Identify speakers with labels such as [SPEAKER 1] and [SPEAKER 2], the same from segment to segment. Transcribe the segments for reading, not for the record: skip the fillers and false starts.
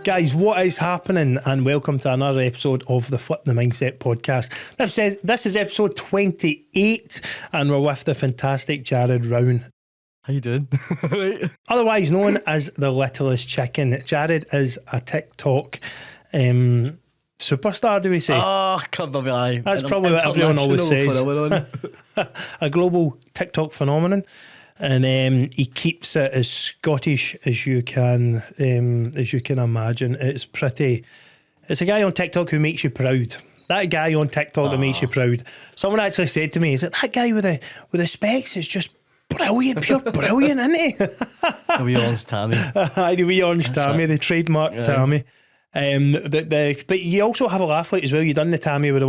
[SPEAKER 1] Guys, what is happening? And welcome to another episode of the Flip the Mindset podcast. This is episode 28, and we're with the fantastic Jared Rowan.
[SPEAKER 2] How you doing? Right.
[SPEAKER 1] Otherwise known as the Littlest Chicken. Jared is a TikTok superstar, do we say?
[SPEAKER 2] Oh, come on, aye.
[SPEAKER 1] That's probably what everyone always says.
[SPEAKER 2] Phenomenon.
[SPEAKER 1] A global TikTok phenomenon. And he keeps it as Scottish as you can imagine. It's a guy on TikTok who makes you proud. That guy on TikTok that makes you proud. Someone actually said to me, is it that guy with the specs is just brilliant, pure brilliant, isn't he?
[SPEAKER 2] The wee orange Tammy.
[SPEAKER 1] The wee orange Tammy, the trademark Tammy. But you also have a laugh like as well. You done the Tammy with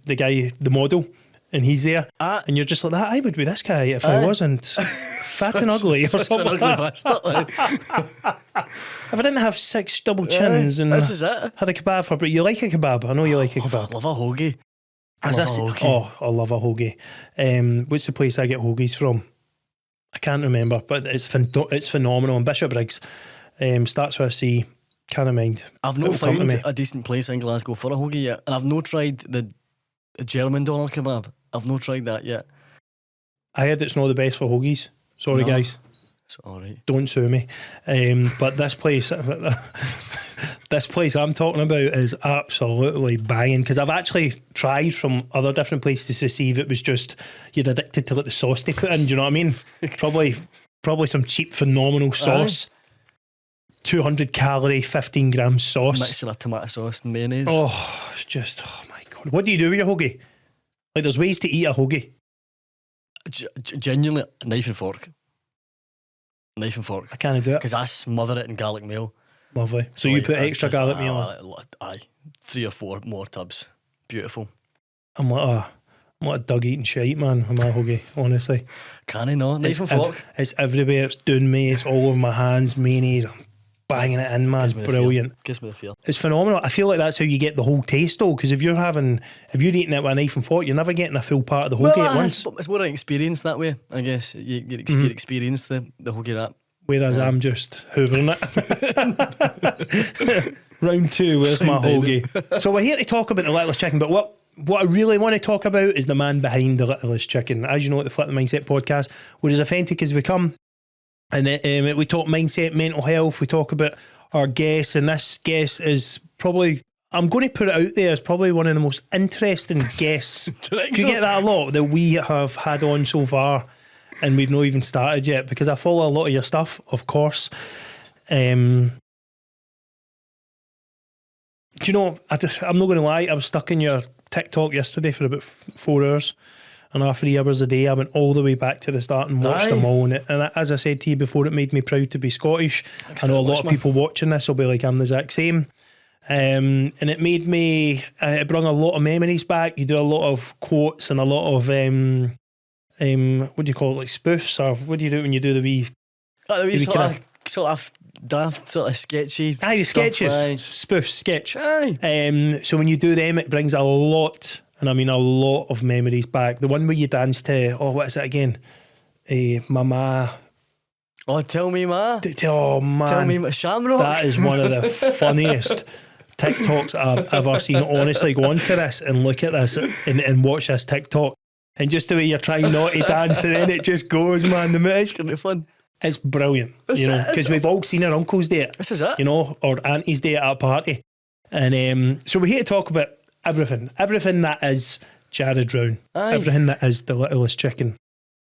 [SPEAKER 1] the guy, the model, and he's there, and you're just like that. I would be this guy if I wasn't fat and ugly or something.
[SPEAKER 2] An ugly bastard.
[SPEAKER 1] If I didn't have 6 double chins and
[SPEAKER 2] this is it.
[SPEAKER 1] Had a kebab for, but you like a kebab. I know you like a kebab.
[SPEAKER 2] I love a hoagie.
[SPEAKER 1] I love a hoagie. What's the place I get hoagies from? I can't remember, but it's phenomenal. And Bishopbriggs starts with a C. Can't mind.
[SPEAKER 2] I've not found a decent place in Glasgow for a hoagie yet, and I've not tried the German doner kebab. I've not tried that yet.
[SPEAKER 1] I heard it's not the best for hoagies. Sorry, guys.
[SPEAKER 2] It's alright.
[SPEAKER 1] Don't sue me. But this place I'm talking about is absolutely banging, because I've actually tried from other different places to see if it was just you're addicted to like the sauce they put in. Do you know what I mean? Probably some cheap, phenomenal sauce. 200 calorie, 15 gram sauce.
[SPEAKER 2] Mixture of tomato sauce and mayonnaise.
[SPEAKER 1] Oh, it's just, oh my God. What do you do with your hoagie? Like, there's ways to eat a hoagie.
[SPEAKER 2] Genuinely, knife and fork. Knife and fork.
[SPEAKER 1] I can't do it.
[SPEAKER 2] Because I smother it in garlic mayo.
[SPEAKER 1] Lovely. So you put extra garlic mayo on?
[SPEAKER 2] Aye. 3 or 4 more tubs. Beautiful.
[SPEAKER 1] I'm like a Doug eating shite, man, with my hoagie, honestly.
[SPEAKER 2] Can I not? Knife and fork.
[SPEAKER 1] It's everywhere. It's doing me. It's all over my hands, mayonnaise. I'm banging it in, man. It's brilliant.
[SPEAKER 2] Gives me the feel.
[SPEAKER 1] It's phenomenal. I feel like that's how you get the whole taste, though, because if you're eating it with a knife and fork, you're never getting a full part of the hoagie at once.
[SPEAKER 2] It's more an experience that way, I guess. You experience the hoagie wrap.
[SPEAKER 1] Whereas I'm just hoovering it. Round 2, where's my hoagie? So we're here to talk about the Littlest Chicken, but what I really want to talk about is the man behind the Littlest Chicken. As you know, at the Flip the Mindset podcast, we're as authentic as we come. And we talk mindset, mental health, we talk about our guests, and this guest is probably, I'm going to put it out there, as probably one of the most interesting guests. Do you get that a lot that we have had on so far, and we've not even started yet? Because I follow a lot of your stuff, of course. Do you know, I'm not going to lie, I was stuck in your TikTok yesterday for about 4 hours. And 3 hours a day, I went all the way back to the start and watched them all. And as I said to you before, it made me proud to be Scottish. I know a lot of people watching this will be like, I'm the exact same. And it made me, it brought a lot of memories back. You do a lot of quotes and a lot of, what do you call it, like spoofs? Or what do you do when you do the wee...
[SPEAKER 2] sort of daft, sort of sketchy.
[SPEAKER 1] Aye, the sketches. Spoof, sketch. Aye. So when you do them, it brings a lot... And I mean a lot of memories back. The one where you danced to, what is it again? Mama.
[SPEAKER 2] Oh, tell me, ma.
[SPEAKER 1] Oh, man.
[SPEAKER 2] Tell me, Shamrock.
[SPEAKER 1] That is one of the funniest TikToks I've ever seen. Honestly, go on to this and look at this and watch this TikTok. And just the way you're trying not to dance and then it just goes, man.
[SPEAKER 2] It's going to be fun.
[SPEAKER 1] It's brilliant. Because we've all seen our uncles do it.
[SPEAKER 2] This is it.
[SPEAKER 1] Or aunties do it at a party. And so we're here to talk about everything that is Jared Rowan, everything that is the Littlest Chicken.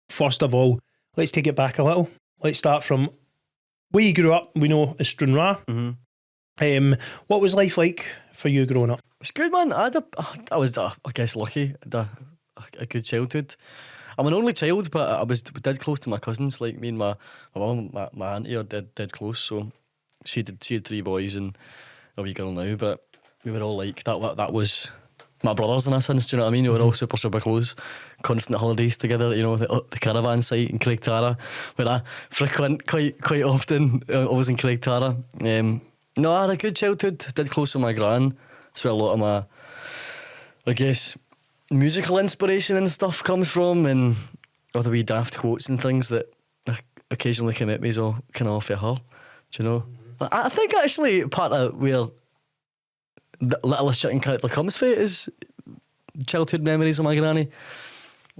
[SPEAKER 1] First of all, let's take it back a little. Let's start from where you grew up. We know is Stranraer. Mm-hmm. What was life like for you growing up?
[SPEAKER 2] It's good, man. I was I guess lucky. I had a good childhood. I'm an only child, but I was dead close to my cousins. Like me and my mum, my auntie are dead close. So she had 3 boys and a wee girl now, but we were all like that was my brothers in a sense, do you know what I mean? We were all super close, constant holidays together, the caravan site in Craigtara, where I frequent quite often. I was in Craigtara. No, I had a good childhood, did close with my gran. That's where a lot of my, I guess, musical inspiration and stuff comes from, and all the wee daft quotes and things that occasionally come at me is all kind of off of her, do you know? I think actually part of where the Littlest Chicken character comes from is childhood memories of my granny.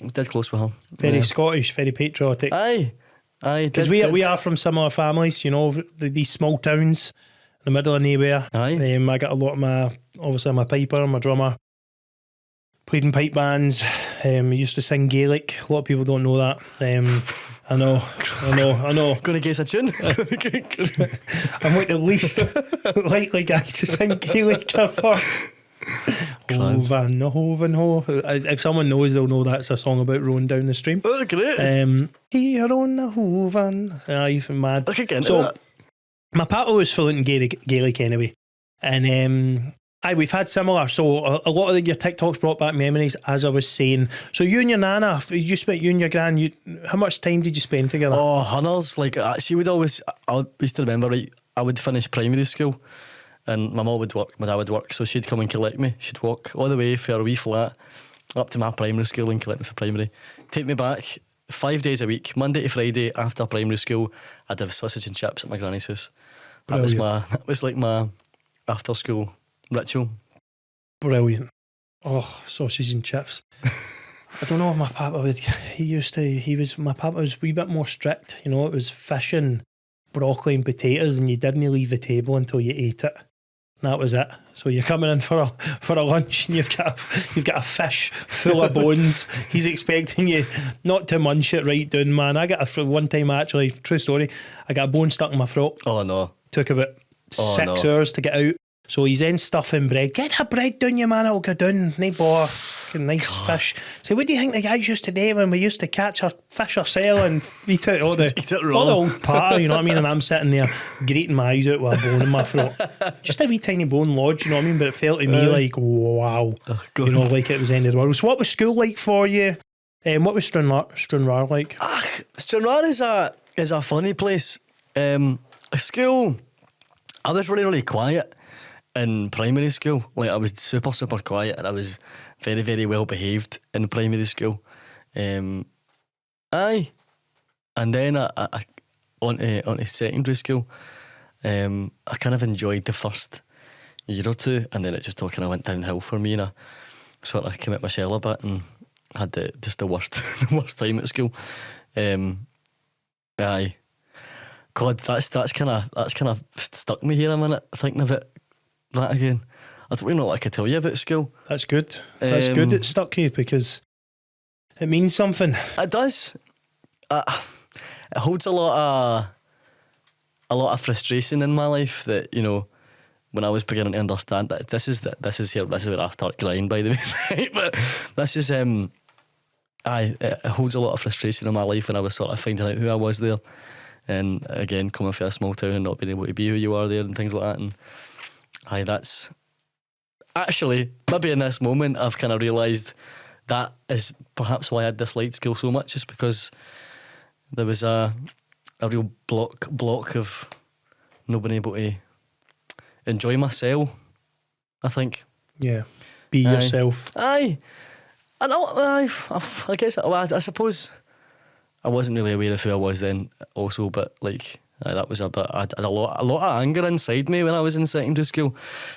[SPEAKER 2] Dead close with her.
[SPEAKER 1] Very Scottish, very patriotic.
[SPEAKER 2] Aye.
[SPEAKER 1] Because we are from similar families, you know, these small towns in the middle of nowhere.
[SPEAKER 2] Aye.
[SPEAKER 1] I got a lot of obviously my piper, my drummer, played in pipe bands. Used to sing Gaelic. A lot of people don't know that. I know.
[SPEAKER 2] Gonna guess a tune?
[SPEAKER 1] I'm like the least likely guy to sing Gaelic ever. Hovan, hovan, ho. If someone knows, they'll know that's a song about rowing down the stream.
[SPEAKER 2] Oh, great.
[SPEAKER 1] Here on the hovan. Aye, mad.
[SPEAKER 2] Look again.
[SPEAKER 1] So, my papa was fluent in Gaelic anyway. And we've had similar. So, a lot of your TikToks brought back memories, as I was saying. So, you and your nana, you and your gran, how much time did you spend together?
[SPEAKER 2] Oh, hunters. Like, she would always, I used to remember, right, I would finish primary school. And my mum would work, my dad would work, so she'd come and collect me. She'd walk all the way for a wee flat up to my primary school and collect me for primary. Take me back 5 days a week, Monday to Friday after primary school. I'd have sausage and chips at my granny's house. That was like my after school ritual.
[SPEAKER 1] Brilliant. Oh, sausage and chips. I don't know if my papa would. My papa was a wee bit more strict. You know, it was fish and broccoli and potatoes, and you didn't leave the table until you ate it. That was it. So you're coming in for a lunch and you've got a fish full of bones. He's expecting you not to munch it right down, man. I got one time, actually, true story, I got a bone stuck in my throat.
[SPEAKER 2] Oh no.
[SPEAKER 1] Took about 6 hours to get out. So he's in stuffing bread. Get the bread down, you man, it'll go down. No bother. Nice fish. So what do you think the guys used to do when we used to catch our fish ourselves and eat it all the old patter, you know what I mean? And I'm sitting there grating my eyes out with a bone in my throat. Just a wee tiny bone lodge, you know what I mean? But it felt to me like, wow. Oh, you know, like it was the end of the world. So what was school like for you? What was Stranraer like?
[SPEAKER 2] Stranraer is a funny place. School, I was really, really quiet. In primary school, like I was super, super quiet, and I was very, very well behaved in primary school. And then I onto secondary school. I kind of enjoyed the first year or two, and then it just all kind of went downhill for me, and I sort of came out my shell a bit and had the worst the worst time at school. God, that's kind of stuck me here a minute thinking about that again. I don't really know what I could tell you about school.
[SPEAKER 1] That's good. That's good it stuck you, because it means something.
[SPEAKER 2] It does. It holds a lot of frustration in my life that, you know, when I was beginning to understand that this is where I start crying, by the way, right? But this is it holds a lot of frustration in my life when I was sort of finding out who I was there, and again coming from a small town and not being able to be who you are there and things like that. And that's actually, maybe in this moment I've kind of realised that is perhaps why I disliked school so much, is because there was a real block of not being able to enjoy myself, I think.
[SPEAKER 1] Yeah, be yourself.
[SPEAKER 2] I guess I suppose I wasn't really aware of who I was then also, but like that was a bit. I had a lot of anger inside me when I was in secondary school.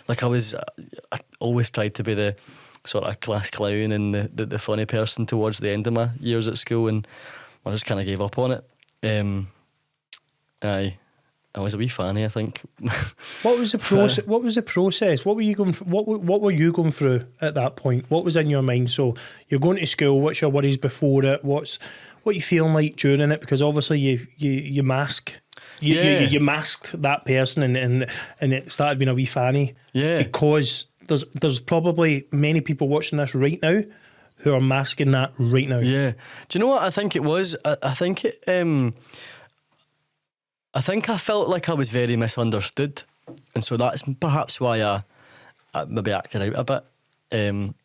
[SPEAKER 2] Like I always tried to be the sort of class clown and the funny person towards the end of my years at school, and I just kind of gave up on it. I was a wee fanny, I think.
[SPEAKER 1] What was the process? What was the process? What were you going? What were you going through at that point? What was in your mind? So you're going to school. What's your worries before it? What you feeling like during it? Because obviously you mask. You masked that person and it started being a wee fanny. Yeah. Because there's probably many people watching this right now who are masking that right now.
[SPEAKER 2] Yeah. Do you know what I think it was? I think I felt like I was very misunderstood, and so that's perhaps why I maybe acted out a bit.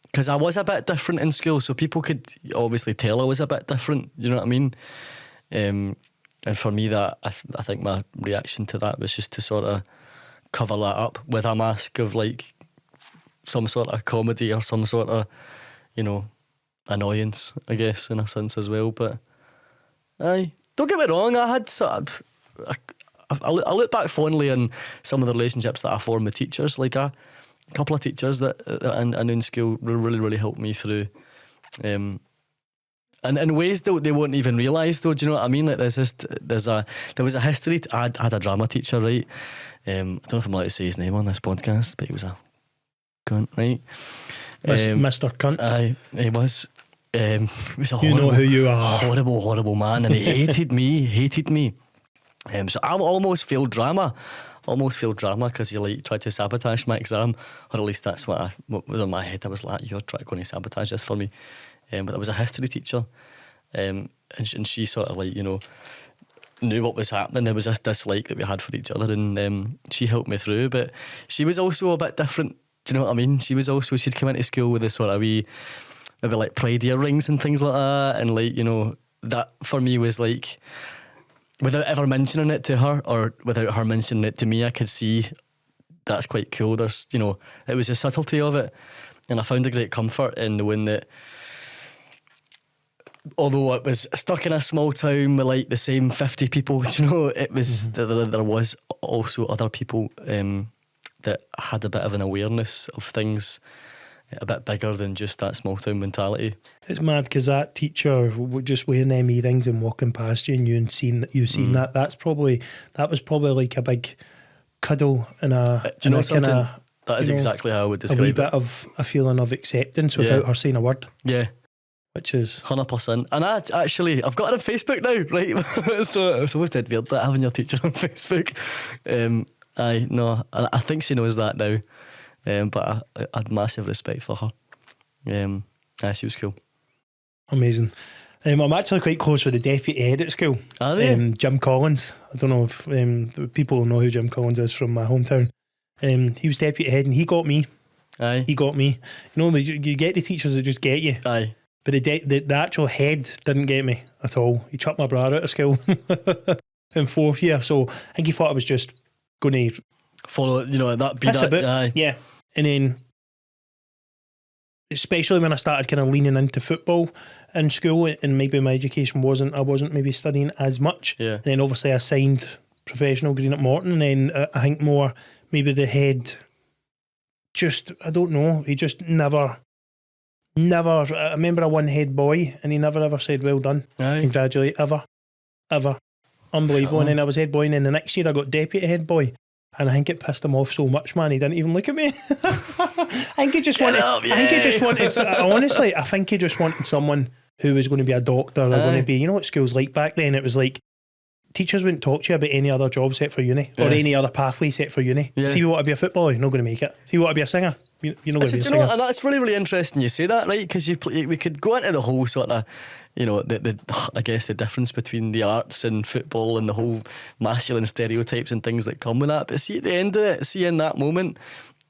[SPEAKER 2] Because I was a bit different in school, so people could obviously tell I was a bit different. You know what I mean? And for me, that I think my reaction to that was just to sort of cover that up with a mask of like some sort of comedy or some sort of, you know, annoyance, I guess, in a sense as well. But don't get me wrong, I had I look back fondly on some of the relationships that I formed with teachers. Like a couple of teachers that in school really, really helped me through. And in ways that they won't even realise, though. Do you know what I mean? Like there was a history. I had a drama teacher, right? I don't know if I'm allowed to say his name on this podcast, but he was a cunt, right?
[SPEAKER 1] Mr. Cunt.
[SPEAKER 2] Aye, he was. He was a
[SPEAKER 1] you know who you are.
[SPEAKER 2] Horrible man, and he hated me. So I almost failed drama because he tried to sabotage my exam, or at least that's what was in my head. I was like, you're going to sabotage this for me. But there was a history teacher, and she sort of knew what was happening. There was this dislike that we had for each other, and she helped me through. But she was also a bit different. Do you know what I mean? She'd come into school with this sort of wee, maybe like pride earrings and things like that, and that for me was like, without ever mentioning it to her or without her mentioning it to me, I could see that's quite cool. There's it was the subtlety of it, and I found a great comfort in knowing that. Although it was stuck in a small town with the same 50 people, it was there was also other people that had a bit of an awareness of things a bit bigger than just that small town mentality.
[SPEAKER 1] It's mad because that teacher just wearing them earrings and walking past you, and you seen that. That was probably like a big cuddle and a.
[SPEAKER 2] Do you know something? That is exactly how I would describe it.
[SPEAKER 1] A wee bit of a feeling of acceptance without her saying a word.
[SPEAKER 2] Yeah.
[SPEAKER 1] Which is
[SPEAKER 2] 100%. And I've got it on Facebook now, right? So it's always dead weird that having your teacher on Facebook. I think she knows that now. But I had massive respect for her. She was cool.
[SPEAKER 1] Amazing. I'm actually quite close with the deputy head at school.
[SPEAKER 2] Are you?
[SPEAKER 1] Jim Collins. I don't know if people know who Jim Collins is from my hometown. He was deputy head and he got me.
[SPEAKER 2] Aye.
[SPEAKER 1] He got me. You get the teachers that just get you.
[SPEAKER 2] Aye.
[SPEAKER 1] But the actual head didn't get me at all. He chucked my brother out of school in fourth year. So I think he thought I was just going to
[SPEAKER 2] follow, that be that. Aye.
[SPEAKER 1] Yeah. And then, especially when I started kind of leaning into football in school, and maybe my education I wasn't maybe studying as much.
[SPEAKER 2] Yeah. And
[SPEAKER 1] then obviously I signed professional Green at Morton, and then I think more maybe the head I don't know, he just never, I remember a one head boy and he never ever said well done, congratulate, ever, unbelievable. And then I was head boy, and then the next year I got deputy head boy, and I think it pissed him off so much, man, he didn't even look at me. I think he just wanted honestly, I think he just wanted someone who was going to be a doctor or going to be, you know what school's like back then, it was like teachers wouldn't talk to you about any other job set for uni or any other pathway set for uni. See, you want to be a footballer, you're not going to make it. See, you want to be a singer, you're not going to be a singer.
[SPEAKER 2] And that's really, really interesting you say that, right? Because we could go into the whole sort of, I guess the difference between the arts and football and the whole masculine stereotypes and things that come with that. But see, at the end of it, in that moment,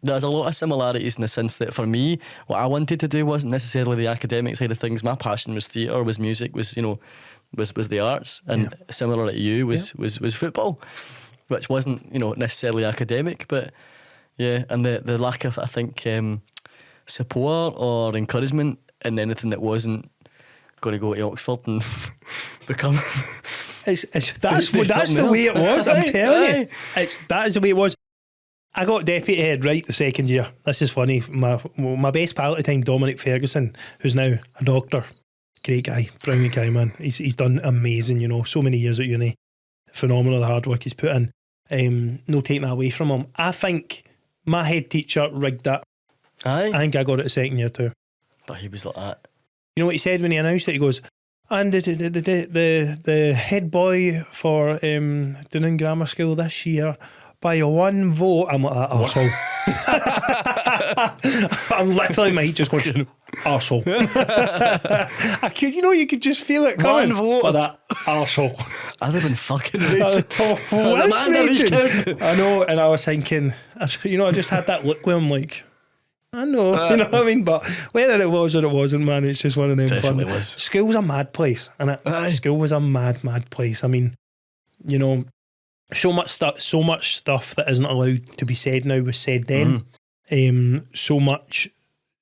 [SPEAKER 2] there's a lot of similarities in the sense that for me, what I wanted to do wasn't necessarily the academic side of things. My passion was theatre, was music, was the arts, and similar to you was football, which wasn't necessarily academic, but and the lack of, I think, support or encouragement in anything that wasn't going to go to Oxford and become.
[SPEAKER 1] That's the way it was. I'm telling you, that is the way it was. I got deputy head right the second year. This is funny. My best pal at the time, Dominic Ferguson, who's now a doctor. Great guy, brilliant guy, man. He's done amazing, so many years at uni. Phenomenal, the hard work he's put in. No taking that away from him. I think my head teacher rigged that.
[SPEAKER 2] Aye.
[SPEAKER 1] I think I got it the second year too.
[SPEAKER 2] But he was like that. You
[SPEAKER 1] know what he said when he announced it? He goes, and the head boy for Dunning Grammar School this year, by one vote. I'm like that arsehole. I'm literally my heat just going, arsehole. You could just feel it coming.
[SPEAKER 2] One vote.
[SPEAKER 1] For that arsehole.
[SPEAKER 2] I'd have been fucking raging.
[SPEAKER 1] I know, and I was thinking, I just had that look where I'm like, I know, you know what I mean? But whether it was or it wasn't, man, it's just one of them.
[SPEAKER 2] Definitely
[SPEAKER 1] fun.
[SPEAKER 2] Was.
[SPEAKER 1] School's a mad place, and school was a mad place. I mean, so much stuff that isn't allowed to be said now was said then. So much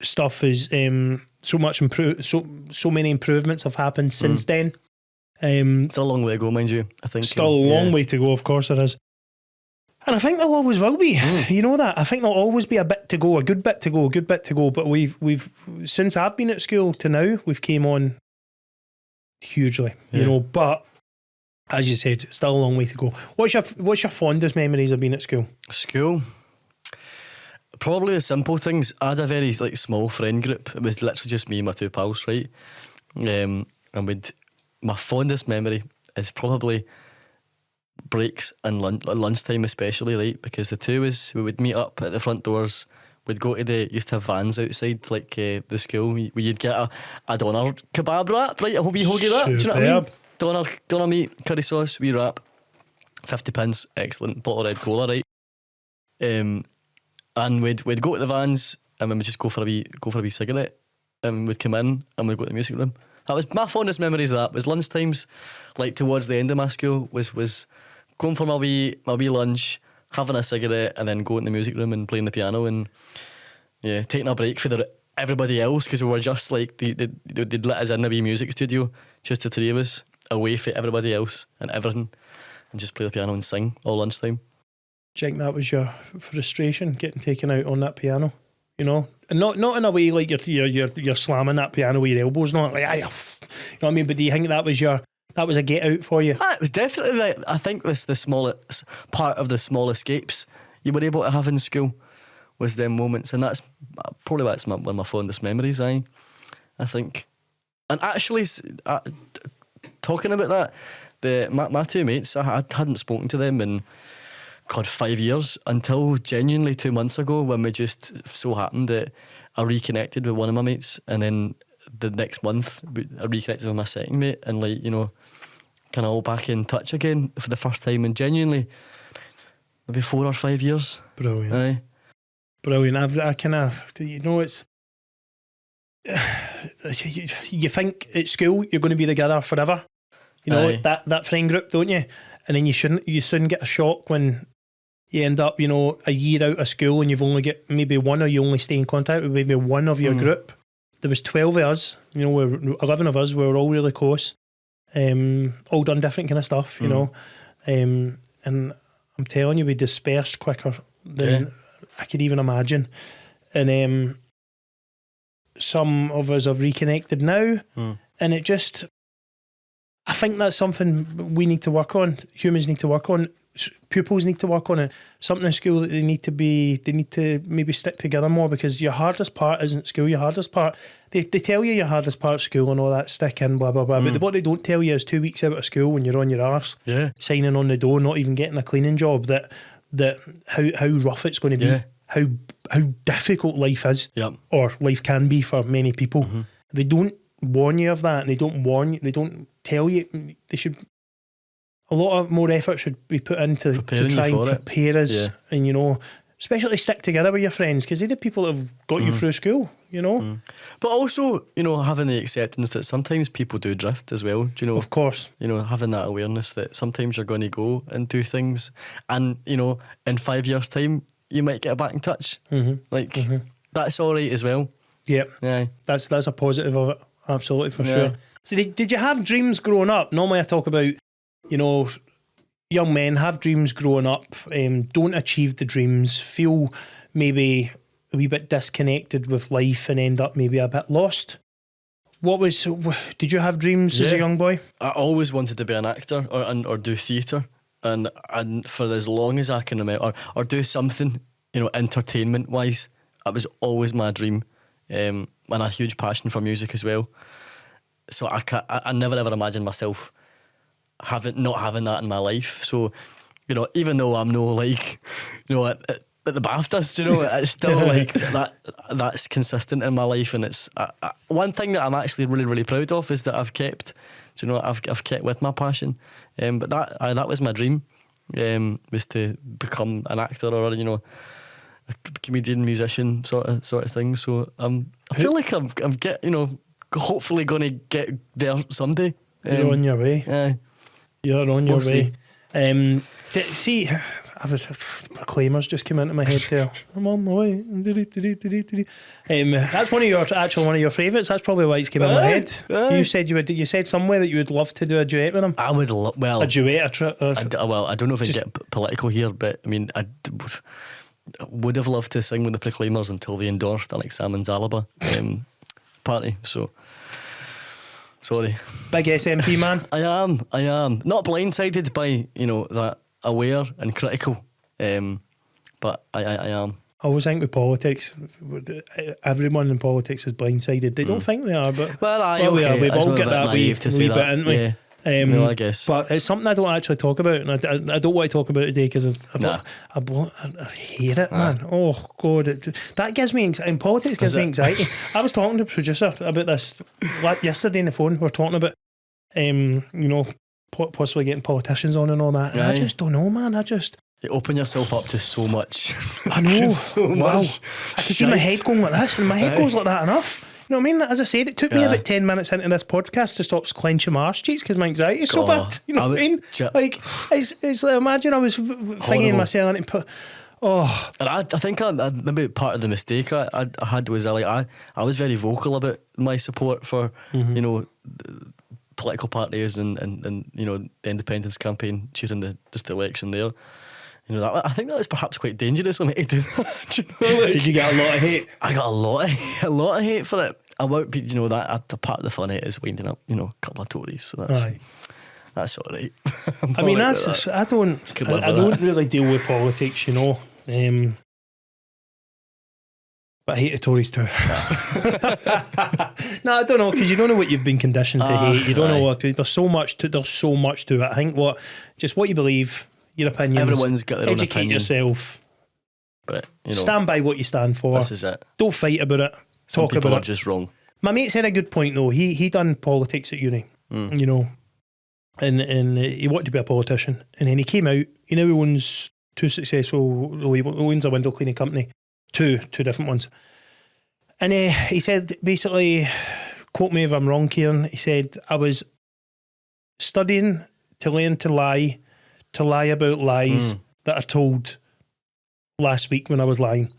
[SPEAKER 1] stuff is so many improvements have happened since then.
[SPEAKER 2] It's a long way to go, mind you. I think
[SPEAKER 1] still a long way to go. Of course, there is. And I think there always will be. You know that. I think there'll always be a bit to go, a good bit to go, a good bit to go. But we've since I've been at school to now, we've came on hugely. You know, but as you said, still a long way to go. What's your fondest memories of being at school?
[SPEAKER 2] School? Probably the simple things. I had a very small friend group. It was literally just me and my two pals, right? And my fondest memory is probably breaks and lunchtime especially, right? Because the two of us, we would meet up at the front doors. We'd go to used to have vans outside the school where you'd get a doner kebab wrap, right? A wee hoagie wrap. Do you know what I mean? Doner meat, curry sauce, wee wrap, 50 pence, excellent, bottle of red cola, right? And we'd go to the vans and then we'd just go for a wee cigarette, and we'd come in and we'd go to the music room. That was my fondest memories of that. Was lunchtimes, towards the end of my school, was going for my wee lunch, having a cigarette, and then going to the music room and playing the piano, and taking a break for everybody else, because we were just they'd let us in a wee music studio, just the three of us, away from everybody else and everything, and just play the piano and sing all lunchtime.
[SPEAKER 1] Do you think that was your frustration, getting taken out on that piano? You know, and not in a way like you're slamming that piano with your elbows, not like, you know what I mean? But do you think that was a get out for you?
[SPEAKER 2] It was definitely, I think the smallest part of the small escapes you were able to have in school was them moments, and that's probably one of my fondest memories. I think, and actually, talking about that, my two mates, I hadn't spoken to them in 5 years, until genuinely 2 months ago, when we just so happened that I reconnected with one of my mates, and then the next month I reconnected with my second mate, and kind of all back in touch again for the first time, and genuinely maybe 4 or 5 years.
[SPEAKER 1] Brilliant.
[SPEAKER 2] Aye.
[SPEAKER 1] Brilliant. I kind of, it's you think at school you're going to be together forever, that friend group, don't you? And then you soon get a shock when you end up, a year out of school and you've only got maybe one, or you only stay in contact with maybe one of your group. There was 12 of us, 11 of us, we were all really close, all done different kind of stuff, and I'm telling you, we dispersed quicker than I could even imagine. And some of us have reconnected now, and it just, I think that's something we need to work on. Humans need to work on. Pupils need to work on it. Something in school that they need to maybe stick together more, because your hardest part isn't school. Your hardest part, they tell you your hardest part is school and all that, stick in, blah, blah, blah. But what they don't tell you is 2 weeks out of school, when you're on your arse, signing on the door, not even getting a cleaning job, that how rough it's going to be, how difficult life is, or life can be for many people. They don't warn you of that, and they don't tell you. They should, a lot of more effort should be put into to try and prepare us, and especially stick together with your friends, because they're the people that have got you through school,
[SPEAKER 2] But also, having the acceptance that sometimes people do drift as well,
[SPEAKER 1] Of course.
[SPEAKER 2] Having that awareness that sometimes you're going to go and do things, and, in 5 years' time, you might get back in touch. That's all right as well.
[SPEAKER 1] Yeah. That's a positive of it. Absolutely, for sure. So did you have dreams growing up? Normally I talk about, young men have dreams growing up, don't achieve the dreams, feel maybe a wee bit disconnected with life, and end up maybe a bit lost. Did you have dreams as a young boy?
[SPEAKER 2] I always wanted to be an actor or do theatre, and for as long as I can remember, or do something, entertainment wise. It was always my dream, and a huge passion for music as well. So I never ever imagined myself not having that in my life. So, even though I'm at the BAFTAs, it's still that's consistent in my life, and it's one thing that I'm actually really, really proud of is that I've kept. I've kept with my passion, but that was my dream, was to become an actor, or a comedian, musician sort of thing. So I feel like I'm hopefully going to get there someday.
[SPEAKER 1] You're on your way.
[SPEAKER 2] Yeah,
[SPEAKER 1] you're on your way. See, I was Proclaimers just came into my head there. I'm on my way. That's one of your favourites. That's probably why it's came in my head. You said you said somewhere that you would love to do a duet with him.
[SPEAKER 2] I would
[SPEAKER 1] a duet.
[SPEAKER 2] Well, I don't know if I get political here, but I mean, I would have loved to sing with the Proclaimers until they endorsed Alex Salmond's Alaba party. So. Sorry.
[SPEAKER 1] Big SNP man.
[SPEAKER 2] I am. Not blindsided by, that aware and critical. But I am.
[SPEAKER 1] I always think with politics, everyone in politics is blindsided. They don't think they are, but
[SPEAKER 2] we are.
[SPEAKER 1] We've all got that wee bit, haven't we?
[SPEAKER 2] Yeah. No, I guess.
[SPEAKER 1] But it's something I don't actually talk about, and I don't want to talk about it today because I hate it, man. Oh God, that gives me anxiety. In politics, gives me anxiety. I was talking to the producer about this yesterday on the phone. We were talking about, possibly getting politicians on and all that. And I just don't know, man.
[SPEAKER 2] You open yourself up to so much.
[SPEAKER 1] I know.
[SPEAKER 2] so
[SPEAKER 1] wow.
[SPEAKER 2] much.
[SPEAKER 1] I can see my head going like this, and my head goes like that enough. You know what I mean? As I said, it took me about 10 minutes into this podcast to stop clenching my arse cheeks because my anxiety is so bad. You know what I mean? Like, it's like, imagine I was thinking myself and put. Oh,
[SPEAKER 2] and I think maybe part of the mistake I had was I was very vocal about my support for political parties and the independence campaign during the election there. I think that was perhaps quite dangerous of me to do that.
[SPEAKER 1] Did you get a lot of hate?
[SPEAKER 2] I got a lot of hate for it. That part of the fun of it is winding up, a couple of Tories. So that's all right.
[SPEAKER 1] I mean, I don't really deal with politics, but I hate the Tories too. No, I don't know, because you don't know what you've been conditioned to hate. You don't know what to. There's so much to it. I think what you believe. Your opinions.
[SPEAKER 2] Everyone's got their own
[SPEAKER 1] educate
[SPEAKER 2] opinion.
[SPEAKER 1] Yourself.
[SPEAKER 2] But
[SPEAKER 1] stand by what you stand for.
[SPEAKER 2] This is it.
[SPEAKER 1] Don't fight about it.
[SPEAKER 2] Some
[SPEAKER 1] Talk
[SPEAKER 2] people
[SPEAKER 1] about
[SPEAKER 2] are just wrong.
[SPEAKER 1] My mate said a good point though. He done politics at uni. And he wanted to be a politician. And then he came out. He now owns two successful. He owns a window cleaning company. Two different ones. And he said basically, quote me if I'm wrong, Kieran. He said I was studying to learn to lie about lies that I told last week when I was lying.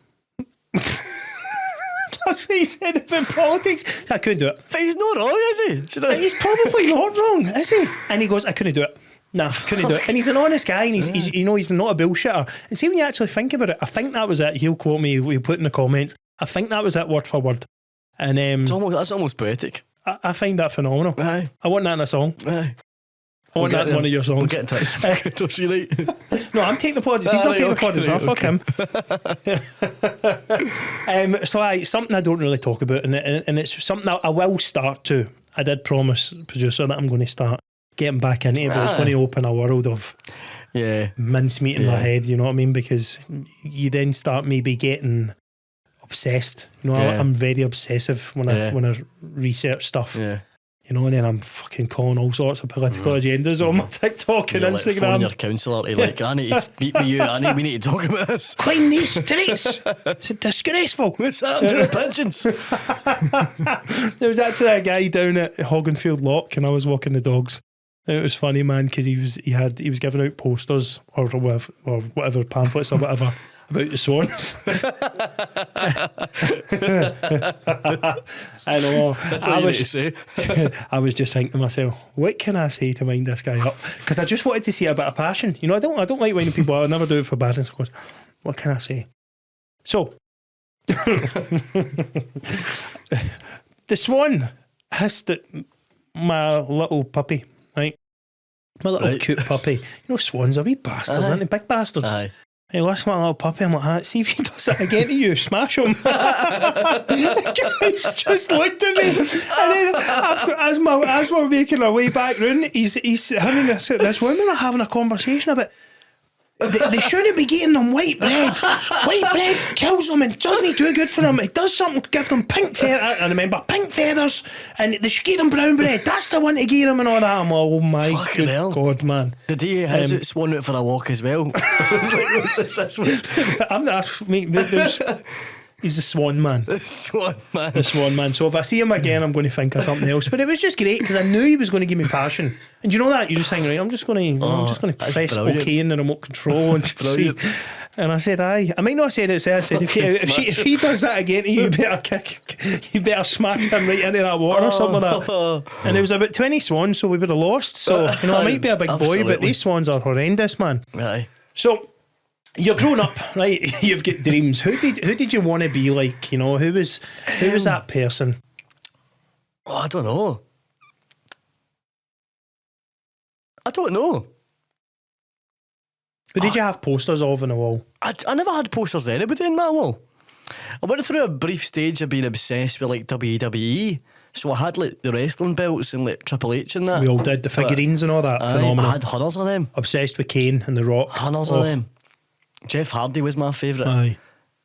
[SPEAKER 1] That's what he said about politics. I couldn't do it.
[SPEAKER 2] But he's not wrong, is he?
[SPEAKER 1] He's probably not wrong, is he? And he goes, I couldn't do it. Nah, couldn't do it. And he's an honest guy, and he's not a bullshitter. And see, when you actually think about it, I think that was it. He'll quote me, we put in the comments. I think that was it word for word. And
[SPEAKER 2] that's almost poetic.
[SPEAKER 1] I find that phenomenal.
[SPEAKER 2] Aye.
[SPEAKER 1] I want that in a song.
[SPEAKER 2] Aye.
[SPEAKER 1] I want that in one of your songs.
[SPEAKER 2] We'll get in touch. Don't you like?
[SPEAKER 1] No, I'm taking the pod. He's not taking the pod. Fuck him. So something I don't really talk about, and it's something I will start to. I did promise producer that I'm going to start getting back into it, but it's going to open a world of mincemeat in my head. You know what I mean? Because you then start maybe getting obsessed. I'm very obsessive when I research stuff. Yeah. And then I'm fucking calling all sorts of political agendas on my TikTok and Instagram.
[SPEAKER 2] Phoning your counsellor to I need to speak with you, Annie. We need to talk about this.
[SPEAKER 1] Clean these streets. It's disgraceful.
[SPEAKER 2] What's happened to the pigeons?
[SPEAKER 1] There was actually a guy down at Hogganfield Lock, and I was walking the dogs. And it was funny, man, because he was giving out posters or whatever pamphlets or whatever about the swans. I know.
[SPEAKER 2] That's what you need to say.
[SPEAKER 1] I was just thinking to myself, what can I say to wind this guy up? Because I just wanted to see a bit of passion. I don't like winding people up. I never do it for badness. Of course. What can I say? So, the swan hissed at my little puppy, right? My little cute puppy. Swans are wee bastards, aren't they? Big bastards. Aye. Hey, listen, my little puppy, I'm like, see if he does that again to you, smash him. The guy's just looked at me. And then as we're making our way back round, he's him and this woman are having a conversation about they shouldn't be getting them white bread. White bread kills them and doesn't do good for them. It does something, give them pink feathers. I remember pink feathers, and they should give them brown bread. That's the one to give them and all that. I'm like, oh my God, man.
[SPEAKER 2] Did he has swan out for a walk as well? What's this one?
[SPEAKER 1] I'm not. I mean, there's He's the Swan Man.
[SPEAKER 2] The Swan Man.
[SPEAKER 1] The Swan Man. So if I see him again, I'm going to think of something else. But it was just great because I knew he was going to give me passion. And you know that? You just think, right, I'm just going to press OK in the remote control and see. And I said, aye. I might not have said it. I said, if he does that again to you, you better smack him right into that water or something like that. And there was about 20 swans, so we would have lost. So, I might be a big boy, but these swans are horrendous, man.
[SPEAKER 2] Aye.
[SPEAKER 1] So, you're grown up, right? You've got dreams. Who did you want to be like? Who was that person?
[SPEAKER 2] Oh, I don't know.
[SPEAKER 1] Who did you have posters of on the wall?
[SPEAKER 2] I never had posters of anybody in my wall. I went through a brief stage of being obsessed with like WWE. So I had like the wrestling belts and like Triple H and that.
[SPEAKER 1] We all did, the figurines and all that. Phenomenal.
[SPEAKER 2] I had hundreds of them.
[SPEAKER 1] Obsessed with Kane and The Rock.
[SPEAKER 2] Hundreds of them. Jeff Hardy was my favourite.
[SPEAKER 1] Aye.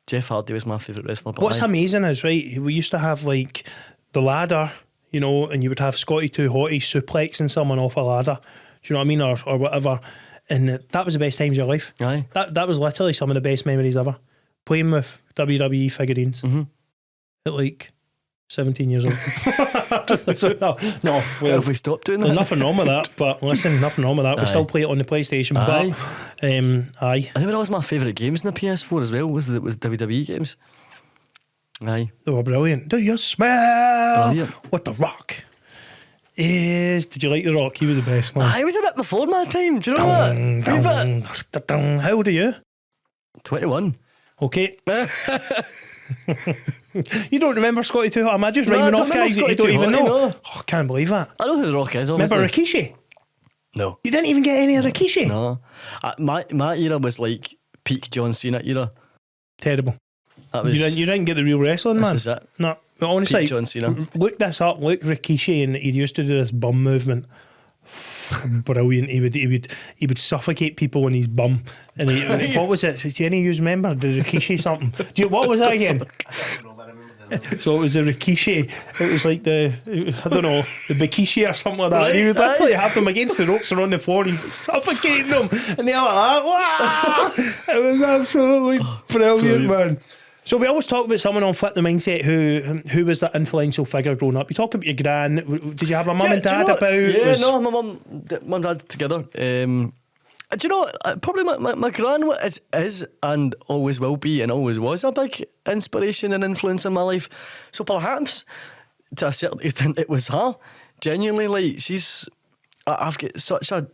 [SPEAKER 2] Jeff Hardy was my favourite wrestler.
[SPEAKER 1] What's amazing is, right, we used to have like the ladder, and you would have Scotty 2 Hotties suplexing someone off a ladder. Do you know what I mean? Or whatever. And that was the best times of your life.
[SPEAKER 2] Aye.
[SPEAKER 1] That was literally some of the best memories ever. Playing with WWE figurines at like 17 years old. no, well,
[SPEAKER 2] have we stopped doing that?
[SPEAKER 1] There's nothing wrong with that. But listen, nothing wrong with that. We still play it on the PlayStation.
[SPEAKER 2] Aye.
[SPEAKER 1] But aye.
[SPEAKER 2] I think that was my favourite games in the PS4 as well. Was WWE games. Aye.
[SPEAKER 1] They were brilliant. Do you smell
[SPEAKER 2] Brilliant.
[SPEAKER 1] what The Rock is? Did you like The Rock? He was the best, man.
[SPEAKER 2] I was a bit before my time. Do you know that?
[SPEAKER 1] How old are you?
[SPEAKER 2] 21.
[SPEAKER 1] Okay. You don't remember Scotty 2 Hotties? Am I just rhyming off guys that you don't even know?
[SPEAKER 2] No.
[SPEAKER 1] Oh, I can't believe that.
[SPEAKER 2] I know who The Rock is, obviously.
[SPEAKER 1] Remember Rikishi?
[SPEAKER 2] No.
[SPEAKER 1] You didn't even get any of Rikishi?
[SPEAKER 2] No. My era was like peak John Cena era.
[SPEAKER 1] Terrible.
[SPEAKER 2] That was,
[SPEAKER 1] you didn't get the real wrestling, man.
[SPEAKER 2] This is it.
[SPEAKER 1] No. But honestly,
[SPEAKER 2] Peak John Cena.
[SPEAKER 1] Look this up. Look Rikishi, and he used to do this bum movement. Brilliant. He would suffocate people in his bum. And what was it? Do any of you remember the Rikishi something? What was that again? So it was the Rikishi. It was like the Bikishi or something like that.
[SPEAKER 2] Right,
[SPEAKER 1] He would literally have them against the ropes or on the floor. He was suffocating them, and they were like, wow! It was absolutely brilliant, man. So we always talk about someone on Flip the Mindset who was that influential figure growing up. You talk about your gran. Did you have a mum and dad about?
[SPEAKER 2] Yeah, no, my mum and dad together. Do you know, probably my gran is and always will be and always was a big inspiration and influence in my life. So perhaps to a certain extent it was her. Genuinely, like I've got such a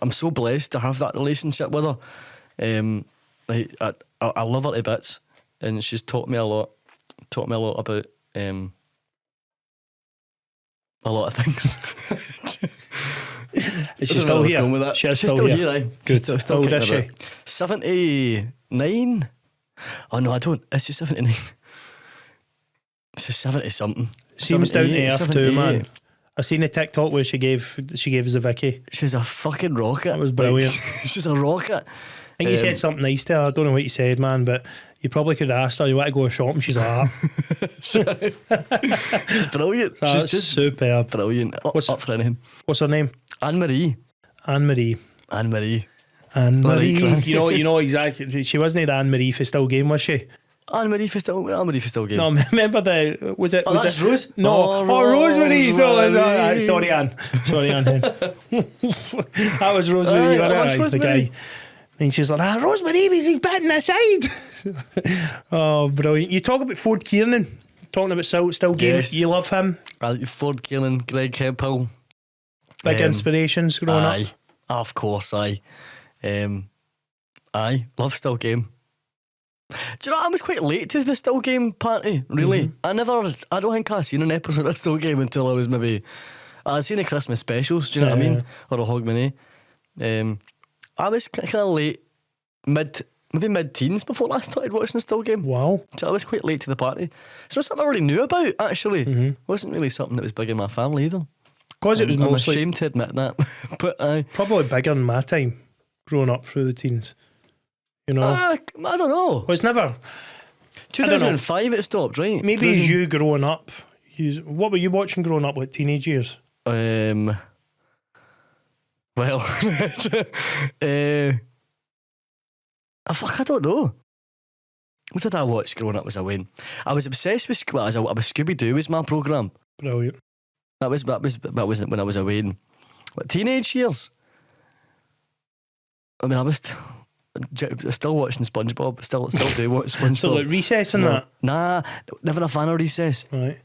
[SPEAKER 2] I'm so blessed to have that relationship with her. Like I love her to bits. And she's taught me a lot about a lot of things.
[SPEAKER 1] Is she still here?
[SPEAKER 2] She's still here, aye.
[SPEAKER 1] Good.
[SPEAKER 2] Still
[SPEAKER 1] How old is she?
[SPEAKER 2] 79. Oh no, I don't. Is she 79? She's 70 something.
[SPEAKER 1] Seems down to earth too, man. I seen a TikTok where she gave us a Vicky.
[SPEAKER 2] She's a fucking rocket.
[SPEAKER 1] That was brilliant.
[SPEAKER 2] She's a rocket.
[SPEAKER 1] I think you said something nice to her. I don't know what you said, man, but you probably could have asked her, you want to go shopping? She's like,
[SPEAKER 2] She's brilliant.
[SPEAKER 1] That's
[SPEAKER 2] she's just
[SPEAKER 1] superb.
[SPEAKER 2] Brilliant. Up for anything.
[SPEAKER 1] What's her name?
[SPEAKER 2] Anne-Marie.
[SPEAKER 1] Anne-Marie.
[SPEAKER 2] Anne-Marie.
[SPEAKER 1] Anne-Marie. You know exactly. She wasn't the Anne-Marie for Still Game, was she?
[SPEAKER 2] Anne-Marie for Still Game.
[SPEAKER 1] No, remember the... Was it...
[SPEAKER 2] that's Rose?
[SPEAKER 1] No. Rosemary. Sorry, Anne. That was Rosemary. The guy. And she's like, Rosemary, he's batting aside. Oh, brilliant. You talk about Ford Kiernan, talking about Still Game.
[SPEAKER 2] Yes.
[SPEAKER 1] You love him.
[SPEAKER 2] Ford Kiernan, Greg Hemphill.
[SPEAKER 1] Big inspirations growing up.
[SPEAKER 2] Of course, aye. Love Still Game. Do you know, I was quite late to the Still Game party, really. I don't think I seen an episode of Still Game until I was I'd seen the Christmas specials, do you know what I mean? Or a Hogmanay. I was kind of late, maybe mid-teens before I started watching the Still Game.
[SPEAKER 1] Wow.
[SPEAKER 2] So I was quite late to the party. It's not something I really knew about, actually. It wasn't really something that was big in my family either.
[SPEAKER 1] Because it was
[SPEAKER 2] I'm
[SPEAKER 1] mostly...
[SPEAKER 2] ashamed to admit that. But
[SPEAKER 1] probably bigger than my time, growing up through the teens. You know?
[SPEAKER 2] I don't know.
[SPEAKER 1] Well, it's never...
[SPEAKER 2] 2005 it stopped, right?
[SPEAKER 1] Maybe as you growing up, what were you watching growing up, like teenage years?
[SPEAKER 2] Well, I don't know. What did I watch growing up as a Wayne? I was obsessed with Scooby-Doo was my programme.
[SPEAKER 1] Brilliant.
[SPEAKER 2] That was when I was a Wayne. What, teenage years? I mean, I was still watching SpongeBob. Still do watch SpongeBob.
[SPEAKER 1] So like Recess and that?
[SPEAKER 2] Nah, never a fan of Recess.
[SPEAKER 1] Right.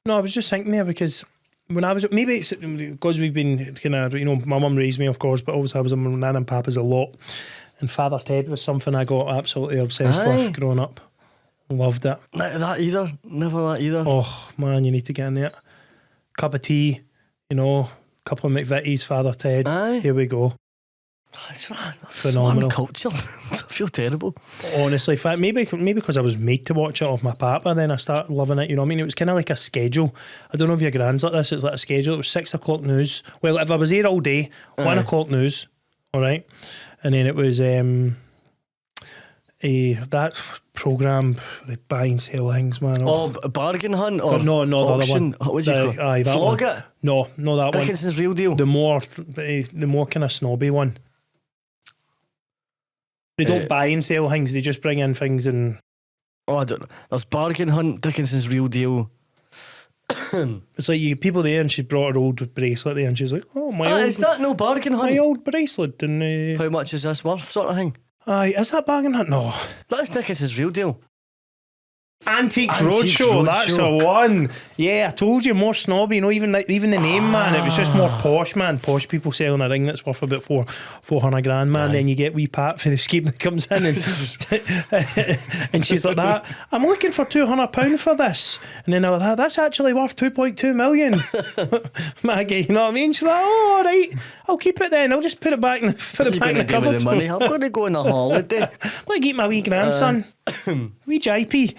[SPEAKER 1] No, I was just thinking there because when I was, maybe it's because we've been kind of, my mum raised me, of course, but obviously I was with my nan and papa's a lot. And Father Ted was something I got absolutely obsessed with growing up. Loved it.
[SPEAKER 2] Not that either. Never that either.
[SPEAKER 1] Oh, man, you need to get in there. Cup of tea, couple of McVitie's, Father Ted.
[SPEAKER 2] Aye.
[SPEAKER 1] Here we go.
[SPEAKER 2] That's right.
[SPEAKER 1] Phenomenal.
[SPEAKER 2] Cultured. I feel terrible.
[SPEAKER 1] Honestly, maybe because I was made to watch it off my papa, then I started loving it. You know what I mean? It was kind of like a schedule. I don't know if your grand's like this. It's like a schedule. It was 6 o'clock news. Well, if I was here all day, 1 o'clock news. All right, and then it was that programme, the buy and sell things, man.
[SPEAKER 2] Oh, bargain hunt or
[SPEAKER 1] no, the
[SPEAKER 2] auction?
[SPEAKER 1] other one.
[SPEAKER 2] What do you call it? Flog it?
[SPEAKER 1] No, that
[SPEAKER 2] Dickinson's Real Deal.
[SPEAKER 1] The more kind of snobby one. They don't buy and sell things, they just bring in things and...
[SPEAKER 2] Oh, I don't know. There's Bargain Hunt, Dickinson's Real Deal.
[SPEAKER 1] It's like you people there, and she brought her old bracelet there, and she's like, "Oh, my old...
[SPEAKER 2] Is that no Bargain Hunt?
[SPEAKER 1] My old bracelet, and...
[SPEAKER 2] How much is this worth, sort of thing?
[SPEAKER 1] Aye, is that Bargain Hunt? No.
[SPEAKER 2] That's Dickinson's Real Deal.
[SPEAKER 1] Antiques Roadshow, that's the one. Yeah, I told you, more snobby. Even the name, man. It was just more posh, man. Posh people selling a ring that's worth about 400 grand, man. Aye. Then you get wee Pat for the scheme that comes in, and she's like that. I'm looking for £200 for this, and then I was like, that's actually worth 2.2 million. Maggie, you know what I mean? She's like, oh, all right, I'll keep it then. I'll just put it back in the cupboard.
[SPEAKER 2] The money? I'm going to go on a holiday.
[SPEAKER 1] I'm going to get my wee grandson. Wee JP.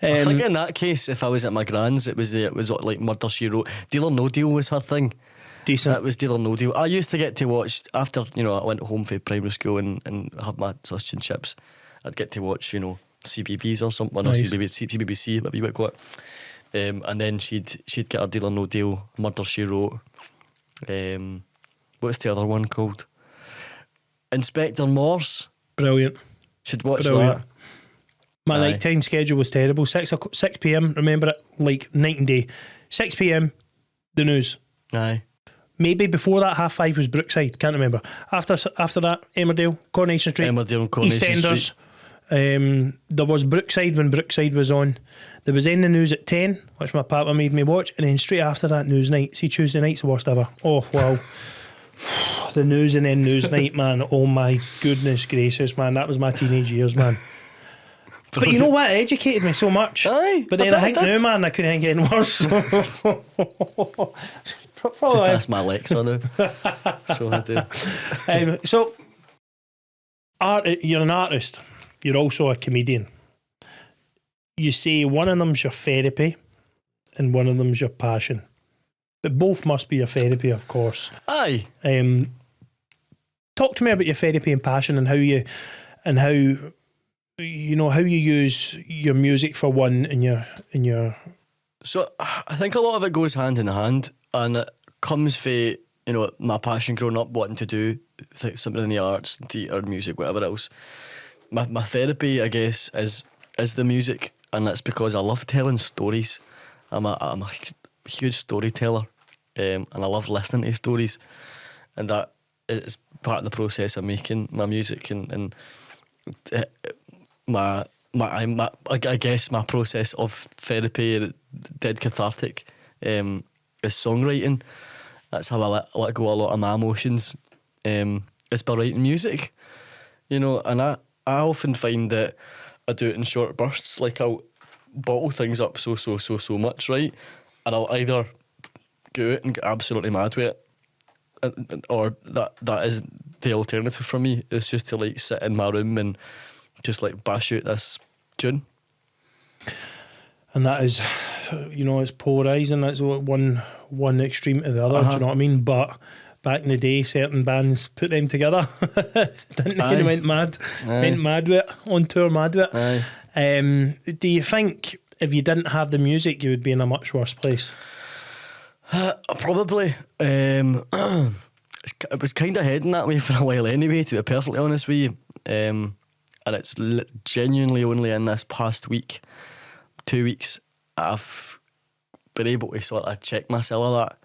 [SPEAKER 2] I think in that case, if I was at my Grans, it was like Murder She Wrote. Deal or No Deal was her thing.
[SPEAKER 1] Decent.
[SPEAKER 2] That was Deal or No Deal. I used to get to watch after I went home from primary school and had my sausage and chips. I'd get to watch CBBS or something, nice. Or CBBC, whatever you would call it. And then she'd get her Deal or No Deal, Murder She Wrote. What's the other one called? Inspector Morse.
[SPEAKER 1] Brilliant.
[SPEAKER 2] Should watch that.
[SPEAKER 1] My night time schedule was terrible. 6 p.m, remember it like night and day. 6 p.m, the news.
[SPEAKER 2] Aye.
[SPEAKER 1] Maybe before that, 5:30 was Brookside. Can't remember. After that, Emmerdale, Coronation Street, EastEnders. There was Brookside when Brookside was on. There was in the news at 10, which my papa made me watch, and then straight after that, news night. See, Tuesday night's the worst ever. Oh wow. The news and then news night, man. Oh my goodness gracious, man. That was my teenage years, man. But you know what? It educated me so much.
[SPEAKER 2] Aye,
[SPEAKER 1] but then I think now, man, I couldn't think any worse.
[SPEAKER 2] Just ask my Alexa now. So I do.
[SPEAKER 1] So, you're an artist. You're also a comedian. You say one of them's your therapy and one of them's your passion. But both must be your therapy, of course.
[SPEAKER 2] Aye.
[SPEAKER 1] Talk to me about your therapy and passion and how you use your music for one and your.
[SPEAKER 2] So I think a lot of it goes hand in hand, and it comes from my passion growing up, wanting to do something in the arts, theatre, music, whatever else. My therapy, I guess, is the music, and that's because I love telling stories. I'm a huge storyteller, and I love listening to stories, and that is part of the process of making my music and. I guess my process of therapy, dead cathartic, is songwriting. That's how I let go a lot of my emotions. It's by writing music, and I often find that I do it in short bursts. Like I'll bottle things up so much, right? And I'll either go out and get absolutely mad with it, or that is the alternative for me. Is just to like sit in my room and just like bash out this tune. And
[SPEAKER 1] that is, it's polarising. That's one extreme to the other. Do you know what I mean? But back in the day, certain bands put them together. Didn't they? They went mad. Went mad with it. On tour mad with it. Aye. Do you think if you didn't have the music, you would be in a much worse place?
[SPEAKER 2] Probably. it was kind of heading that way for a while anyway, to be perfectly honest with you. And it's genuinely only in this past week, 2 weeks, I've been able to sort of check myself of that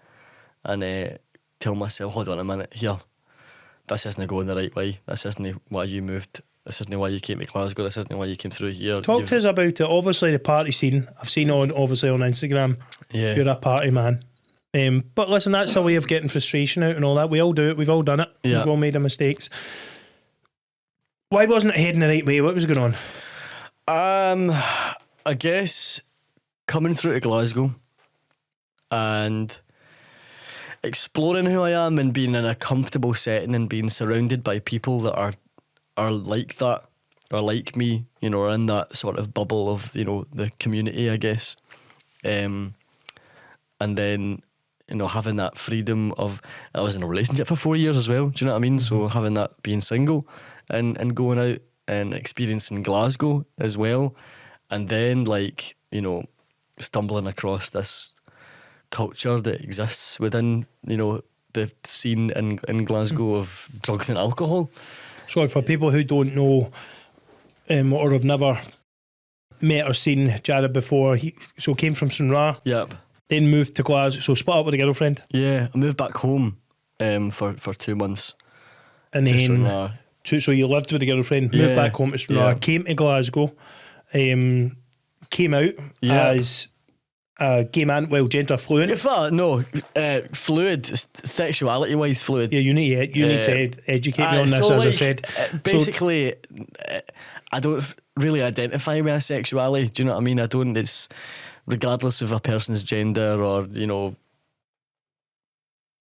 [SPEAKER 2] and tell myself, hold on a minute, here, this isn't going the right way. This isn't why you moved. This isn't why you came to Glasgow. This isn't why you came through here.
[SPEAKER 1] Talk to us about it. Obviously, the party scene. I've seen obviously on Instagram.
[SPEAKER 2] Yeah.
[SPEAKER 1] You're a party man. But listen, that's a way of getting frustration out and all that. We all do it. We've all done it.
[SPEAKER 2] Yeah.
[SPEAKER 1] We've all made our mistakes. Why wasn't it heading the right way? What was going on?
[SPEAKER 2] I guess coming through to Glasgow and exploring who I am and being in a comfortable setting and being surrounded by people that are like that, or like me, you know, or in that sort of bubble of, you know, the community, I guess. And then, you know, having that freedom of, I was in a relationship for 4 years as well, do you know what I mean? So having that, being single and going out and experiencing Glasgow as well, and then, like, you know, stumbling across this culture that exists within, you know, the scene in Glasgow of drugs and alcohol.
[SPEAKER 1] So for people who don't know or have never met or seen Jared before, he came from Sunra.
[SPEAKER 2] Yep.
[SPEAKER 1] Then moved to Glasgow. So split up with a girlfriend.
[SPEAKER 2] Yeah, I moved back home for 2 months.
[SPEAKER 1] And
[SPEAKER 2] to
[SPEAKER 1] then
[SPEAKER 2] Stranraer.
[SPEAKER 1] So you lived with a girlfriend, moved back home to Stranraer, came to Glasgow, came out as a gay man, well, gender fluid.
[SPEAKER 2] Fluid, sexuality wise fluid.
[SPEAKER 1] Yeah, you need to educate me on this,
[SPEAKER 2] so
[SPEAKER 1] as I
[SPEAKER 2] like,
[SPEAKER 1] said.
[SPEAKER 2] Basically, I don't really identify with a sexuality. Do you know what I mean? I don't. It's regardless of a person's gender or, you know,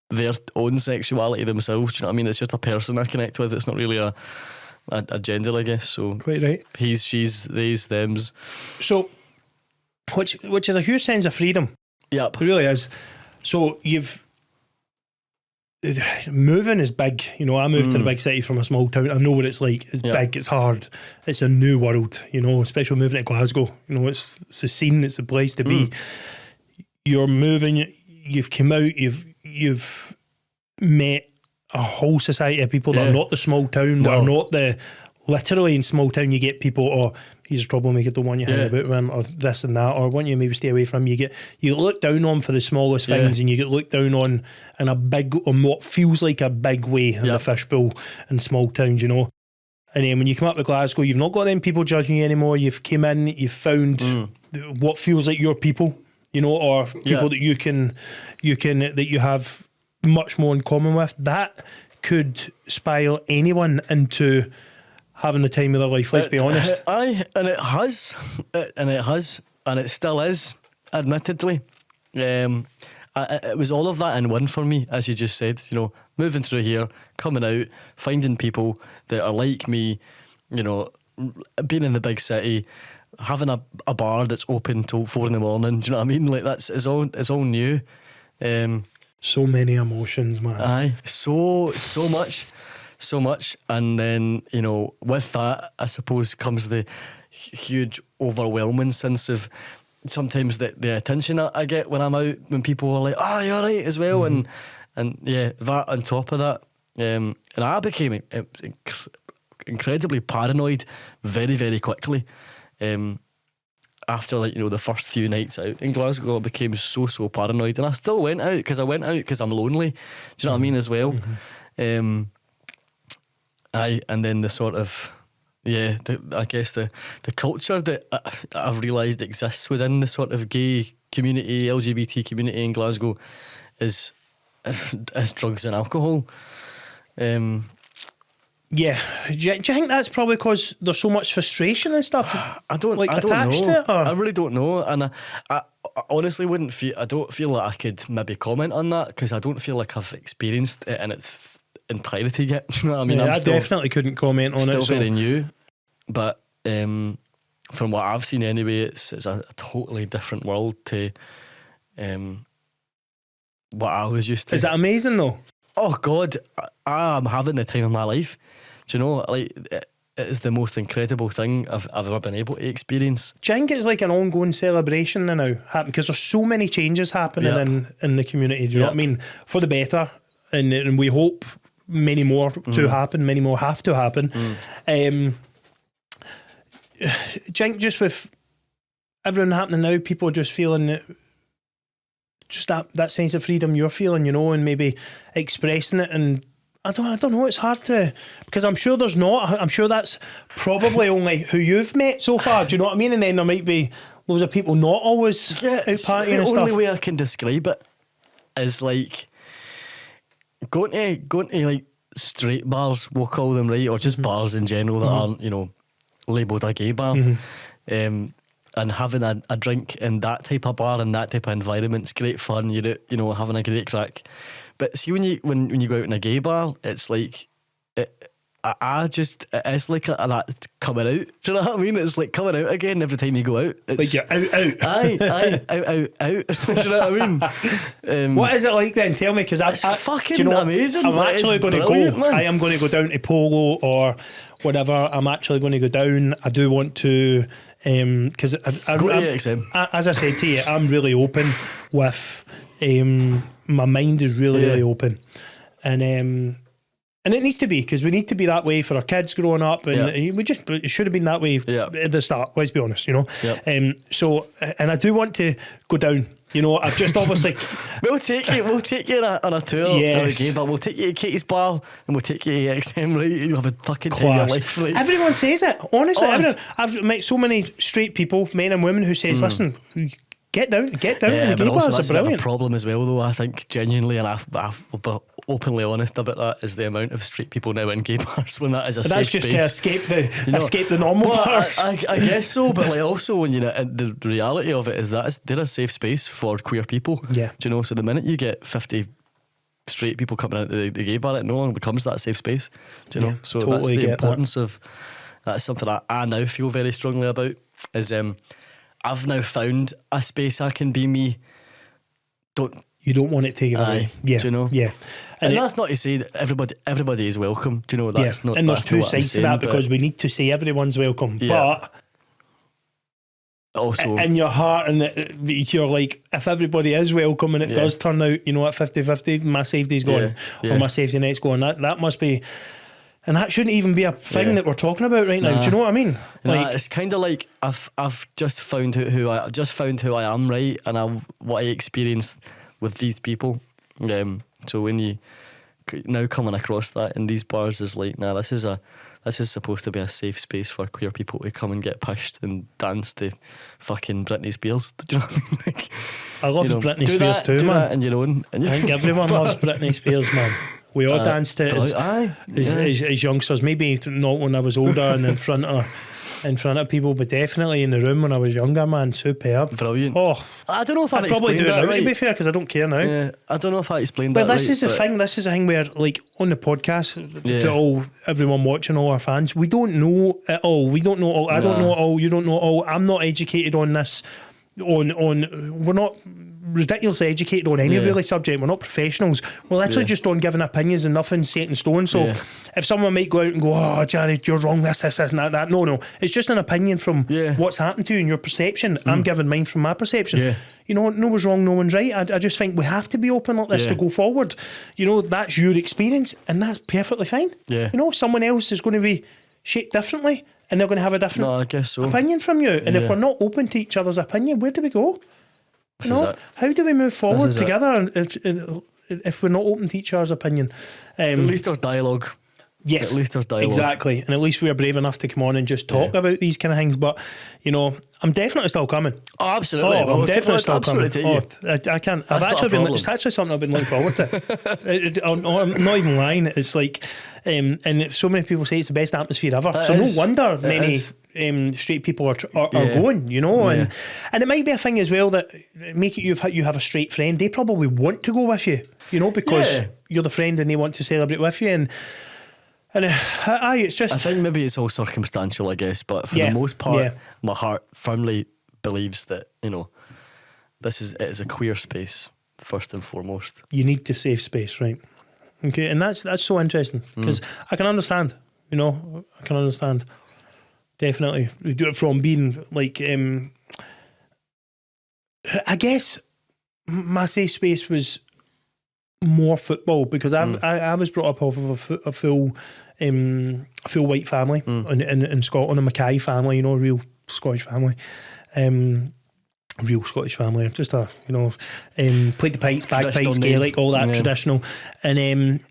[SPEAKER 2] their own sexuality themselves. Do you know what I mean? It's just a person I connect with. It's not really a gender, I guess. So
[SPEAKER 1] quite right.
[SPEAKER 2] He's, she's, they's, thems.
[SPEAKER 1] So, which is a huge sense of freedom.
[SPEAKER 2] Yep.
[SPEAKER 1] It really is. So moving is big. You know, I moved to the big city from a small town. I know what it's like. It's big, it's hard. It's a new world, you know, especially moving to Glasgow. You know, it's the scene, it's the place to be. You're moving, you've come out, you've met a whole society of people that are not the small town, that are not the, literally in small town you get people, he's a troublemaker, don't want you hang about with him, or this and that, or want you maybe stay away from him. You look down on for the smallest things, and you get looked down on on what feels like a big way in the fishbowl in small towns, you know. And then when you come up to Glasgow, you've not got them people judging you anymore. You've came in, you've found what feels like your people, you know, or people that you can that you have much more in common with. That could spiral anyone into having the time of their life, let's be honest.
[SPEAKER 2] And it has, and it still is, admittedly. It was all of that in one for me, as you just said, you know, moving through here, coming out, finding people that are like me, you know, being in the big city, having a bar that's open till 4 a.m. Do you know what I mean? Like, it's all new.
[SPEAKER 1] So many emotions, man.
[SPEAKER 2] Aye, so much. And then, you know, with that, I suppose comes the huge overwhelming sense of sometimes the attention I get when I'm out, when people are like, oh, you're right as well. And yeah, that on top of that. And I became incredibly paranoid very, very quickly. After, like, you know, the first few nights out in Glasgow, I became so paranoid. And I still went out because I'm lonely. Do you know what I mean, as well? And then the sort of, I guess the culture that I've realised exists within the sort of gay community, LGBT community in Glasgow is drugs and alcohol. Yeah.
[SPEAKER 1] Do you think that's probably because there's so much frustration and stuff?
[SPEAKER 2] I don't know. I really don't know. And I honestly wouldn't feel, I don't feel like I could maybe comment on that, because I don't feel like I've experienced it in its entirety yet. Do you know what I mean?
[SPEAKER 1] I definitely couldn't comment on it.
[SPEAKER 2] Still very new. But from what I've seen anyway, it's a totally different world to what I was used to.
[SPEAKER 1] Is it amazing though?
[SPEAKER 2] Oh God, I'm having the time of my life. Do you know, like, it is the most incredible thing I've ever been able to experience.
[SPEAKER 1] Do you think it's like an ongoing celebration now? Because there's so many changes happening in the community. Do you know what I mean? For the better, and we hope many more to happen, many more have to happen. Do you think just with everything happening now, people are just feeling just that sense of freedom you're feeling, you know, and maybe expressing it, and I don't know, it's hard to, because I'm sure there's not, I'm sure that's probably only who you've met so far, do you know what I mean? And then there might be loads of people not always out partying and stuff.
[SPEAKER 2] The only way I can describe it is like going to like straight bars, we'll call them, right, or just bars in general that aren't, you know, labelled a gay bar, and having a drink in that type of bar and that type of environment's great fun. You know, having a great crack. But see, when you go out in a gay bar, it's like it's like that coming out. Do you know what I mean? It's like coming out again every time you go out. It's
[SPEAKER 1] like you're out.
[SPEAKER 2] Out. Do you know what I mean?
[SPEAKER 1] What is it like then? Tell me, because
[SPEAKER 2] it's fucking
[SPEAKER 1] do you know
[SPEAKER 2] amazing.
[SPEAKER 1] I'm actually going to go.
[SPEAKER 2] Man.
[SPEAKER 1] I am going to go down to Polo or whatever. I'm actually going to go down. I do want to, because as I said to you, I'm really open with. My mind is really open, and it needs to be, because we need to be that way for our kids growing up, and it should have been that way at the start. Let's be honest, you know. So, and I do want to go down. You know, I've just obviously
[SPEAKER 2] we'll take you on a tour.
[SPEAKER 1] Yes.
[SPEAKER 2] But we'll take you to Katie's bar and we'll take you to XM, right? You'll have a fucking time of your life, right?
[SPEAKER 1] Everyone says it, honestly. I've met so many straight people, men and women, who says, "Listen, get down to the gay bars are brilliant."
[SPEAKER 2] A problem as well, though, I think, genuinely, and I'll be openly honest about that, is the amount of straight people now in gay bars when that is a safe space.
[SPEAKER 1] That's just to escape the normal bars.
[SPEAKER 2] I guess so, but like also when the reality of it is that they're a safe space for queer people.
[SPEAKER 1] Yeah.
[SPEAKER 2] Do you know? So the minute you get 50 straight people coming into the gay bar, it no longer becomes that safe space. Do you know? So totally that's the importance of. That's something I now feel very strongly about. Is I've now found a space I can be me.
[SPEAKER 1] You don't want it taken away. Yeah.
[SPEAKER 2] Do you know?
[SPEAKER 1] Yeah.
[SPEAKER 2] And that's not to say that everybody is welcome. Do you know? That's not.
[SPEAKER 1] And there's two sides to that, because we need to say everyone's welcome. But
[SPEAKER 2] also
[SPEAKER 1] in your heart, and you're like, if everybody is welcome and it does turn out, you know, at 50-50, my safety's gone or my safety net's gone, that must be. And that shouldn't even be a thing that we're talking about right now. Do you know what I mean? Like,
[SPEAKER 2] it's kind of like I've just found who I am, right, and what I experienced with these people. So when you now coming across that in these bars is like, this is supposed to be a safe space for queer people to come and get pushed and dance to fucking Britney Spears. Do you know what I mean? Like,
[SPEAKER 1] I love Britney Spears too, man.
[SPEAKER 2] That in your own.
[SPEAKER 1] I think everyone loves Britney Spears, man. We all danced to it as youngsters. Maybe not when I was older and in front of people, but definitely in the room when I was younger, man. Superb.
[SPEAKER 2] Brilliant.
[SPEAKER 1] Oh,
[SPEAKER 2] I don't know if I'd
[SPEAKER 1] probably do it now,
[SPEAKER 2] right.
[SPEAKER 1] to be fair, because I don't care now.
[SPEAKER 2] Yeah, I don't know if I explained
[SPEAKER 1] that. But
[SPEAKER 2] this
[SPEAKER 1] is the thing. This is a thing where, like, on the podcast, to everyone watching, all our fans, we don't know it all. We don't know all. I don't know it all. You don't know it all. I'm not educated on this. We're not ridiculously educated on any really subject. We're not professionals. We're literally just on giving opinions, and nothing set in stone. So if someone might go out and go, "Oh, Jared, you're wrong, this and that," no, it's just an opinion from what's happened to you and your perception. I'm giving mine from my perception. You know, no one's wrong, no one's right. I just think we have to be open like this to go forward. You know, that's your experience, and that's perfectly fine. You know, someone else is going to be shaped differently, and they're going to have a different opinion from you. And if we're not open to each other's opinion, where do we go? You know, how do we move forward together if we're not open to each other's opinion?
[SPEAKER 2] At least there's dialogue.
[SPEAKER 1] Yes,
[SPEAKER 2] at least there's dialogue.
[SPEAKER 1] Exactly, and at least we're brave enough to come on and just talk about these kind of things. But you know, I'm definitely still coming.
[SPEAKER 2] Oh, absolutely.
[SPEAKER 1] I'm definitely still coming. I can't. It's actually something I've been looking forward to. I'm not even lying. It's like, and so many people say it's the best atmosphere ever. No wonder many straight people are going. You know, and it might be a thing as well that make it you have a straight friend. They probably want to go with you. You know, because you're the friend and they want to celebrate with you. And it's just,
[SPEAKER 2] I think maybe it's all circumstantial, I guess, but for the most part, my heart firmly believes that, you know, it is a queer space first and foremost.
[SPEAKER 1] You need to safe space, right? Okay, and that's so interesting because I can understand. You know, I can understand. Definitely, we do it from being like, I guess my safe space was more football, because I was brought up off of a full white family in Scotland, a Mackay family, you know, a real Scottish family. Real Scottish family, just a, you know, played the pipes, bagpipes, Gaelic, all that traditional. And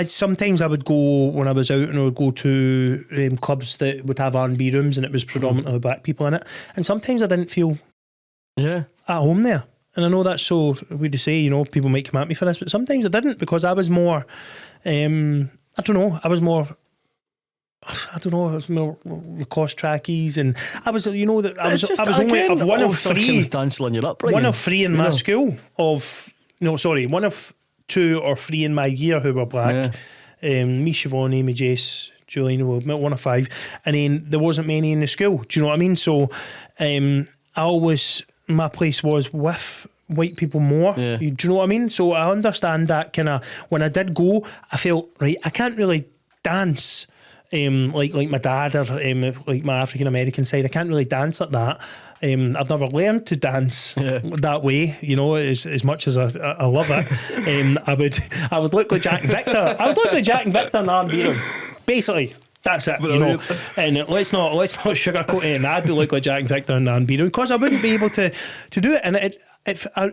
[SPEAKER 1] sometimes I would go when I was out, and I would go to clubs that would have R&B rooms, and it was predominantly black people in it. And sometimes I didn't feel at home there. And I know that's so weird to say, you know, people might come at me for this, but sometimes I didn't, because I was more, I was more Lacoste trackies, and I was, you know, that I was only of one of three in my school one of 2 or 3 in my year who were black. Me, Siobhan, Amy, Jace, Julian were one of 5, and then there wasn't many in the school. Do you know what I mean? So my place was with white people more. Do you know what I mean? So I understand that kind of, when I did go, I felt, right, I can't really dance like my dad, or like my African American side. I can't really dance like that. I've never learned to dance that way, you know, as much as I love it. I would look like Jack and Victor. I would look like Jack and Victor in R&B room. Basically, that's it.
[SPEAKER 2] Brilliant.
[SPEAKER 1] You know. And let's not sugarcoat it. And I'd be like Jack and Victor in R&B room, because I wouldn't be able to do it. And it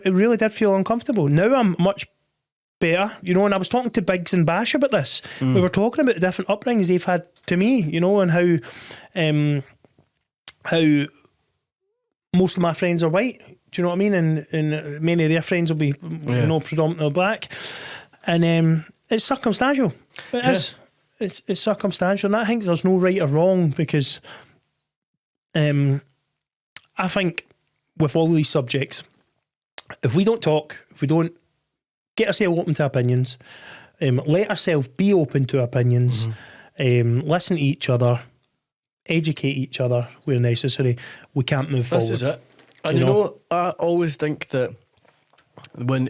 [SPEAKER 1] really did feel uncomfortable. Now I'm much better, you know, and I was talking to Biggs and Bash about this. We were talking about the different upbringings they've had to me, you know, and how most of my friends are white. Do you know what I mean? And many of their friends will be, you know, predominantly black. And it's circumstantial. It is. It's circumstantial. And I think there's no right or wrong, because I think with all these subjects, if we don't talk, if we don't get ourselves open to opinions, let ourselves be open to opinions, listen to each other, educate each other where necessary, we can't move forward.
[SPEAKER 2] This is it. And you know, I always think that when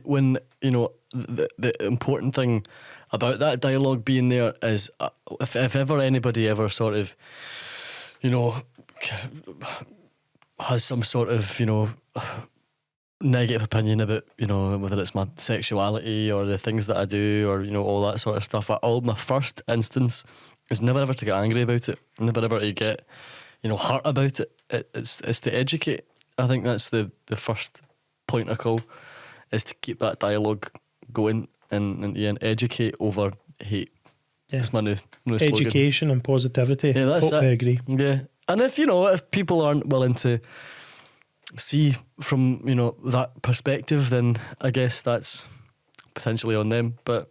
[SPEAKER 2] you know, the important thing about that dialogue being there is, if ever anybody ever sort of, you know, has some sort of, you know, negative opinion about, you know, whether it's my sexuality or the things that I do, or, you know, all that sort of stuff, my first instance is never ever to get angry about it, never ever to get, you know, hurt about it. It's to educate. I think that's the first point of call, is to keep that dialogue going and educate over hate. That's my new slogan.
[SPEAKER 1] Education and positivity.
[SPEAKER 2] Yeah, that's
[SPEAKER 1] totally
[SPEAKER 2] it.
[SPEAKER 1] agree.
[SPEAKER 2] Yeah. And if people aren't willing to see from, you know, that perspective, then I guess that's potentially on them. But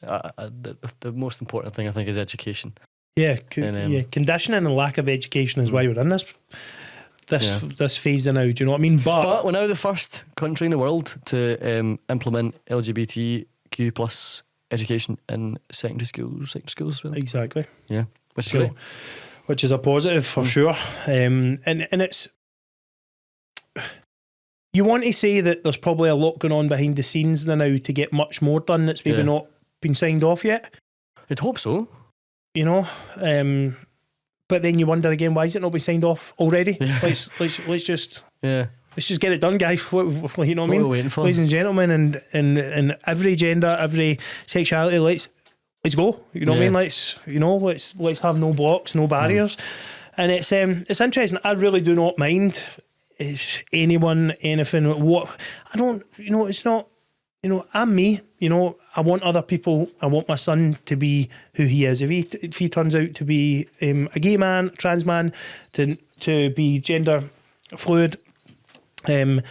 [SPEAKER 2] the most important thing, I think, is education.
[SPEAKER 1] Yeah, conditioning and lack of education is why we're in this phase now. Do you know what I mean? But
[SPEAKER 2] we're now the first country in the world to implement LGBTQ plus education in secondary schools. Really.
[SPEAKER 1] Exactly.
[SPEAKER 2] Yeah, which is great.
[SPEAKER 1] Which is a positive for sure. And it's, you want to say that there's probably a lot going on behind the scenes now to get much more done that's maybe not been signed off yet.
[SPEAKER 2] I'd hope so.
[SPEAKER 1] You know, but then you wonder again, why is it not been signed off already?
[SPEAKER 2] Yeah.
[SPEAKER 1] Let's just get it done, guys. You know what I mean?
[SPEAKER 2] Waiting for?
[SPEAKER 1] Ladies and gentlemen, and every gender, every sexuality, let's go. You know what I mean? Let's have no blocks, no barriers. And it's interesting. I really do not mind anything. What I don't, you know, it's not. You know, I'm me. You know, I want other people. I want my son to be who he is. If he turns out to be a gay man, trans man, to be gender fluid, then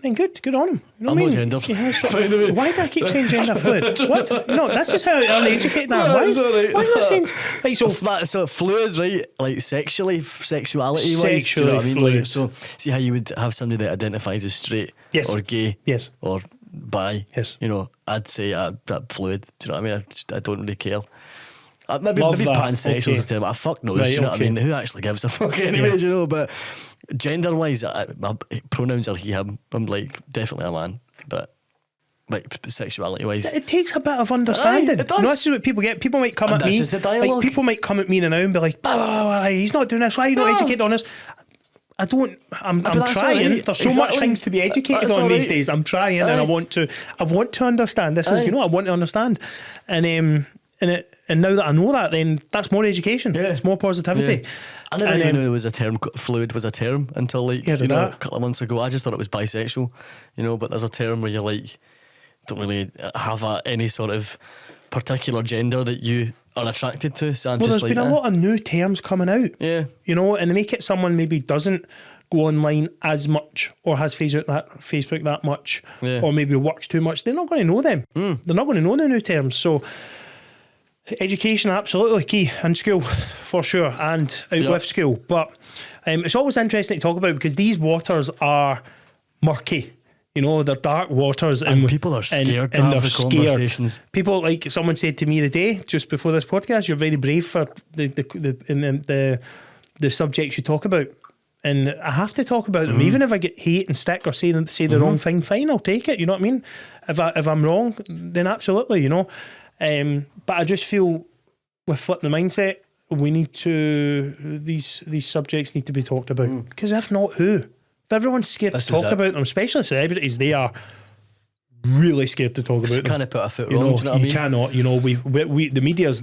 [SPEAKER 1] good on him. You know
[SPEAKER 2] I'm
[SPEAKER 1] what I mean?
[SPEAKER 2] gender fluid.
[SPEAKER 1] Why do I keep saying gender fluid? What? No, this is how I'm educated now. Why?
[SPEAKER 2] Right.
[SPEAKER 1] Why am I saying like so?
[SPEAKER 2] So fluid, right? Like sexuality wise.
[SPEAKER 1] Sexually
[SPEAKER 2] you know what I mean?
[SPEAKER 1] fluid.
[SPEAKER 2] Like, so see how you would have somebody that identifies as straight, or gay, or bi.
[SPEAKER 1] Yes.
[SPEAKER 2] You know, I'd say I'm fluid. Do you know what I mean? I don't really care. Maybe pansexual is but I fuck knows.
[SPEAKER 1] Right,
[SPEAKER 2] you know what I mean? Who actually gives a fuck anyway? You know, but gender wise, my pronouns are he, him. I'm like definitely a man, but like sexuality wise,
[SPEAKER 1] it takes a bit of understanding.
[SPEAKER 2] It does.
[SPEAKER 1] You know, this is what people get. People might come at me.
[SPEAKER 2] This is the dialogue.
[SPEAKER 1] Like, people might come at me now and be like, he's not doing this. Why are you not educated on this? I'm
[SPEAKER 2] that's
[SPEAKER 1] trying.
[SPEAKER 2] right.
[SPEAKER 1] There's so much things to be educated on these days. I'm trying, and I want to understand. This is, I want to understand, and now that I know that, then that's more education.
[SPEAKER 2] Yeah.
[SPEAKER 1] It's more positivity.
[SPEAKER 2] Yeah. I never even knew there was a term. Fluid was a term until a couple of months ago. I just thought it was bisexual, but there's a term where you're like, don't really have any sort of particular gender that you are attracted to. So
[SPEAKER 1] there's been a lot of new terms coming out.
[SPEAKER 2] Yeah.
[SPEAKER 1] And they make it someone maybe doesn't go online as much or has Facebook that much or maybe works too much. They're not going to know them. They're not going to know the new terms. So education, absolutely key in school for sure, and out with school. But it's always interesting to talk about because these waters are murky. They're dark waters,
[SPEAKER 2] and people are scared to have the conversations.
[SPEAKER 1] People, like someone said to me the day just before this podcast, you're very brave for the subjects you talk about, and I have to talk about them, even if I get hate and stick or say the wrong thing. Fine, I'll take it. You know what I mean? If I'm wrong, then absolutely. But I just feel with Flip the Mindset, we need to these subjects need to be talked about because if not, who? If everyone's scared to talk about them, especially celebrities, they are really scared to talk about them.
[SPEAKER 2] Kind of put a foot wrong. Do you know what I mean?
[SPEAKER 1] You cannot. We the media's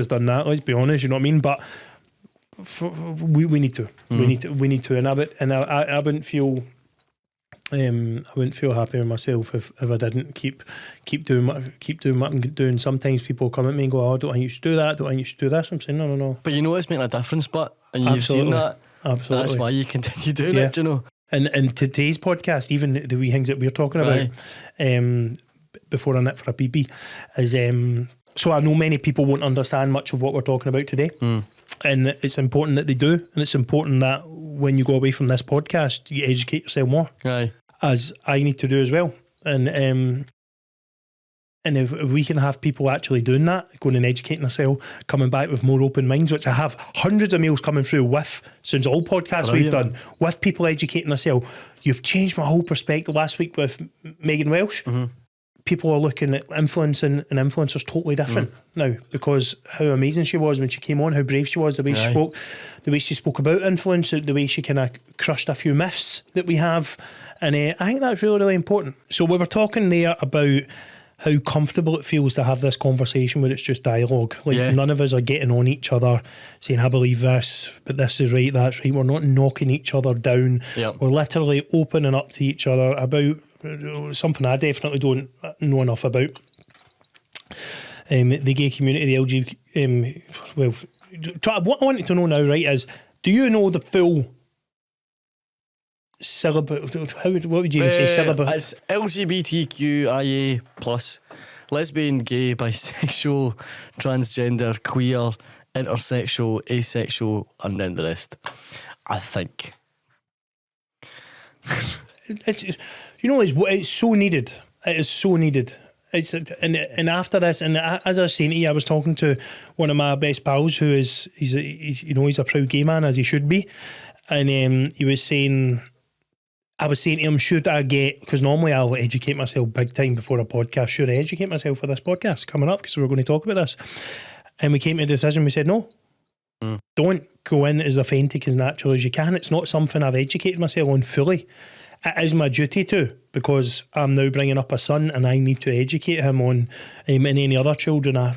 [SPEAKER 1] done that. Let's be honest. You know what I mean? But we need to. We need to. And I wouldn't feel. I wouldn't feel happy with myself if I didn't keep doing what I'm doing. Sometimes people come at me and go, "Oh, I don't think you should do that. I don't think you should do this." I'm saying, no.
[SPEAKER 2] But it's making a difference. And you've seen that.
[SPEAKER 1] Absolutely.
[SPEAKER 2] That's why you continue doing it.
[SPEAKER 1] And today's podcast, even the wee things that we're talking about, before I knit for a BB, is so I know many people won't understand much of what we're talking about today. And it's important that they do, and it's important that when you go away from this podcast, you educate yourself more, as I need to do as well. And if we can have people actually doing that, going and educating themselves, coming back with more open minds, which I have hundreds of mails coming through with, since all podcasts we've done, with people educating themselves. You've changed my whole perspective. Last week with Megan Welsh, people are looking at influencing and influencers totally different now, because how amazing she was when she came on, how brave she was, the way she spoke, the way she spoke about influence, the way she kind of crushed a few myths that we have. And I think that's really, really important. So we were talking there about how comfortable it feels to have this conversation where it's just dialogue. None of us are getting on each other saying, I believe this, but this is right, that's right. We're not knocking each other down. We're literally opening up to each other about something I definitely don't know enough about. The gay community, the LGBT. What I wanted to know now, right, is do you know the full syllabus? What would you even say? Syllabus?
[SPEAKER 2] It's LGBTQIA plus, lesbian, gay, bisexual, transgender, queer, intersexual, asexual, and then the rest. I think. It's so needed. It is so needed. And after this, and as I was saying to you, I was talking to one of my best pals who he's a proud gay man, as he should be, and he was saying, I was saying to him, should I get, because normally I'll educate myself big time before a podcast, should I educate myself for this podcast coming up, because we're going to talk about this? And we came to a decision, we said no. Don't go in as authentic, as natural as you can. It's not something I've educated myself on fully. It is my duty to, because I'm now bringing up a son and I need to educate him on, and any other children I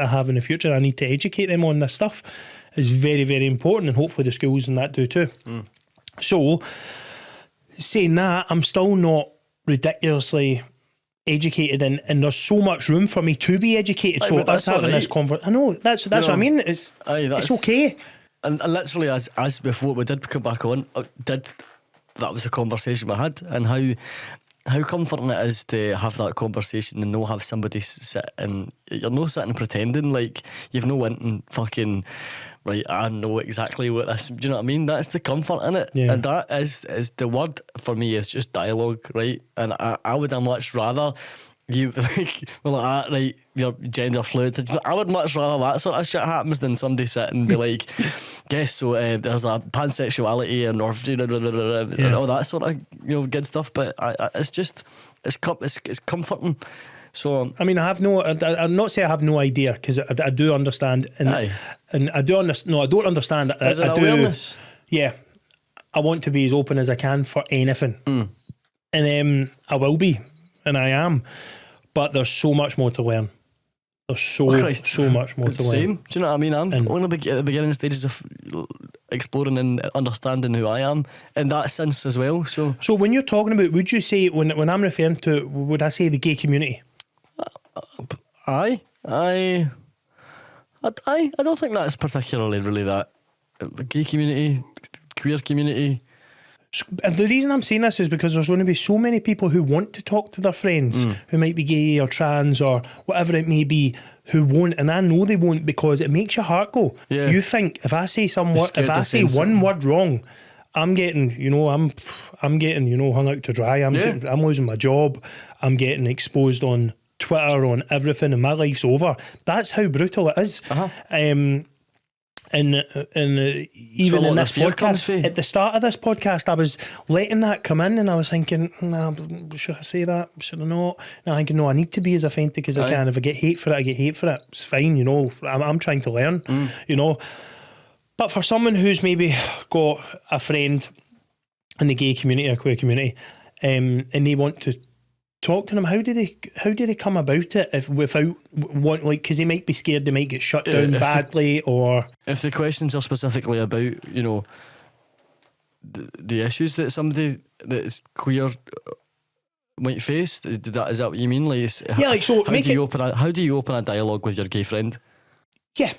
[SPEAKER 2] have in the future, I need to educate them on this stuff. It's very, very important, and hopefully the schools and that do too. So, saying that, I'm still not ridiculously educated, and there's so much room for me to be educated. So us having this conversation, I know that's what I mean. It's okay. And literally, as before we did come back on, that was the conversation we had, and how comforting it is to have that conversation and not have somebody sit and you're not sitting pretending like you've no went and fucking right, I know exactly what this, do you know what I mean? That's the comfort in it. And that is the word for me, is just dialogue, right? And I would much rather you right, you're gender fluid. I would much rather that sort of shit happens than somebody sit and be like, guess so there's a pansexuality and and all that sort of good stuff. But it's just it's comforting. So
[SPEAKER 1] I mean, I'm not saying I have no idea, because I do understand, and I do understand. No, I don't understand.
[SPEAKER 2] Is it awareness?
[SPEAKER 1] Yeah, I want to be as open as I can for anything. And I will be, and I am. But there's so much more to learn. There's so much more to learn.
[SPEAKER 2] Same. Do you know what I mean? I'm only at the beginning stages of exploring and understanding who I am in that sense as well. So
[SPEAKER 1] when you're talking about, would you say, when I'm referring to, would I say the gay community?
[SPEAKER 2] I don't think that's particularly really that. The gay community, queer community.
[SPEAKER 1] And the reason I'm saying this is because there's going to be so many people who want to talk to their friends who might be gay or trans or whatever it may be, who won't, and I know they won't, because it makes your heart go.
[SPEAKER 2] Yeah.
[SPEAKER 1] You think if I say one word wrong, I'm getting, I'm getting, hung out to dry. I'm losing my job. I'm getting exposed on Twitter, on everything, and my life's over. That's how brutal it is. And even in this podcast, at the start of this podcast, I was letting that come in, and I was thinking, should I say that? Should I not? And I'm thinking, no, I need to be as authentic as I can. If I get hate for it, I get hate for it. It's fine, I'm trying to learn, But for someone who's maybe got a friend in the gay community or queer community, and they want to talk to them, how do they come about it because they might be scared they might get shut down badly, or
[SPEAKER 2] if the questions are specifically about the issues that somebody that's queer might face, is that what you mean? How do you open a dialogue with your gay friend?
[SPEAKER 1] Yeah,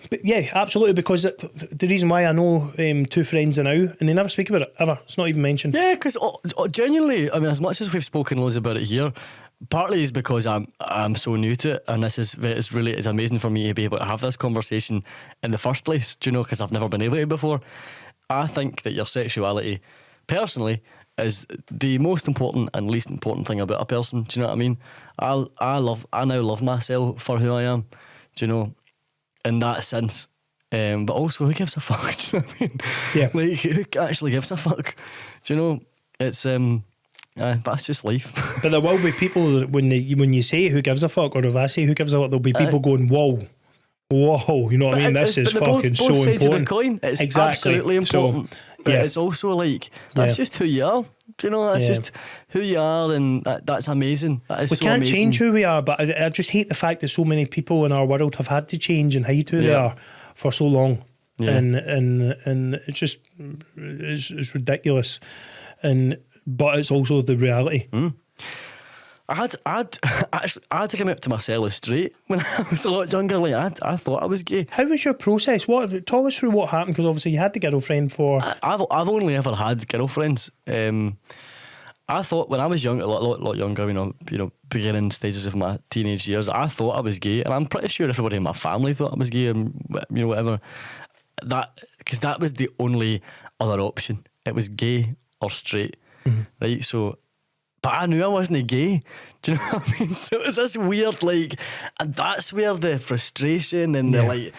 [SPEAKER 1] absolutely. Because the reason why I know two friends now, and they never speak about it ever. It's not even mentioned.
[SPEAKER 2] Yeah, because genuinely, I mean, as much as we've spoken loads about it here, partly is because I'm so new to it, and it's amazing for me to be able to have this conversation in the first place. Do you know? Because I've never been able to before. I think that your sexuality, personally, is the most important and least important thing about a person. Do you know what I mean? I now love myself for who I am. Do you know? In that sense, but also, who gives a fuck? Do you know what I mean?
[SPEAKER 1] Yeah.
[SPEAKER 2] Like, who actually gives a fuck? Do you know? It's that's just life.
[SPEAKER 1] But there will be people that when you say who gives a fuck, or if I say who gives a fuck, there'll be people going, whoa, you know what I mean? This is fucking
[SPEAKER 2] both
[SPEAKER 1] so
[SPEAKER 2] sides
[SPEAKER 1] important.
[SPEAKER 2] Of the coin. It's
[SPEAKER 1] exactly.
[SPEAKER 2] Absolutely important. So, but it's also like, that's just who you are. Do you know? That's just who you are, and that's amazing. That is
[SPEAKER 1] we
[SPEAKER 2] so
[SPEAKER 1] can't
[SPEAKER 2] amazing.
[SPEAKER 1] change who we are, but I just hate the fact that so many people in our world have had to change and hide who they are for so long.
[SPEAKER 2] Yeah.
[SPEAKER 1] And it's just it's ridiculous. But it's also the reality.
[SPEAKER 2] I had to come up to myself as straight when I was a lot younger. Like I thought I was gay.
[SPEAKER 1] How was your process? Talk us through what happened, because obviously you had the girlfriend for.
[SPEAKER 2] I've only ever had girlfriends. I thought when I was young, a lot younger, beginning stages of my teenage years, I thought I was gay, and I'm pretty sure everybody in my family thought I was gay, and whatever. Because that was the only other option. It was gay or straight, right? So. But I knew I wasn't gay. Do you know what I mean? So it was this weird, and that's where the frustration and the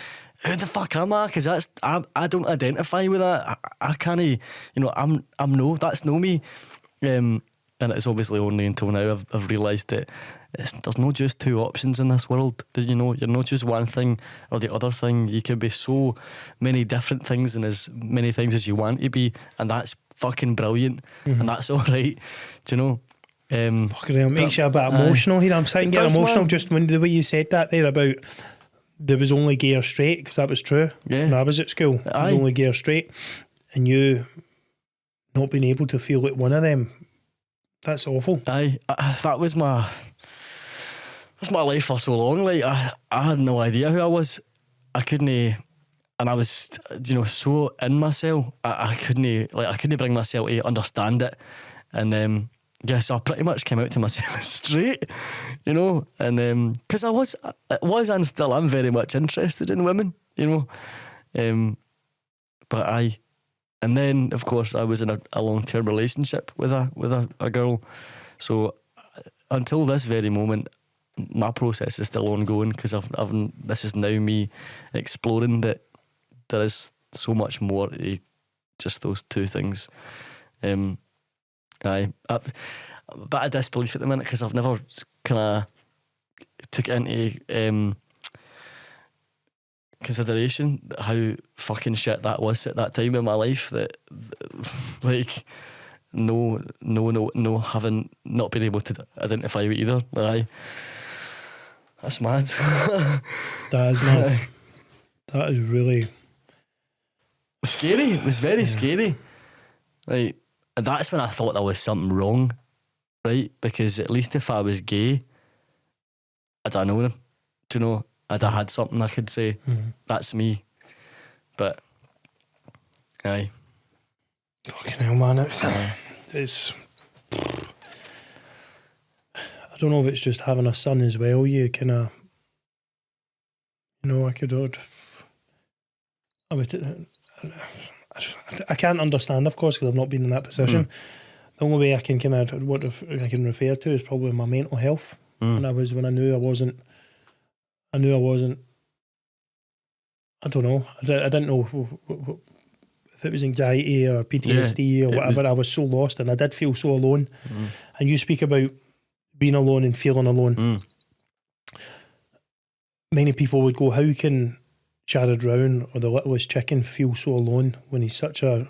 [SPEAKER 2] who the fuck am I? Because I don't identify with that. I can't, that's no me. And it's obviously only until now I've realised that there's not just two options in this world. You're not just one thing or the other thing. You can be so many different things and as many things as you want to be, and that's fucking brilliant, and that's all right. Do you know?
[SPEAKER 1] Fucking hell, it makes you a bit emotional here. I'm starting to get emotional just when the way you said that there about there was only gay or straight, because that was true.
[SPEAKER 2] Yeah.
[SPEAKER 1] When I was at school, it was only gay or straight, and you not being able to feel like one of them, that's awful.
[SPEAKER 2] That was my life for so long. Like I had no idea who I was. I couldn't, and I was so in myself. I couldn't bring myself to understand it, and so I pretty much came out to myself straight, and because I was and still am very much interested in women, but and then of course I was in a long-term relationship with a girl, so until this very moment my process is still ongoing, because this is now me exploring that there is so much more to just those two things. I'm a bit of disbelief at the minute, because I've never kind of took it into consideration how fucking shit that was at that time in my life, that like having not been able to identify with either. Like, that's mad.
[SPEAKER 1] That is mad. That is really
[SPEAKER 2] scary. It was very scary. Like, and that's when I thought there was something wrong, right? Because at least if I was gay, I'd have known him. Do you know? I'd have had something I could say. That's me. But aye.
[SPEAKER 1] Fucking hell, man. It's I don't know if it's just having a son as well. You kind of, I can't understand, of course, because I've not been in that position. The only way I can I can refer to is probably my mental health. When I knew I wasn't. I don't know. I didn't know if it was anxiety or PTSD or whatever. I was so lost, and I did feel so alone. And you speak about being alone and feeling alone. Many people would go, how can Jared Rowan or the Littlest Chicken feel so alone when he's such a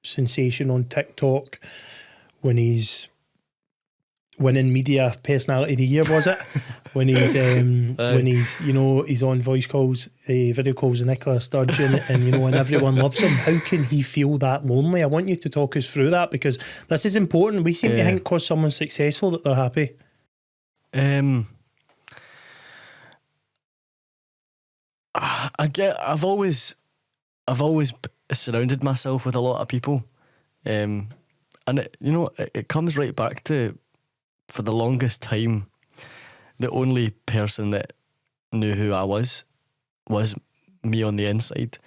[SPEAKER 1] sensation on TikTok, when he's winning media personality of the year, was it? When he's he's on voice calls, video calls with Nicola Sturgeon, and and everyone loves him. How can he feel that lonely? I want you to talk us through that, because this is important. We seem to think because someone's successful that they're happy.
[SPEAKER 2] I've always surrounded myself with a lot of people, and it comes right back to, for the longest time, the only person that knew who I was me on the inside,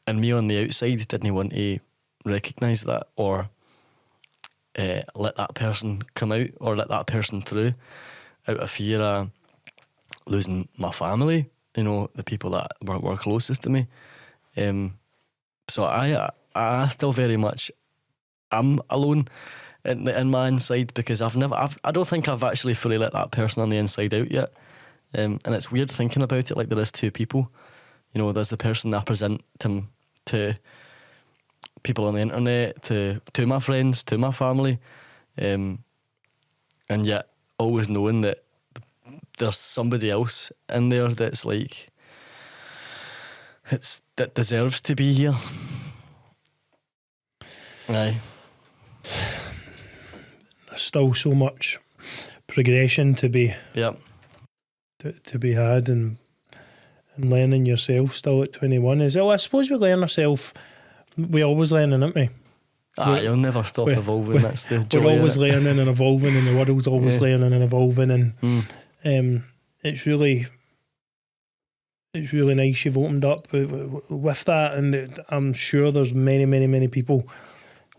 [SPEAKER 2] and me on the outside didn't want to recognise that or let that person come out or let that person through, out of fear of losing my family, the people that were closest to me. So I still very much am alone in my inside, because I don't think I've actually fully let that person on the inside out yet. And it's weird thinking about it, like there is two people. There's the person I present to people on the internet, to my friends, to my family, and yet always knowing that there's somebody else in there that's like, that deserves to be here. Aye.
[SPEAKER 1] There's still so much progression to be to be had, and learning yourself still at 21 is. I suppose we learn ourselves. We're always learning, aren't we?
[SPEAKER 2] You'll never stop evolving. That's the joy.
[SPEAKER 1] We're always learning and evolving, and the world's always learning and evolving, and it's really nice you've opened up with that, and I'm sure there's many people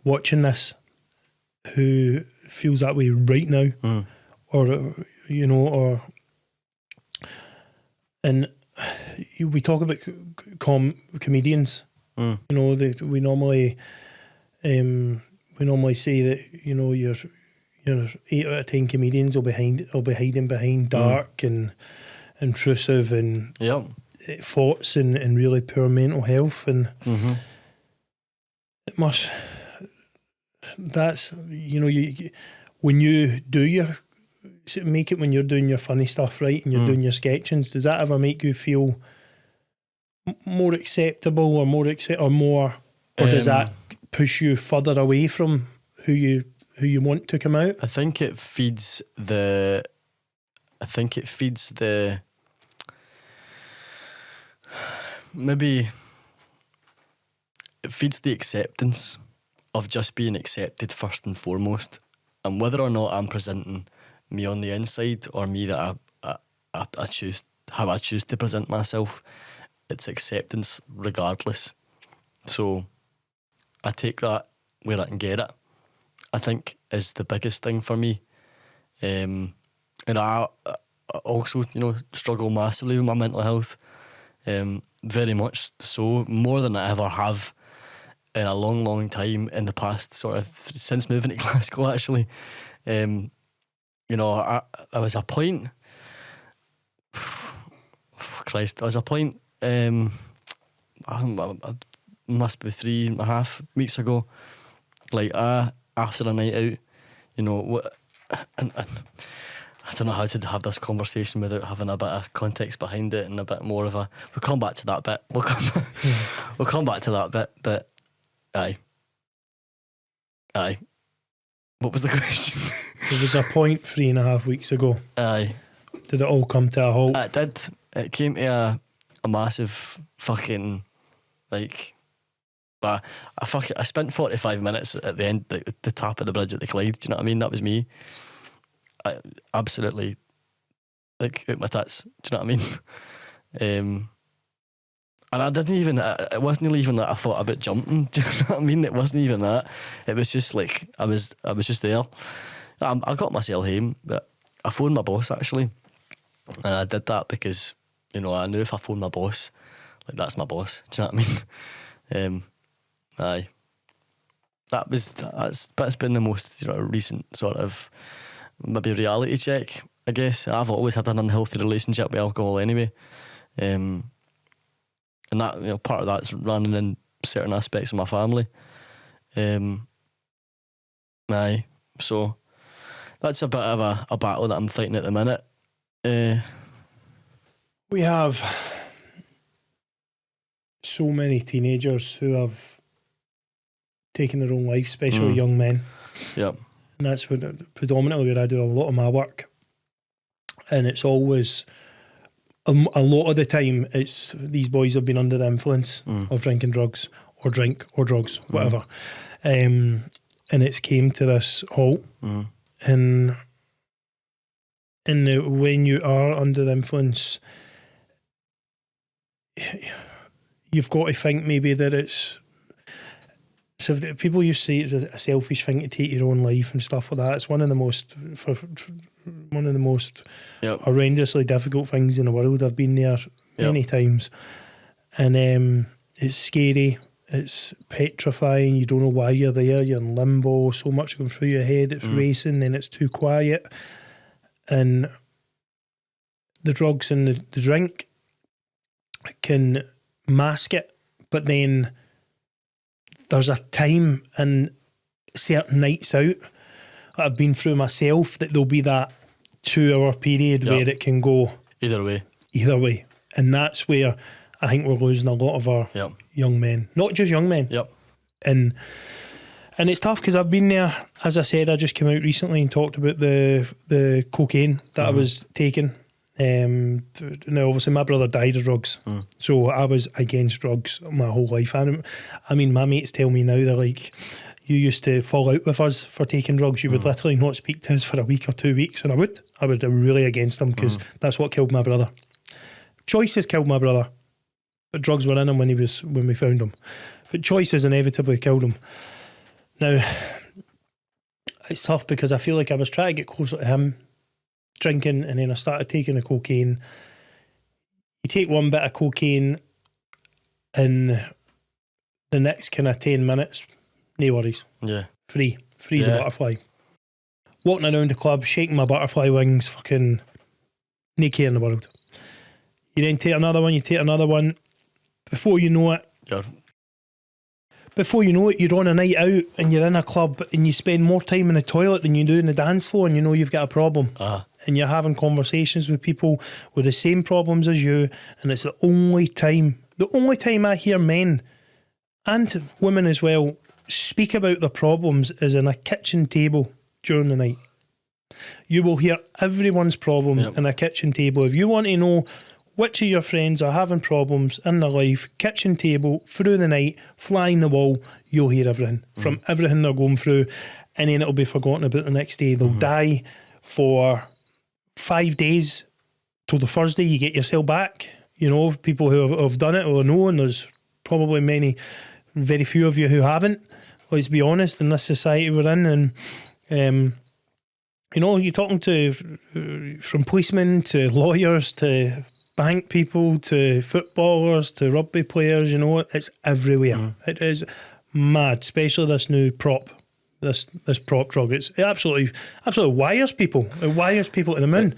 [SPEAKER 1] watching this who feels that way right now, and we talk about comedians. We normally say that you're 8 out of 10 comedians will be hiding behind dark and intrusive and thoughts and really poor mental health, and it must. That's when you do your make it, when you're doing your funny stuff, right, and you're doing your sketchings, does that ever make you feel more acceptable or more or does that push you further away from who you want to come out?
[SPEAKER 2] I think it feeds the maybe it feeds the acceptance of just being accepted first and foremost, and whether or not I'm presenting me on the inside or me that I choose, how I choose to present myself, it's acceptance regardless. So I take that where I can get it, I think, is the biggest thing for me. And I also, struggle massively with my mental health, very much so, more than I ever have in a long time in the past, sort of since moving to Glasgow, actually. I was a point, Christ, there was a point I must be 3.5 weeks ago. Like, after a night out, you know, what, and I don't know how to have this conversation without having a bit of context behind it and a bit more of a. We'll come back to that bit. We'll come back to that bit. But aye. What was the question?
[SPEAKER 1] There was a point 3.5 weeks ago.
[SPEAKER 2] Aye.
[SPEAKER 1] Did it all come to a halt?
[SPEAKER 2] It did. It came to a massive fucking, like, but I spent 45 minutes at the end, like, the top of the bridge at the Clyde. Do you know what I mean? That was me. I absolutely, like, out my tits. Do you know what I mean? And I didn't even, it wasn't even that I thought about jumping. Do you know what I mean? It wasn't even that. It was just like, I was just there. I got myself home, but I phoned my boss, actually. And I did that because, you know, I knew if I phoned my boss, like, that's my boss. Do you know what I mean? Aye. That's been the most, you know, recent sort of maybe reality check, I guess. I've always had an unhealthy relationship with alcohol anyway. And that, you know, part of that's running in certain aspects of my family. Aye. So that's a bit of a battle that I'm fighting at the minute.
[SPEAKER 1] We have so many teenagers who have taken their own life, especially young men.
[SPEAKER 2] Yep.
[SPEAKER 1] And that's predominantly where I do a lot of my work. And it's always, a lot of the time, it's these boys have been under the influence of drinking drugs or drugs, whatever. And it's came to this halt. And when you are under the influence, you've got to think maybe that it's. So people used to say it's a selfish thing to take your own life and stuff like that. It's one of the most horrendously difficult things in the world. I've been there many times, and it's scary. It's petrifying. You don't know why you're there. You're in limbo. So much going through your head. It's racing. Then it's too quiet, and the drugs and the drink can mask it, but then there's a time and certain nights out that I've been through myself that there'll be that 2-hour period where it can go
[SPEAKER 2] either way,
[SPEAKER 1] and that's where I think we're losing a lot of our young men, not just young men. And it's tough because I've been there. As I said, I just came out recently and talked about the cocaine that I was taking. Now obviously my brother died of drugs, so I was against drugs my whole life. And I mean, my mates tell me now, they're like, you used to fall out with us for taking drugs. You would literally not speak to us for a week or 2 weeks, and I would really against them because that's what killed my brother. Choices killed my brother, but drugs were in him when we found him. But choices inevitably killed him. Now it's tough because I feel like I was trying to get closer to him, drinking, and then I started taking the cocaine. You take one bit of cocaine and the next kind of 10 minutes, no worries. Free as a butterfly. Walking around the club, shaking my butterfly wings, fucking no care in the world. You then take another one. Before you know it, you're on a night out and you're in a club and you spend more time in the toilet than you do in the dance floor, and you know you've got a problem. And you're having conversations with people with the same problems as you, and it's the only time I hear men and women as well speak about their problems is in a kitchen table during the night. You will hear everyone's problems in a kitchen table. If you want to know which of your friends are having problems in their life, kitchen table, through the night, flying the wall, you'll hear everything from everything they're going through, and then it'll be forgotten about the next day. They'll die for 5 days till the Thursday you get yourself back. You know, people who have done it will know, and there's probably very few of you who haven't. Let's be honest, in this society we're in, and you know, you're talking to from policemen to lawyers to bank people to footballers to rugby players. You know, it's everywhere. It is mad, especially this new prop. This prop drug, it absolutely wires people. It wires people to the moon.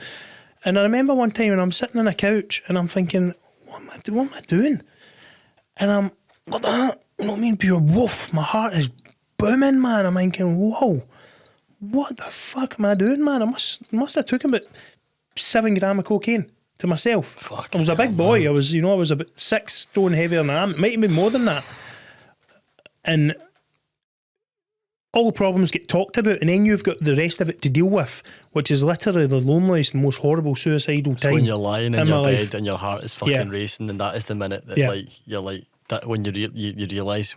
[SPEAKER 1] And I remember one time when I'm sitting on a couch and I'm thinking, what am I doing? And I'm like that, you know what I mean? Pure wolf. My heart is booming, man. I'm thinking, whoa, what the fuck am I doing, man? I must have took about 7 grams of cocaine to myself.
[SPEAKER 2] Fuck,
[SPEAKER 1] I was a big boy.
[SPEAKER 2] man.
[SPEAKER 1] I was about 6 stone heavier than I am. It might have been more than that. And all the problems get talked about, and then you've got the rest of it to deal with, which is literally the loneliest and most horrible suicidal time.
[SPEAKER 2] When you're lying in your
[SPEAKER 1] my
[SPEAKER 2] bed
[SPEAKER 1] life.
[SPEAKER 2] and your heart is fucking racing, and that is the minute that you're like that when you realise.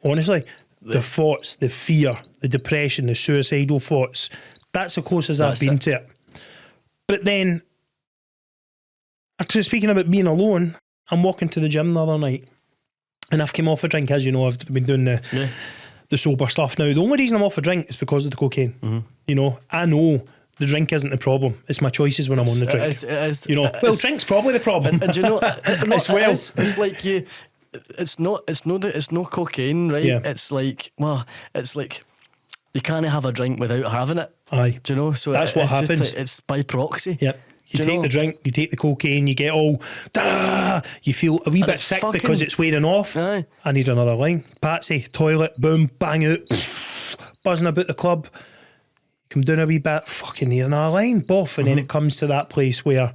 [SPEAKER 1] Honestly, the thoughts, the fear, the depression, the suicidal thoughts, that's the closest I've been to it. But then, speaking about being alone, I'm walking to the gym the other night, and I've come off a drink, as you know. I've been doing the sober stuff now. The only reason I'm off a drink is because of the cocaine. Mm-hmm. You know, I know the drink isn't the problem. It's my choices when I'm on the drink.
[SPEAKER 2] It is,
[SPEAKER 1] you know, drink's probably the problem.
[SPEAKER 2] And you know,
[SPEAKER 1] as well.
[SPEAKER 2] It's like you. It's no cocaine, right?
[SPEAKER 1] Yeah.
[SPEAKER 2] It's like you can't have a drink without having it.
[SPEAKER 1] Aye.
[SPEAKER 2] Do you know? So
[SPEAKER 1] that's what happens.
[SPEAKER 2] It's by proxy.
[SPEAKER 1] Yep. You take the drink, you take the cocaine, you get all, you feel a wee bit sick because it's wearing off.
[SPEAKER 2] Aye.
[SPEAKER 1] I need another line. Patsy, toilet, boom, bang out, buzzing about the club. Come down a wee bit, fucking need another line, boff. And then it comes to that place where,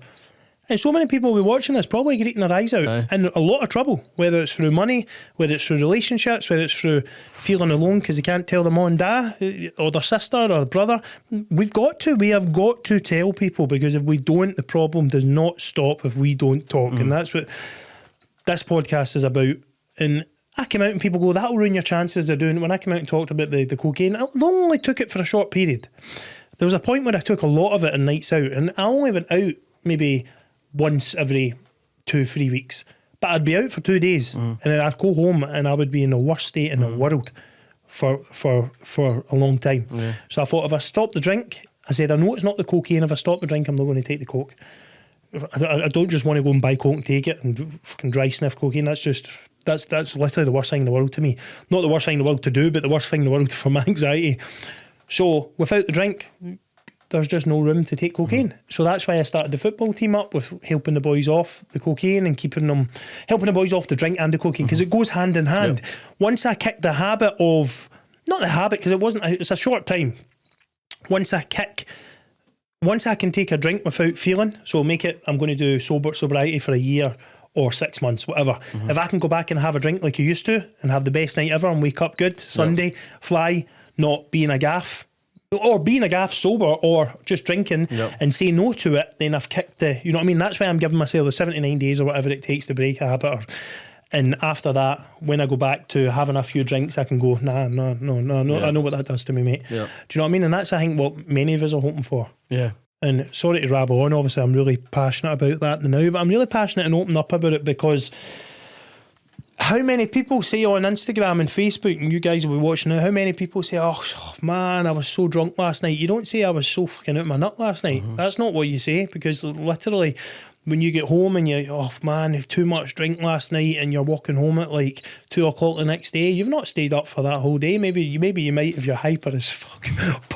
[SPEAKER 1] and so many people will be watching this probably getting their eyes out in a lot of trouble, whether it's through money, whether it's through relationships, whether it's through feeling alone because they can't tell their mum and dad or their sister or their brother. We have got to tell people, because if we don't, the problem does not stop if we don't talk. And that's what this podcast is about. And I came out and people go, that'll ruin your chances of doing it. When I came out and talked about the cocaine, I only took it for a short period. There was a point where I took a lot of it on nights out, and I only went out maybe once every 2-3 weeks, but I'd be out for 2 days and then I'd go home and I would be in the worst state in the world for a long time. So I thought, if I stop the drink, I said, I know it's not the cocaine. If I stop the drink, I'm not going to take the coke. I don't just want to go and buy coke and take it and fucking dry sniff cocaine. That's literally the worst thing in the world to me. Not the worst thing in the world to do, but the worst thing in the world for my anxiety. So without the drink, there's just no room to take cocaine. So that's why I started the football team up with helping the boys off the cocaine and helping the boys off the drink and the cocaine, because it goes hand in hand. Yep. Once I kicked the habit of, not the habit, because it's a short time. Once I can take a drink without feeling, so make it, I'm going to do sobriety for a year or 6 months, whatever. If I can go back and have a drink like you used to and have the best night ever and wake up good, Sunday, fly, not being a gaff, or being a gaff sober or just drinking and say no to it, then I've kicked the, you know what I mean? That's why I'm giving myself the 79 days or whatever it takes to break a habit. And after that, when I go back to having a few drinks, I can go, no. I know what that does to me, mate. Yeah. Do you know what I mean? And that's, I think, what many of us are hoping for. Yeah. And sorry to rabble on, obviously I'm really passionate about that now, but I'm really passionate and open up about it because how many people say on Instagram and Facebook, and you guys will be watching now, how many people say, oh man, I was so drunk last night. You don't say I was so fucking out my nut last night. That's not what you say, because literally when you get home and you, oh man, too much drink last night, and you're walking home at like 2 o'clock the next day, you've not stayed up for that whole day. Maybe you might if you're hyper as fuck,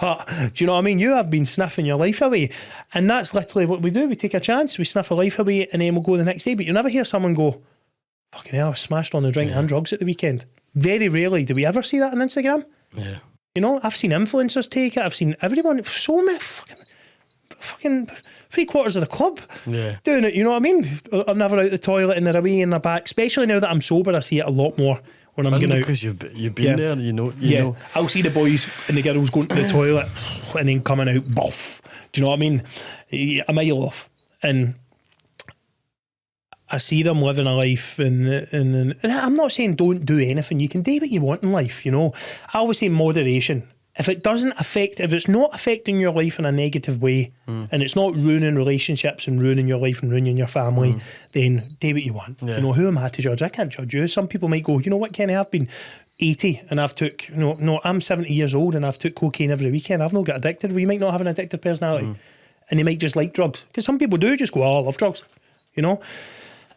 [SPEAKER 1] but do you know what I mean? You have been sniffing your life away, and that's literally what we do. We take a chance, we sniff our life away, and then we'll go the next day. But you'll never hear someone go, fucking hell, I was smashed on the drink and drugs at the weekend. Very rarely do we ever see that on Instagram. Yeah. You know, I've seen influencers take it. I've seen everyone, so many fucking 3/4 of the club doing it. You know what I mean? I'm never out the toilet and they're away in their back. Especially now that I'm sober, I see it a lot more when I'm going out.
[SPEAKER 2] Because you've been there, you know.
[SPEAKER 1] I'll see the boys and the girls going to the toilet and then coming out, boff. Do you know what I mean? A mile off. And I see them living a life, and I'm not saying don't do anything. You can do what you want in life, you know. I always say moderation. If it's not affecting your life in a negative way, and it's not ruining relationships and ruining your life and ruining your family, then do what you want. Yeah. You know, who am I to judge? I can't judge you. Some people might go, you know what, Kenny, I've been 80 and I've took, no, I'm 70 years old and I've took cocaine every weekend. I've not got addicted. Well, you might not have an addictive personality, and they might just like drugs. Because some people do just go, oh, I love drugs, you know.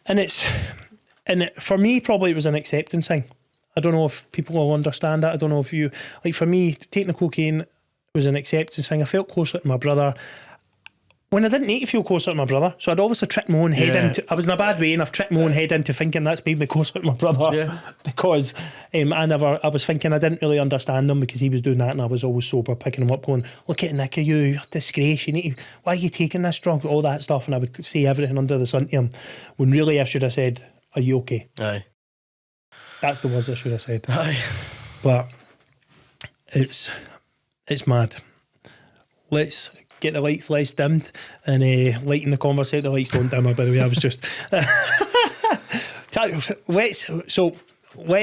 [SPEAKER 1] And for me, probably it was an acceptance thing. I don't know if people will understand that. I don't know if you, like for me, taking the cocaine was an acceptance thing. I felt closer to my brother. when I didn't need to feel closer to my brother. So I'd obviously tricked my own head
[SPEAKER 2] Yeah.
[SPEAKER 1] into, I was in a bad way and I've tricked my own head into thinking that's made me closer to my brother.
[SPEAKER 2] Yeah.
[SPEAKER 1] Because I was thinking I didn't really understand him because he was doing that and I was always sober, picking him up going, look at Nick, you're disgrace, you need to, why are you taking this drug, all that stuff. And I would say everything under the sun to him when really I should have said, are you okay?
[SPEAKER 2] Aye.
[SPEAKER 1] That's the words I should have said.
[SPEAKER 2] Aye.
[SPEAKER 1] But it's mad. Let's get the lights less dimmed and lighten the conversation. The lights don't dimmer, by the way. I was just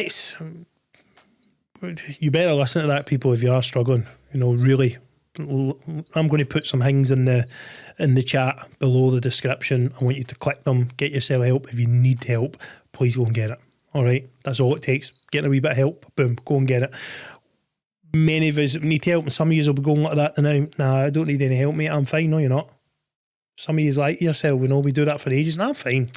[SPEAKER 1] let's you better listen to that, people, if you are struggling. You know, really. I'm going to put some things in the chat below the description. I want you to click them, get yourself help. If you need help, please go and get it. All right, that's all it takes. Getting a wee bit of help, boom, go and get it. Many of us need help, and some of you will be going like that now. Nah, I don't need any help, mate. I'm fine. No, you're not. Some of you like yourself, we do that for ages. Nah, I'm fine.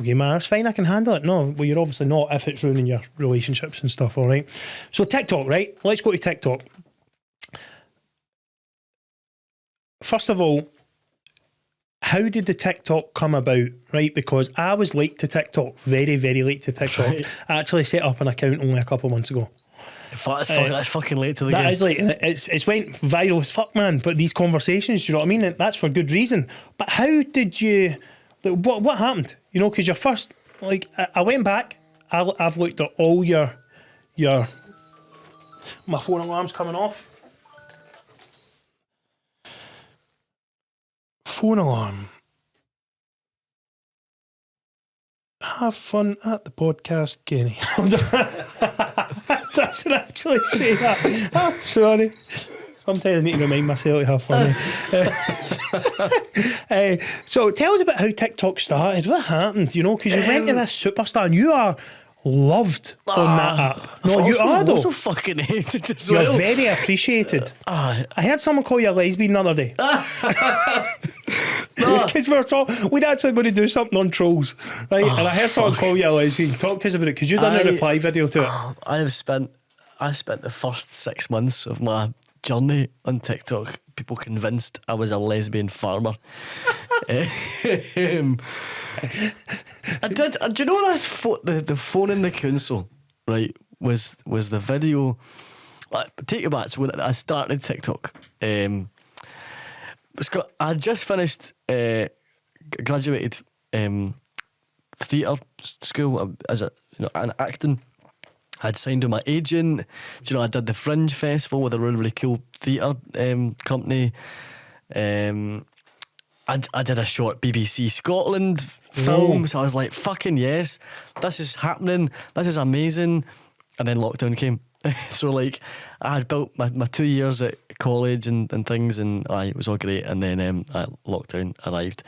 [SPEAKER 1] Okay, man, that's fine. I can handle it. No, well, you're obviously not if it's ruining your relationships and stuff. All right. So TikTok, right? Let's go to TikTok. First of all, how did the TikTok come about, right? Because I was late to TikTok, very, very late to TikTok.
[SPEAKER 2] Right.
[SPEAKER 1] I actually set up an account only a couple of months ago.
[SPEAKER 2] That's fucking late to the game.
[SPEAKER 1] That is late, and it's went viral as fuck, man. But these conversations, do you know what I mean? And that's for good reason. But how did you, what happened? You know, because your first, like, I went back, I've looked at all your, my phone alarm's coming off. Phone alarm. Have fun at the podcast, Kenny. Doesn't actually say that. I'm sorry. Sometimes I need to remind myself to have fun. So tell us about how TikTok started. What happened? You know, because you went to this superstar and you are loved on that app. No, you are though.
[SPEAKER 2] Also fucking hated as
[SPEAKER 1] You're
[SPEAKER 2] well.
[SPEAKER 1] very appreciated. I heard someone call you a lesbian the other day. Because we'd actually going to do something on trolls, right? And I heard someone call you a lesbian. Talk to us about it, because you've done a reply video to it.
[SPEAKER 2] I spent the first 6 months of my journey on TikTok people convinced I was a lesbian farmer. I did. Do you know that the phone in the council, right, was the video. Take it back. So when I started TikTok, I just finished, graduated theatre school as an acting. I'd signed with my agent. Do you know, I did the Fringe Festival with a really, really cool theatre company. I did a short BBC Scotland film. So I was like, fucking yes, this is happening. This is amazing. And then lockdown came. So like, I had built my 2 years at college and things, and it was all great. And then lockdown arrived,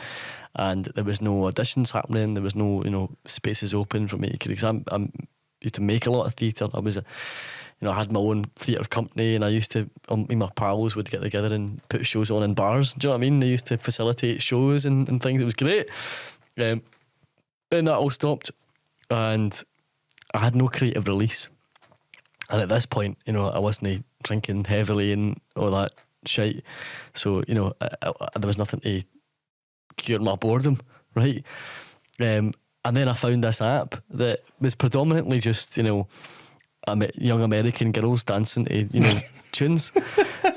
[SPEAKER 2] and there was no auditions happening. There was no spaces open for me, because I used to make a lot of theatre. I was I had my own theatre company, and I used to, me and my pals would get together and put shows on in bars. Do you know what I mean? They used to facilitate shows and things. It was great. Then that all stopped, and I had no creative release. And at this point, I wasn't drinking heavily and all that shit. So, there was nothing to cure my boredom, right? And then I found this app that was predominantly just, young American girls dancing to, tunes.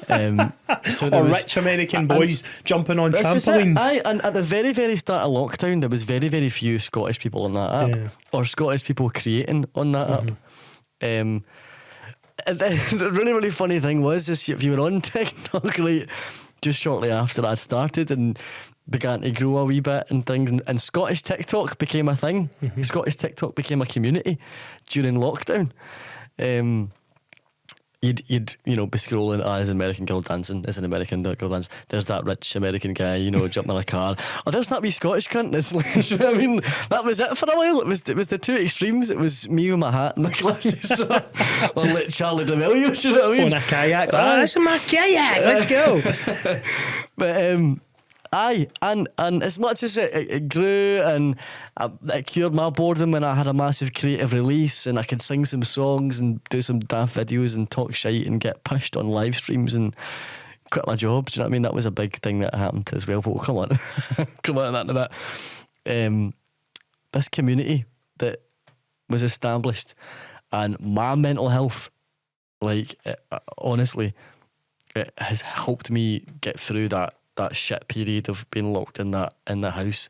[SPEAKER 1] Or rich American boys jumping on trampolines.
[SPEAKER 2] And at the very, very start of lockdown, there was very, very few Scottish people on that app, or Scottish people creating on that app. The really, really funny thing was, if you were on TikTok, right, just shortly after I'd started and began to grow a wee bit and things, and Scottish TikTok became a thing. Scottish TikTok became a community during lockdown. You'd be scrolling as an American girl dancing, as an American girl dance. There's that rich American guy, jumping in a car. Oh, there's that wee Scottish cunt. It's like, you know what I mean? That was it for a while. It was the two extremes. It was me with my hat and my glasses on, like Charlie D'Amelio. You know what I mean?
[SPEAKER 1] On a kayak. This is my kayak. Let's go.
[SPEAKER 2] But and as much as it grew and it cured my boredom, when I had a massive creative release and I could sing some songs and do some daft videos and talk shite and get pushed on live streams and quit my job. Do you know what I mean? That was a big thing that happened as well. But we'll come on, come on to that in a bit. This community that was established, and my mental health, like honestly, it has helped me get through that shit period of being locked in the house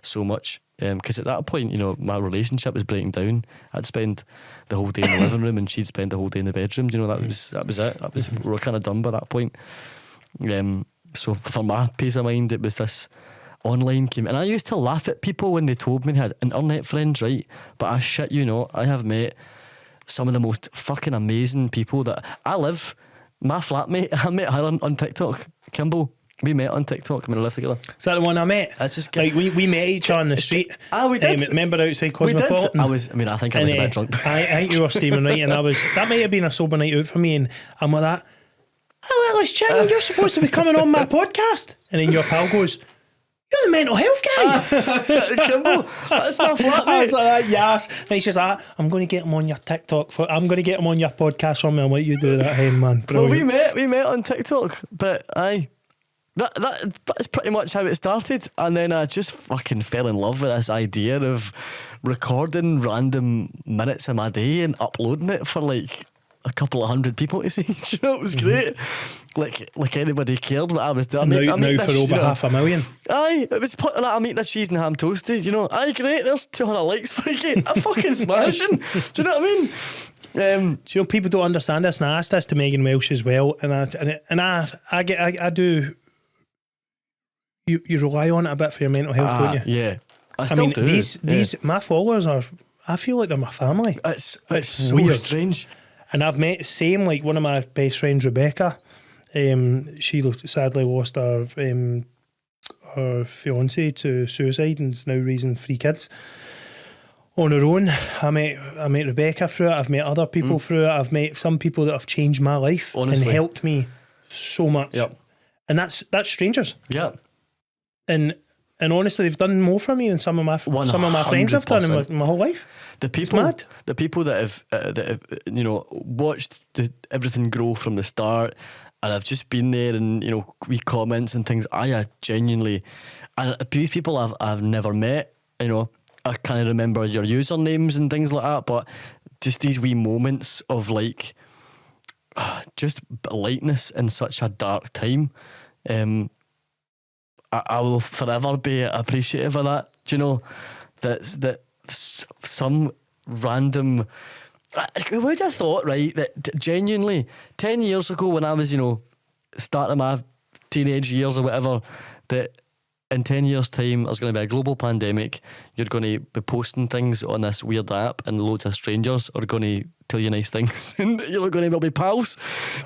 [SPEAKER 2] so much. Because at that point, you know, my relationship was breaking down. I'd spend the whole day in the living room, and she'd spend the whole day in the bedroom. You know, that was it. We were kind of done by that point. So for my peace of mind, it was this online game. And I used to laugh at people when they told me they had internet friends, right? But I shit you not, I have met some of the most fucking amazing people that I live. My flatmate, I met her on TikTok, Kimball. We met on TikTok when we lived together.
[SPEAKER 1] Is that the one I met?
[SPEAKER 2] That's just
[SPEAKER 1] like we met each other on the street.
[SPEAKER 2] We did.
[SPEAKER 1] Remember outside Cosmopolitan?
[SPEAKER 2] I think I was a bit drunk.
[SPEAKER 1] I think you were steaming right, and that might have been a sober night out for me, and I'm like that. Oh, Littlest Chicken, you're supposed to be coming on my podcast, and then your pal goes, "You're the mental health guy."
[SPEAKER 2] Kimball, that's my flatmate.
[SPEAKER 1] I was like, yes. And he's just like, I'm going to get him on your TikTok. I'm going to get him on your podcast for me. I'll let you do that, hey man. Brilliant.
[SPEAKER 2] Well, we met on TikTok, but that's pretty much how it started. And then I just fucking fell in love with this idea of recording random minutes of my day and uploading it for like a couple of hundred people to see. You know, it was great. Like anybody cared what I was doing.
[SPEAKER 1] Now for over 500,000.
[SPEAKER 2] Aye, it was like I'm eating a cheese and ham toasty. You know, aye, great. There's 200 likes for you. I'm fucking smashing. Do you know what I mean?
[SPEAKER 1] Do you know, people don't understand this, and I asked this to Megan Welsh as well, and I do. You rely on it a bit for your mental health, don't you?
[SPEAKER 2] Yeah, I still do.
[SPEAKER 1] These my followers are. I feel like they're my family.
[SPEAKER 2] It's so
[SPEAKER 1] weird.
[SPEAKER 2] Strange.
[SPEAKER 1] And I've met like one of my best friends, Rebecca. She sadly lost her fiance to suicide and is now raising 3 kids on her own. I met Rebecca through it. I've met other people through it. I've met some people that have changed my life. Honestly. And helped me so much.
[SPEAKER 2] Yep.
[SPEAKER 1] And that's strangers.
[SPEAKER 2] Yeah.
[SPEAKER 1] And honestly, they've done more for me than some of my friends have done in my whole life.
[SPEAKER 2] The people that have you know, watched everything grow from the start, and I've just been there, and you know, wee comments and things. I genuinely, and these people I've never met. You know, I can't remember your usernames and things like that, but just these wee moments of like just lightness in such a dark time. I will forever be appreciative of that. Do you know that some random. Would have thought, right, that genuinely 10 years ago when I was, you know, starting my teenage years or whatever, that in 10 years' time there's going to be a global pandemic. You're going to be posting things on this weird app, and loads of strangers are going to tell you nice things, and you're going to be pals.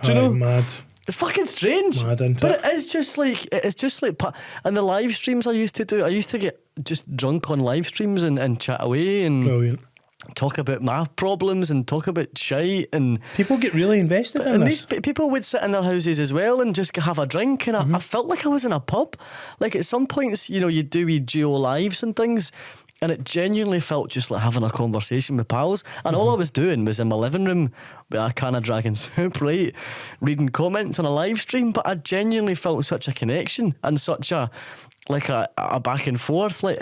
[SPEAKER 2] Do you know?
[SPEAKER 1] Mad.
[SPEAKER 2] It's fucking strange.
[SPEAKER 1] Mad, isn't
[SPEAKER 2] but
[SPEAKER 1] it?
[SPEAKER 2] it's just like and the live streams I used to do, I used to get just drunk on live streams and chat away and
[SPEAKER 1] brilliant.
[SPEAKER 2] Talk about my problems and talk about shite, and
[SPEAKER 1] people get really invested in this.
[SPEAKER 2] These people would sit in their houses as well and just have a drink, and I felt like I was in a pub. Like at some points, you know, you do wee duo lives and things, and it genuinely felt just like having a conversation with pals. And all I was doing was in my living room with a can of dragon soup, right, reading comments on a live stream. But I genuinely felt such a connection and such a back and forth. Like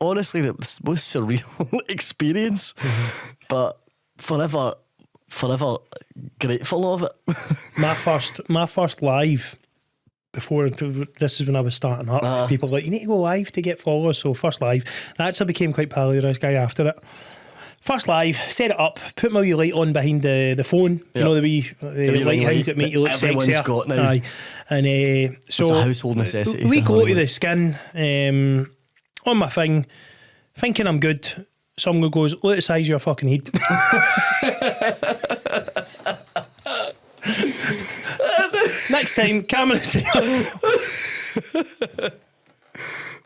[SPEAKER 2] honestly, it was the most surreal experience. But forever grateful of it.
[SPEAKER 1] my first live. Before, this is when I was starting up. People were like, you need to go live to get followers. So first live, I actually became quite pally with this guy after it. First live, set it up, put my wee light on behind the phone. You know, the wee light things that make you look
[SPEAKER 2] everyone's
[SPEAKER 1] sexier.
[SPEAKER 2] Got now.
[SPEAKER 1] Aye. And so
[SPEAKER 2] it's a household necessity.
[SPEAKER 1] We go to the skin on my thing, thinking I'm good. Someone goes, look at the size of your fucking head. Next time, camera's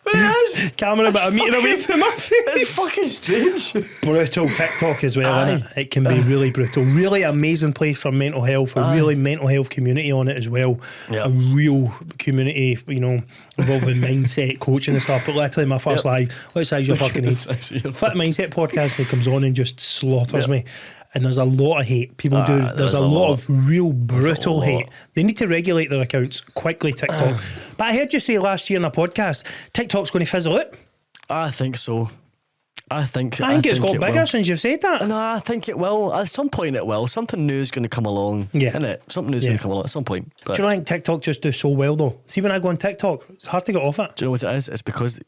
[SPEAKER 2] But it is.
[SPEAKER 1] Camera about a metre away from my face.
[SPEAKER 2] It's fucking strange.
[SPEAKER 1] Brutal TikTok as well, isn't it? It can be really brutal. Really amazing place for mental health. A really mental health community on it as well. A real community, you know, involving mindset, coaching and stuff. But literally my first live, let's size your fucking head. Fit Mindset podcast that comes on and just slaughters me. and there's a lot of hate. People do. There's a lot of real brutal hate. They need to regulate their accounts quickly, TikTok. But I heard you say last year in a podcast, TikTok's going to fizzle out.
[SPEAKER 2] I think so. I think
[SPEAKER 1] it's got bigger since you've said that.
[SPEAKER 2] No, I think it will. At some point it will. Something new is going to come along.
[SPEAKER 1] Yeah.
[SPEAKER 2] Innit? Something new is going to come along at some point. But
[SPEAKER 1] do you think TikTok just do so well though? See, when I go on TikTok, it's hard to get off it.
[SPEAKER 2] do you know what it is? It's because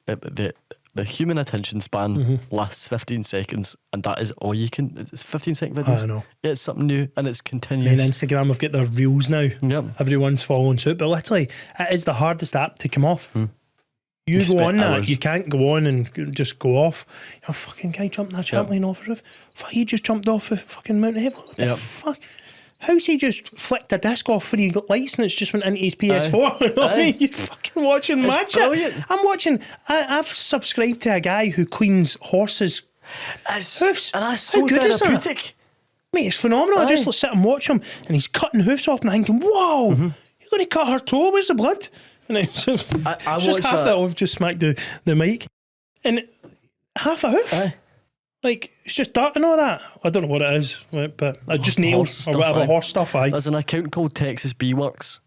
[SPEAKER 2] the human attention span lasts 15 seconds, and that is all you can. It's 15-second videos.
[SPEAKER 1] I know.
[SPEAKER 2] Yeah, it's something new, and it's continuous.
[SPEAKER 1] And Instagram have got their reels now.
[SPEAKER 2] Yep.
[SPEAKER 1] Everyone's following suit, but literally, it is the hardest app to come off. You go on that, you can't go on and just go off. You know, fucking guy jumping that trampoline off the roof. Fuck, he just jumped off a fucking mountain. What the fuck? How's he just flicked a disc off for his lights and it's just went into his PS4? You know what I mean? You're fucking watching match it. I'm watching. I've subscribed to a guy who cleans horses' hoofs.
[SPEAKER 2] And that's so therapeutic.
[SPEAKER 1] Mate, it's phenomenal. I just sit and watch him and he's cutting hoofs off and I'm thinking, whoa, you're going to cut her toe? Where's the blood? And it's just, just half that off, just smacked the mic. And half a hoof. Like, it's just dirt and all that. I don't know what it is, but I just nails or whatever, horse stuff.
[SPEAKER 2] There's an account called Texas Bee Works.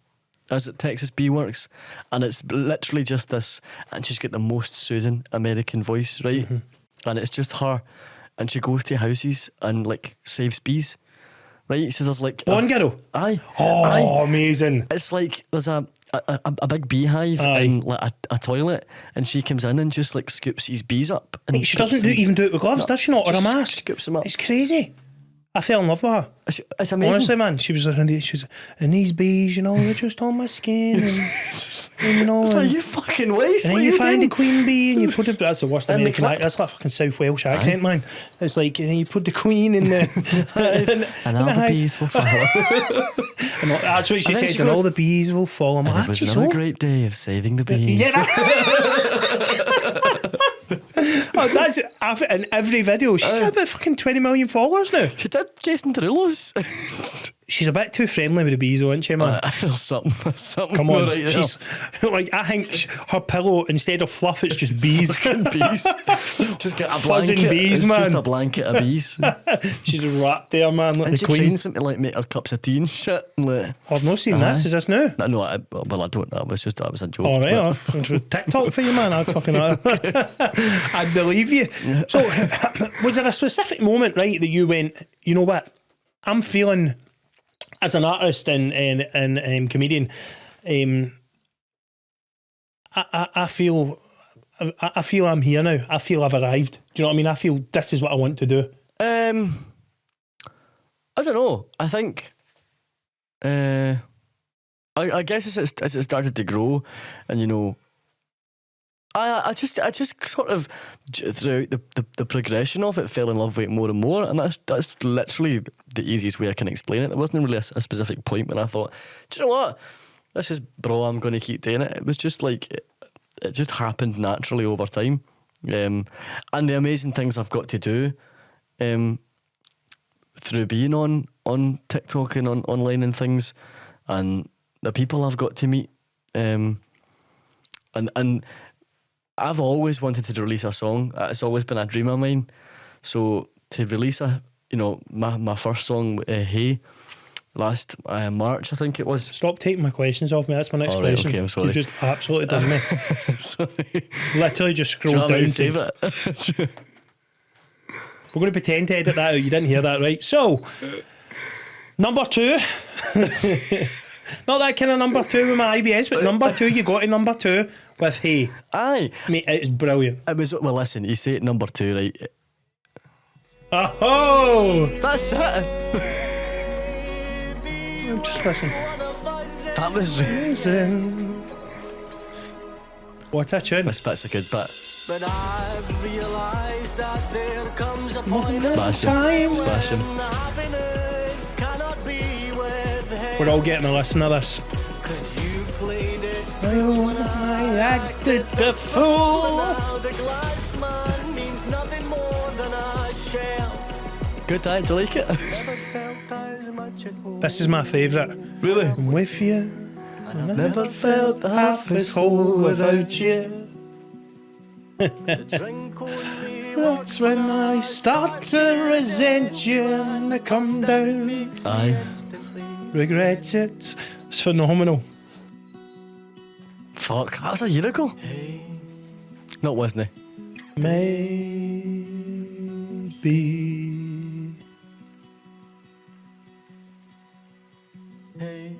[SPEAKER 2] Is it Texas Bee Works? And it's literally just this, and she's got the most soothing American voice, right? And it's just her, and she goes to houses and like saves bees, right? So there's like
[SPEAKER 1] Blonde girl.
[SPEAKER 2] Aye.
[SPEAKER 1] Amazing.
[SPEAKER 2] It's like there's a big beehive in like a toilet, and she comes in and just like scoops these bees up. And
[SPEAKER 1] she doesn't even do it with gloves, does she not? Or a mask?
[SPEAKER 2] Scoops them up.
[SPEAKER 1] It's crazy. I fell in love with her.
[SPEAKER 2] It's amazing.
[SPEAKER 1] Honestly, man, she's and these bees, you know, they're just on my skin, and you know,
[SPEAKER 2] it's like, you fucking waste.
[SPEAKER 1] And then you find a queen bee and you put it. That's the worst American accent. That's like fucking South Welsh accent, man. It's like you put the queen in the
[SPEAKER 2] and all the bees will follow.
[SPEAKER 1] And that's what she said. And all the bees will follow.
[SPEAKER 2] And it was another great day of saving the bees.
[SPEAKER 1] That's in every video. She's got about fucking 20 million followers now.
[SPEAKER 2] She did Jason Derulo's.
[SPEAKER 1] She's a bit too friendly with the bees, isn't she, man?
[SPEAKER 2] Something.
[SPEAKER 1] Come on,
[SPEAKER 2] right,
[SPEAKER 1] she's like, I think her pillow, instead of fluff, it's just bees.
[SPEAKER 2] Bees. Just get a
[SPEAKER 1] Fuzzing
[SPEAKER 2] blanket.
[SPEAKER 1] Bees,
[SPEAKER 2] it's
[SPEAKER 1] man.
[SPEAKER 2] just a blanket of bees.
[SPEAKER 1] She's wrapped there, man. Like
[SPEAKER 2] and
[SPEAKER 1] the
[SPEAKER 2] she
[SPEAKER 1] queen.
[SPEAKER 2] trains them to like make her cups of tea and shit. And, like,
[SPEAKER 1] I've not seen this. Is this new?
[SPEAKER 2] No, I don't. That was a joke.
[SPEAKER 1] All right, TikTok for you, man. I'd believe you. So, was there a specific moment, right, that you went, you know what? I'm feeling, as an artist and comedian, I feel I'm here now. I feel I've arrived. Do you know what I mean? I feel this is what I want to do.
[SPEAKER 2] I don't know. I think I guess as it started to grow, and you know, I just sort of throughout the progression of it fell in love with it more and more, and that's literally the easiest way I can explain it. There wasn't really a specific point when I thought, do you know what, this is I'm going to keep doing it. It was just like it just happened naturally over time, and the amazing things I've got to do through being on TikTok and online and things, and the people I've got to meet, and I've always wanted to release a song. It's always been a dream of mine. So to release my first song, Hey, last March, I think it was.
[SPEAKER 1] Stop taking my questions off me. That's my next question.
[SPEAKER 2] Okay, I'm sorry.
[SPEAKER 1] You've just absolutely done me.
[SPEAKER 2] Sorry.
[SPEAKER 1] Literally just scrolled down.
[SPEAKER 2] Save it.
[SPEAKER 1] We're going to pretend to edit that out. You didn't hear that, right? So, number 2. Not that kind of number 2 with my IBS, but number 2, you got to number 2 with Hey.
[SPEAKER 2] Aye.
[SPEAKER 1] Mate, it's brilliant.
[SPEAKER 2] It was, well, listen, you say it number 2, right?
[SPEAKER 1] Oh!
[SPEAKER 2] That's it.
[SPEAKER 1] Just listen.
[SPEAKER 2] That was
[SPEAKER 1] Listen. What a tune.
[SPEAKER 2] This bit's a good bit.
[SPEAKER 3] But I've realised that there comes a point
[SPEAKER 2] Smashing. Smashing.
[SPEAKER 3] happiness cannot be with him.
[SPEAKER 1] We're all getting a listen to this.
[SPEAKER 3] 'Cause you played it
[SPEAKER 1] I acted the fool.
[SPEAKER 3] now. The glass man means nothing more than a shell.
[SPEAKER 2] Good, do you like it?
[SPEAKER 3] Never felt as much at home.
[SPEAKER 1] This is my favourite.
[SPEAKER 2] Really?
[SPEAKER 1] I'm with you.
[SPEAKER 3] And I've
[SPEAKER 1] Never felt half as whole without you.
[SPEAKER 3] The drink only
[SPEAKER 1] That's when I start to resent you and I come down.
[SPEAKER 2] Aye.
[SPEAKER 1] Regret it. It's phenomenal.
[SPEAKER 2] Fuck, that was a year ago. No, it wasn't.
[SPEAKER 1] Maybe.
[SPEAKER 3] Hey,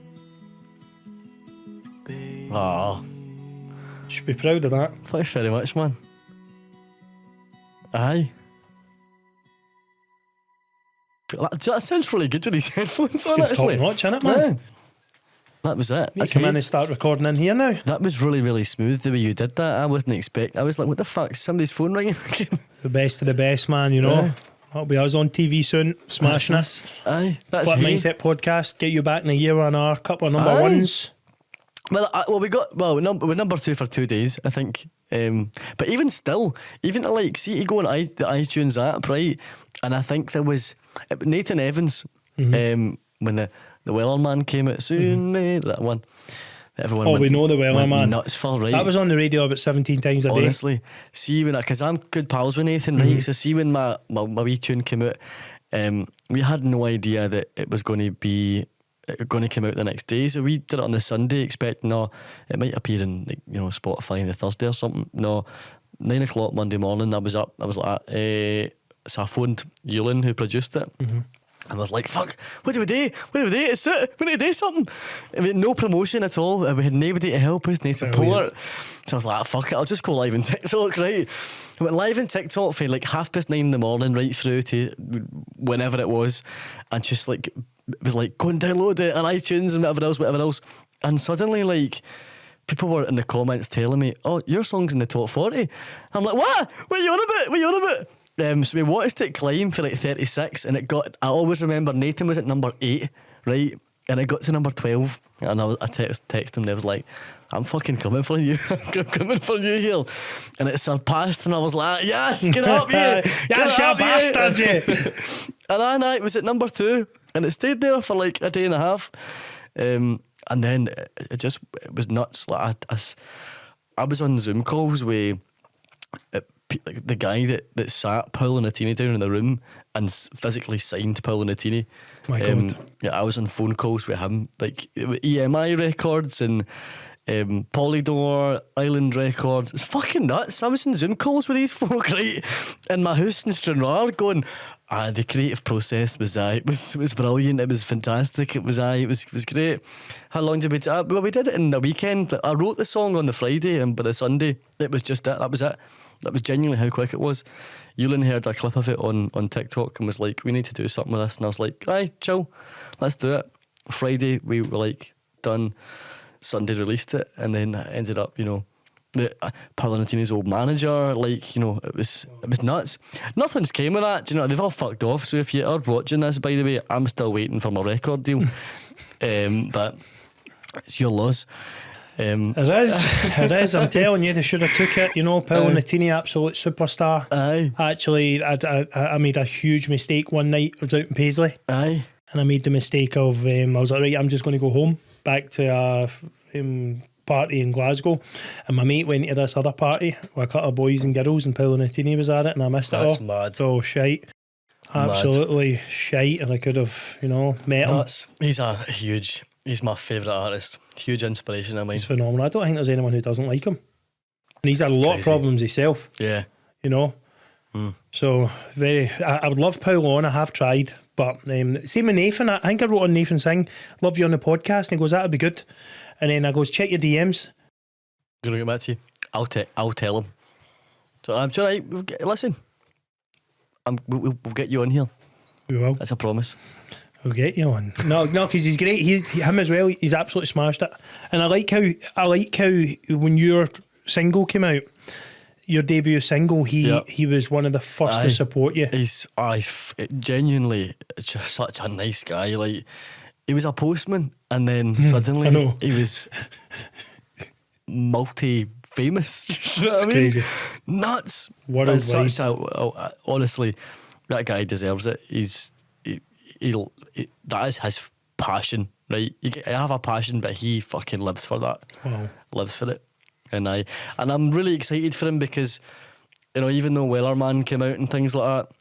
[SPEAKER 3] babe.
[SPEAKER 2] Oh,
[SPEAKER 1] Should be proud of that.
[SPEAKER 2] thanks very much, man. Aye. That sounds really good with these headphones on,
[SPEAKER 1] Good
[SPEAKER 2] actually.
[SPEAKER 1] top notch, innit, man?
[SPEAKER 2] Yeah. That was it.
[SPEAKER 1] You come in and start recording in here now.
[SPEAKER 2] That was really, really smooth the way you did that. I wasn't expecting. I was like, what the fuck? Is somebody's phone ringing again?
[SPEAKER 1] The best of the best, man, you know.
[SPEAKER 2] Yeah.
[SPEAKER 1] That'll be us on TV soon, smashing us.
[SPEAKER 2] Aye. That's
[SPEAKER 1] Flat
[SPEAKER 2] hey.
[SPEAKER 1] Mindset podcast, get you back in a year on our couple of number
[SPEAKER 2] Aye.
[SPEAKER 1] ones.
[SPEAKER 2] Well, we're number 2 for 2 days, I think. But even still, even to like, see, you go on the iTunes app, right? And I think there was Nathan Evans when the Weller Man came out. Soon may that one. That everyone
[SPEAKER 1] We know the Weller
[SPEAKER 2] went
[SPEAKER 1] Man.
[SPEAKER 2] nuts for, right?
[SPEAKER 1] That was on the radio about 17 times a day.
[SPEAKER 2] Honestly, see when because I'm good pals with Nathan, right? So see when my wee tune came out, we had no idea that it was going to come out the next day. So we did it on the Sunday, expecting it might appear in Spotify on the Thursday or something. No, 9 o'clock Monday morning. I was up. I was like, so I phoned Ewan who produced it. And I was like, fuck, what do we do? It's it. We need to do something. I mean, no promotion at all. We had nobody to help us, no support. So I was like, fuck it, I'll just go live on TikTok, right? I went live on TikTok for like 9:30 in the morning, right through to whenever it was. And just like, it was like, go and download it on iTunes and whatever else. And suddenly, like, people were in the comments telling me, oh, your song's in the top 40. I'm like, what? What are you on about? So we watched it climb for like 36, and I always remember Nathan was at number 8, right? And it got to number 12, and I texted him, and I was like, I'm fucking coming for you. I'm coming for you here. And it surpassed, and I was like, yes, get up here.
[SPEAKER 1] Yes, you bastard, you.
[SPEAKER 2] And it was at number 2, and it stayed there for like a day and a half. And then it was nuts. Like I was on Zoom calls with the guy that sat Paul and Attini down in the room and physically signed Paul and Attini.
[SPEAKER 1] My God.
[SPEAKER 2] Yeah, I was on phone calls with him, like EMI Records and Polydor, Island Records. It's fucking nuts. I was in Zoom calls with these folk, right? In my house in Stranraer going, the creative process was brilliant. It was fantastic. It was great. How long did we do it? Well, we did it in a weekend. I wrote the song on the Friday, and by the Sunday, it was just it. That was it. That was genuinely how quick it was. Ewan heard a clip of it on TikTok and was like, we need to do something with this. And I was like, aye, chill, let's do it. Friday, we were like, done. Sunday released it, and then it ended up, Palanatini's old manager, it was nuts. Nothing's came of that, they've all fucked off. So if you are watching this, by the way, I'm still waiting for my record deal. But it's your loss.
[SPEAKER 1] It is. I'm telling you, they should have took it. Palanatini, absolute superstar.
[SPEAKER 2] Aye.
[SPEAKER 1] Actually, I made a huge mistake one night. I was out in Paisley.
[SPEAKER 2] Aye.
[SPEAKER 1] And I made the mistake of, I was like, right, I'm just going to go home, back to a party in Glasgow. And my mate went to this other party with a couple of boys and girls, and Palanatini was at it, and I missed it all.
[SPEAKER 2] That's mad.
[SPEAKER 1] Oh, shite. Absolutely shite. And I could have, met him.
[SPEAKER 2] He's my favourite artist. Huge inspiration of mine.
[SPEAKER 1] He's phenomenal. I don't think there's anyone who doesn't like him. And he's had a lot of problems himself.
[SPEAKER 2] Yeah.
[SPEAKER 1] So I would love Paul on. I have tried, but same with Nathan. I think I wrote on Nathan's thing, love you on the podcast, and he goes, that'd be good. And then I goes, check your DMs.
[SPEAKER 2] Gonna get back to you. I'll tell him. So I'm sure. Listen, we'll get you on here.
[SPEAKER 1] We will.
[SPEAKER 2] That's a promise.
[SPEAKER 1] We'll get you on. No, because he's great. Him as well. He's absolutely smashed it. And I like how when your single came out, your debut single, he was one of the first to support you.
[SPEAKER 2] He's genuinely just such a nice guy. Like, he was a postman, and then suddenly he was multi-famous. You know what I mean?
[SPEAKER 1] Crazy.
[SPEAKER 2] Nuts. Honestly, that guy deserves it. That is his passion, right? I have a passion, but he fucking lives for that.
[SPEAKER 1] Wow.
[SPEAKER 2] Lives for it. And I'm really excited for him because you know, even though Wellerman came out and things like that,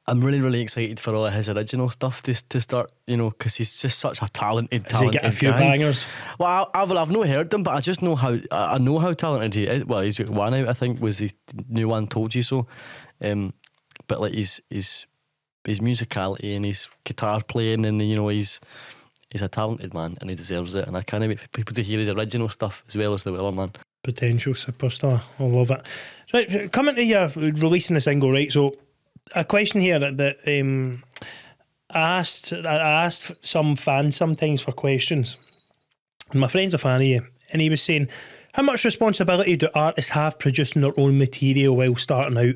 [SPEAKER 2] I'm really, really excited for all of his original stuff to start, you know, because he's just such a talented
[SPEAKER 1] Has he got a few
[SPEAKER 2] guy.
[SPEAKER 1] bangers?
[SPEAKER 2] Well, I've not heard them, but I just know I know how talented he is. Well, he's got one out, I think, was the new one, Told You So. But like his musicality and his guitar playing, and you know, he's a talented man and he deserves it. And I can't wait for people to hear his original stuff as well as the Wellerman.
[SPEAKER 1] Potential superstar. I love it. Right, coming to your releasing the single, right? So, a question here that I asked some fans sometimes for questions, and my friend's a fan of you, and he was saying, how much responsibility do artists have producing their own material while starting out,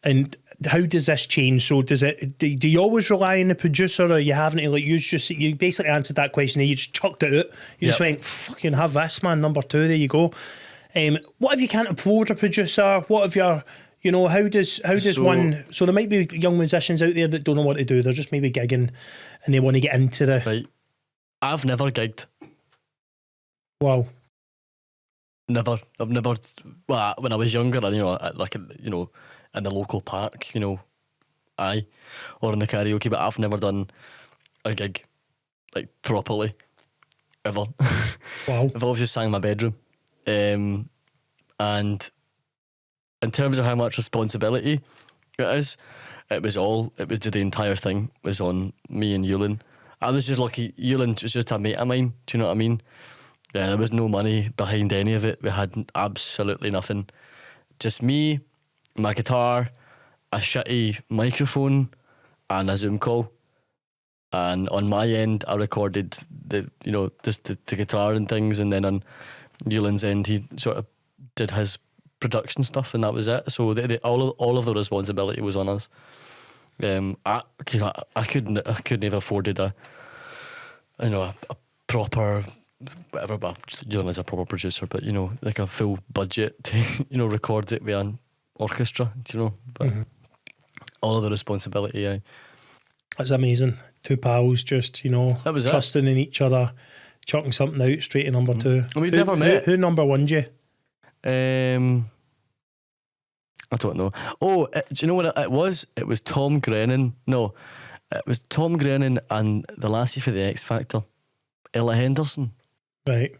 [SPEAKER 1] and how does this change? So do you always rely on the producer, or you having to, like, you basically answered that question and you just chucked it out, you just went, fucking have this, man, number 2, there you go. What if you can't afford a producer? What if you're, you know, how does one? So there might be young musicians out there that don't know what to do. They're just maybe gigging, and they want to get into the.
[SPEAKER 2] Right, I've never gigged.
[SPEAKER 1] Wow.
[SPEAKER 2] Never. I've never. Well, when I was younger, and you know, like, you know, in the local park, you know, or in the karaoke, but I've never done a gig like properly ever.
[SPEAKER 1] Wow.
[SPEAKER 2] I've always just sang in my bedroom, and in terms of how much responsibility it is, the entire thing was on me and Ewan. I was just lucky. Ewan was just a mate of mine. Do you know what I mean? Yeah, there was no money behind any of it. We had absolutely nothing. Just me, my guitar, a shitty microphone, and a Zoom call. And on my end, I recorded just the guitar and things, and then on Ewan's end, he sort of did his production stuff, and that was it. So all of the responsibility was on us. I couldn't have afforded a proper whatever, but Ewan is a proper producer, but you know, like a full budget to record it with an orchestra, do you know? But all of the responsibility, aye.
[SPEAKER 1] That's amazing. 2 pals just, you know,
[SPEAKER 2] that was
[SPEAKER 1] trusting in each other, chucking something out straight to number 2.
[SPEAKER 2] And we've never met.
[SPEAKER 1] Who number 1'd you?
[SPEAKER 2] I don't know. Oh, do you know what it was? It was Tom Grennan. No, it was Tom Grennan and the lassie for the X Factor, Ella Henderson.
[SPEAKER 1] Right.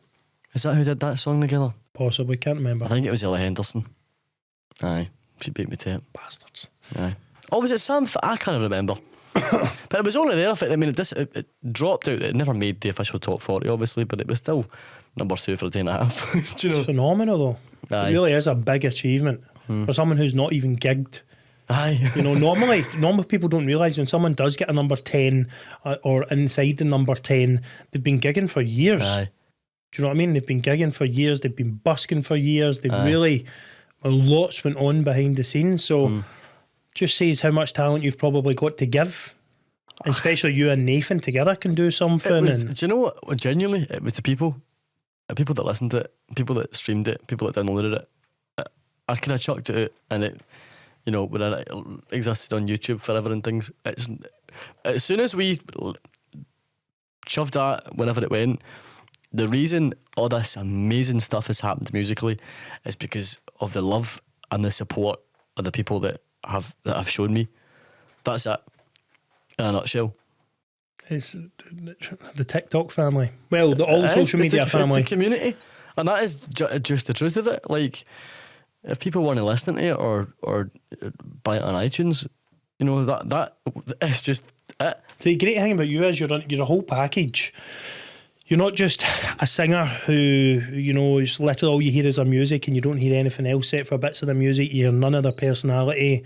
[SPEAKER 2] Is that who did that song together?
[SPEAKER 1] Possibly, can't remember.
[SPEAKER 2] I think it was Ella Henderson. Aye, she beat me to it.
[SPEAKER 1] Bastards.
[SPEAKER 2] Aye. Or was it Sam? I can't remember. But it was only there. I mean, it dropped out. It never made the official top 40, obviously, but it was still number 2 for a day and a half. Do you know?
[SPEAKER 1] It's phenomenal, though.
[SPEAKER 2] Aye.
[SPEAKER 1] It really is a big achievement for someone who's not even gigged.
[SPEAKER 2] Aye.
[SPEAKER 1] You know, normally people don't realise when someone does get a number 10 or inside the number 10, they've been gigging for years.
[SPEAKER 2] Aye.
[SPEAKER 1] Do you know what I mean? They've been gigging for years. They've been busking for years. They've really, lots went on behind the scenes. So just says how much talent you've probably got to give. And especially you and Nathan together can do something.
[SPEAKER 2] Do you know what? Genuinely, it was the people that listened to it, people that streamed it, people that downloaded it. I could have chucked it out, and it, you know, when it existed on YouTube forever and things. It's as soon as we shoved that, whenever it went, the reason all this amazing stuff has happened musically is because of the love and the support of the people that have shown me. That's it, in a nutshell.
[SPEAKER 1] It's the TikTok family. Well, all the social media family.
[SPEAKER 2] It's the community, and that is just the truth of it. Like, if people want to listen to it or buy it on iTunes, you know, that it's just it.
[SPEAKER 1] The great thing about you is you're a whole package. You're not just a singer who, you know, is literally all you hear is their music and you don't hear anything else except for bits of the music. You hear none of their personality.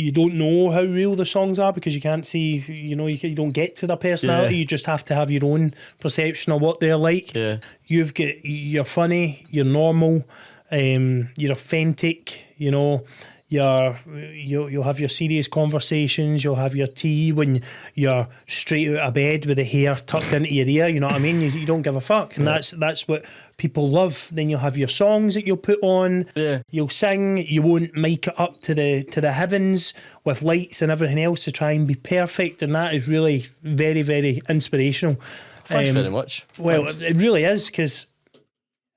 [SPEAKER 1] You don't know how real the songs are because you can't see, you know, you don't get to their personality. Yeah. You just have to have your own perception of what they're like.
[SPEAKER 2] Yeah.
[SPEAKER 1] You're funny, you're normal, you're authentic, you know. You'll have your serious conversations. You'll have your tea when you're straight out of bed with the hair tucked into your ear. You know what I mean? You don't give a fuck, and that's what people love. Then you'll have your songs that you'll put on.
[SPEAKER 2] Yeah. You'll
[SPEAKER 1] sing. You won't make it up to the heavens with lights and everything else to try and be perfect, and that is really very, very inspirational.
[SPEAKER 2] Thanks very much.
[SPEAKER 1] Well, it really is because,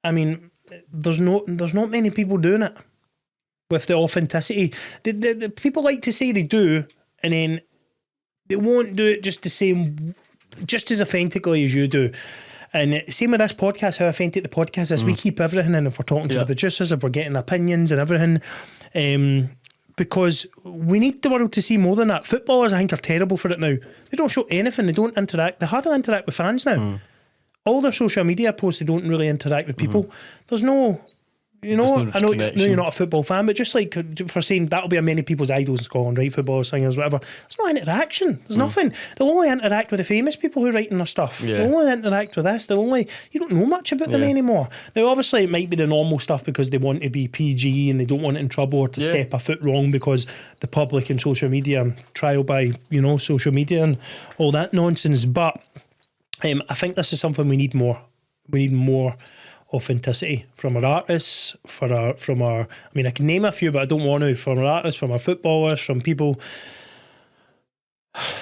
[SPEAKER 1] I mean, there's not many people doing it. with the authenticity. The people like to say they do, and then they won't do it just as authentically as you do. And same with this podcast, how authentic the podcast is. We keep everything in if we're talking to the producers, if we're getting opinions and everything. Because we need the world to see more than that. Footballers, I think, are terrible for it now. They don't show anything. They don't interact. They hardly interact with fans now. All their social media posts, they don't really interact with people. There's no... I know you're not a football fan, but just like for saying that'll be many people's idols in Scotland, right? Footballers, singers, whatever. There's no interaction. There's nothing. They'll only interact with the famous people who are writing their stuff. Yeah. They'll only interact with this. You don't know much about them anymore. Now, obviously, it might be the normal stuff because they want to be PG and they don't want it in trouble or to step a foot wrong because the public and social media, trial by, social media and all that nonsense. But I think this is something we need more. We need more authenticity from our artists, I can name a few, but I don't want to, from our artists, from our footballers, from people.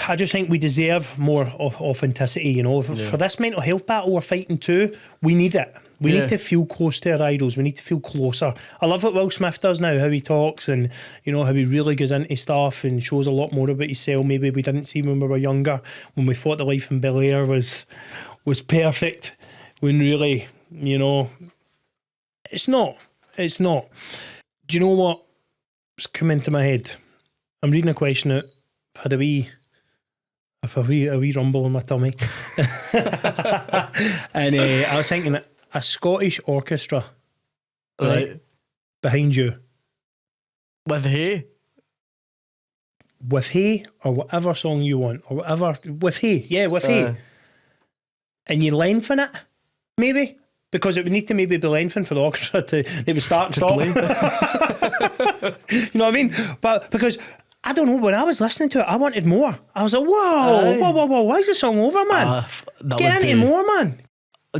[SPEAKER 1] I just think we deserve more authenticity, For this mental health battle we're fighting too, we need it. We need to feel close to our idols. We need to feel closer. I love what Will Smith does now, how he talks and, how he really goes into stuff and shows a lot more about himself. Maybe we didn't see when we were younger, when we thought the life in Bel-Air was perfect, when really... it's not. Do you know what's come into my head? I'm reading a question out. Had a wee rumble in my tummy. And I was thinking a Scottish orchestra. Right. Behind you.
[SPEAKER 2] With hay?
[SPEAKER 1] With hay or whatever song you want. Or whatever. With hay. Yeah, with hay. And you lengthen it, maybe? Because it would need to maybe be lengthened for the orchestra they would start and stop. You know what I mean? But because I don't know, when I was listening to it, I wanted more. I was like, whoa, why is the song over, man? Get into more, man.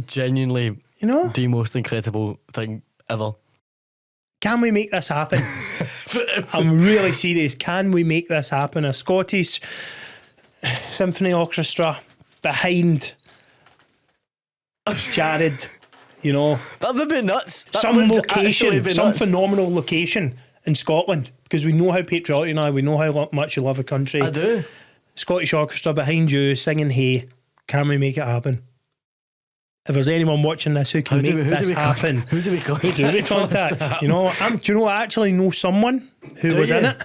[SPEAKER 2] Genuinely, the most incredible thing ever.
[SPEAKER 1] Can we make this happen? I'm really serious. Can we make this happen? A Scottish symphony orchestra behind Jared.
[SPEAKER 2] That would be nuts.
[SPEAKER 1] Some phenomenal location in Scotland, because we know how patriotic you are, we know how much you love a country.
[SPEAKER 2] I do.
[SPEAKER 1] Scottish orchestra behind you singing Hey. Can we make it happen? If there's anyone watching this who can make this happen,
[SPEAKER 2] who do we
[SPEAKER 1] contact? Do you know, I actually know someone who was in it,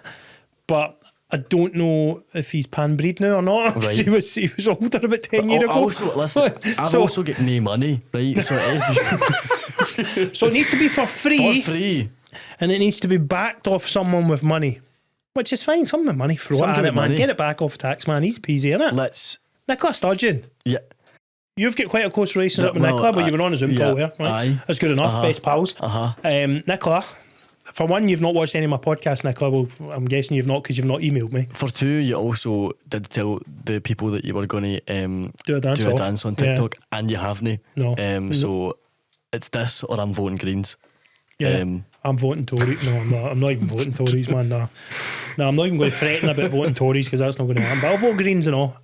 [SPEAKER 1] but I don't know if he's pan-breed now or not. Right. He was older about 10 years ago.
[SPEAKER 2] I've also got no money, right? So
[SPEAKER 1] so it needs to be for free.
[SPEAKER 2] For free.
[SPEAKER 1] And it needs to be backed off someone with money. Which is fine, someone with money. Throw it at it, man. Get it back off tax, man. Easy peasy, innit? Nicola Sturgeon.
[SPEAKER 2] Yeah.
[SPEAKER 1] You've got quite a close relationship with Nicola, but you were on a Zoom call here, right?
[SPEAKER 2] Aye.
[SPEAKER 1] That's good enough. Best pals. Nicola, for one, you've not watched any of my podcasts, Nicola. Well, I'm guessing you've not because you've not emailed me.
[SPEAKER 2] For two, you also did tell the people that you were going to
[SPEAKER 1] do a dance
[SPEAKER 2] on TikTok, and you haven't.
[SPEAKER 1] No.
[SPEAKER 2] So it's this or I'm voting Greens.
[SPEAKER 1] Yeah. I'm voting Tories. No, I'm not. I'm not even voting Tories, man. No, I'm not even going to threaten about voting Tories because that's not going to happen. But I'll vote Greens and all.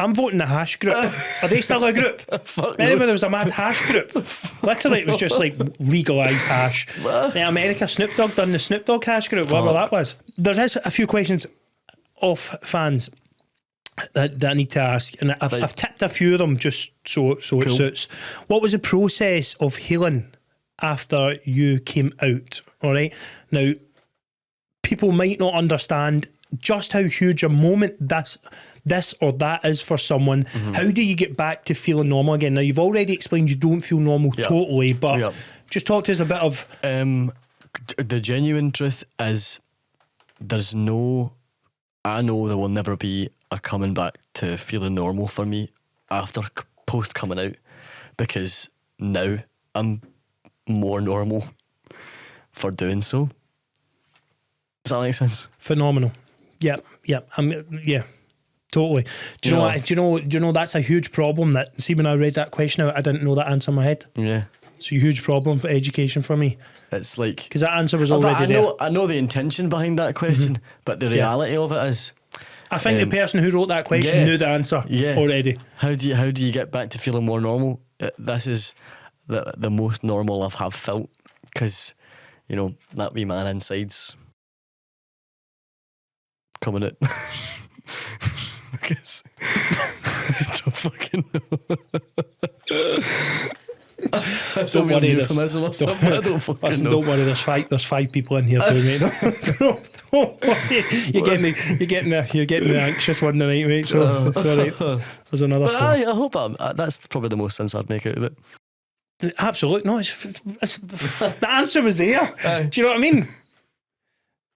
[SPEAKER 1] I'm voting the hash group. Are they still a group? Anyway, there was a mad hash group. Literally, it was just like legalised hash. In America, Snoop Dogg done the Snoop Dogg hash group, whatever that was. There is a few questions off fans that I need to ask, and I've tipped a few of them just so cool. It suits. What was the process of healing after you came out? All right. Now, people might not understand just how huge a moment this or that is for someone. How do you get back to feeling normal again? Now, you've already explained you don't feel normal totally, but just talk to us a bit of...
[SPEAKER 2] the genuine truth is I know there will never be a coming back to feeling normal for me after post coming out, because now I'm more normal for doing so. Does that make sense?
[SPEAKER 1] Phenomenal. Yeah. Totally. Do you know that's a huge problem that, see, when I read that question out, I didn't know that answer in my head.
[SPEAKER 2] Yeah.
[SPEAKER 1] It's a huge problem for education for me.
[SPEAKER 2] It's like,
[SPEAKER 1] because that answer was already there.
[SPEAKER 2] I know the intention behind that question, but the reality of it is,
[SPEAKER 1] I think the person who wrote that question knew the answer already.
[SPEAKER 2] How do you get back to feeling more normal? This is the most normal I've felt, because you know, that wee man inside's coming out. I guess. I don't fucking know.
[SPEAKER 1] Don't worry,
[SPEAKER 2] I don't fucking know.
[SPEAKER 1] don't worry. There's five people in here too, mate. Don't worry. You're getting the anxious one tonight, mate. So sorry. There's another.
[SPEAKER 2] But I hope that's probably the most sense I'd make out of it.
[SPEAKER 1] Absolutely. No, it's the answer was there. Do you know what I mean?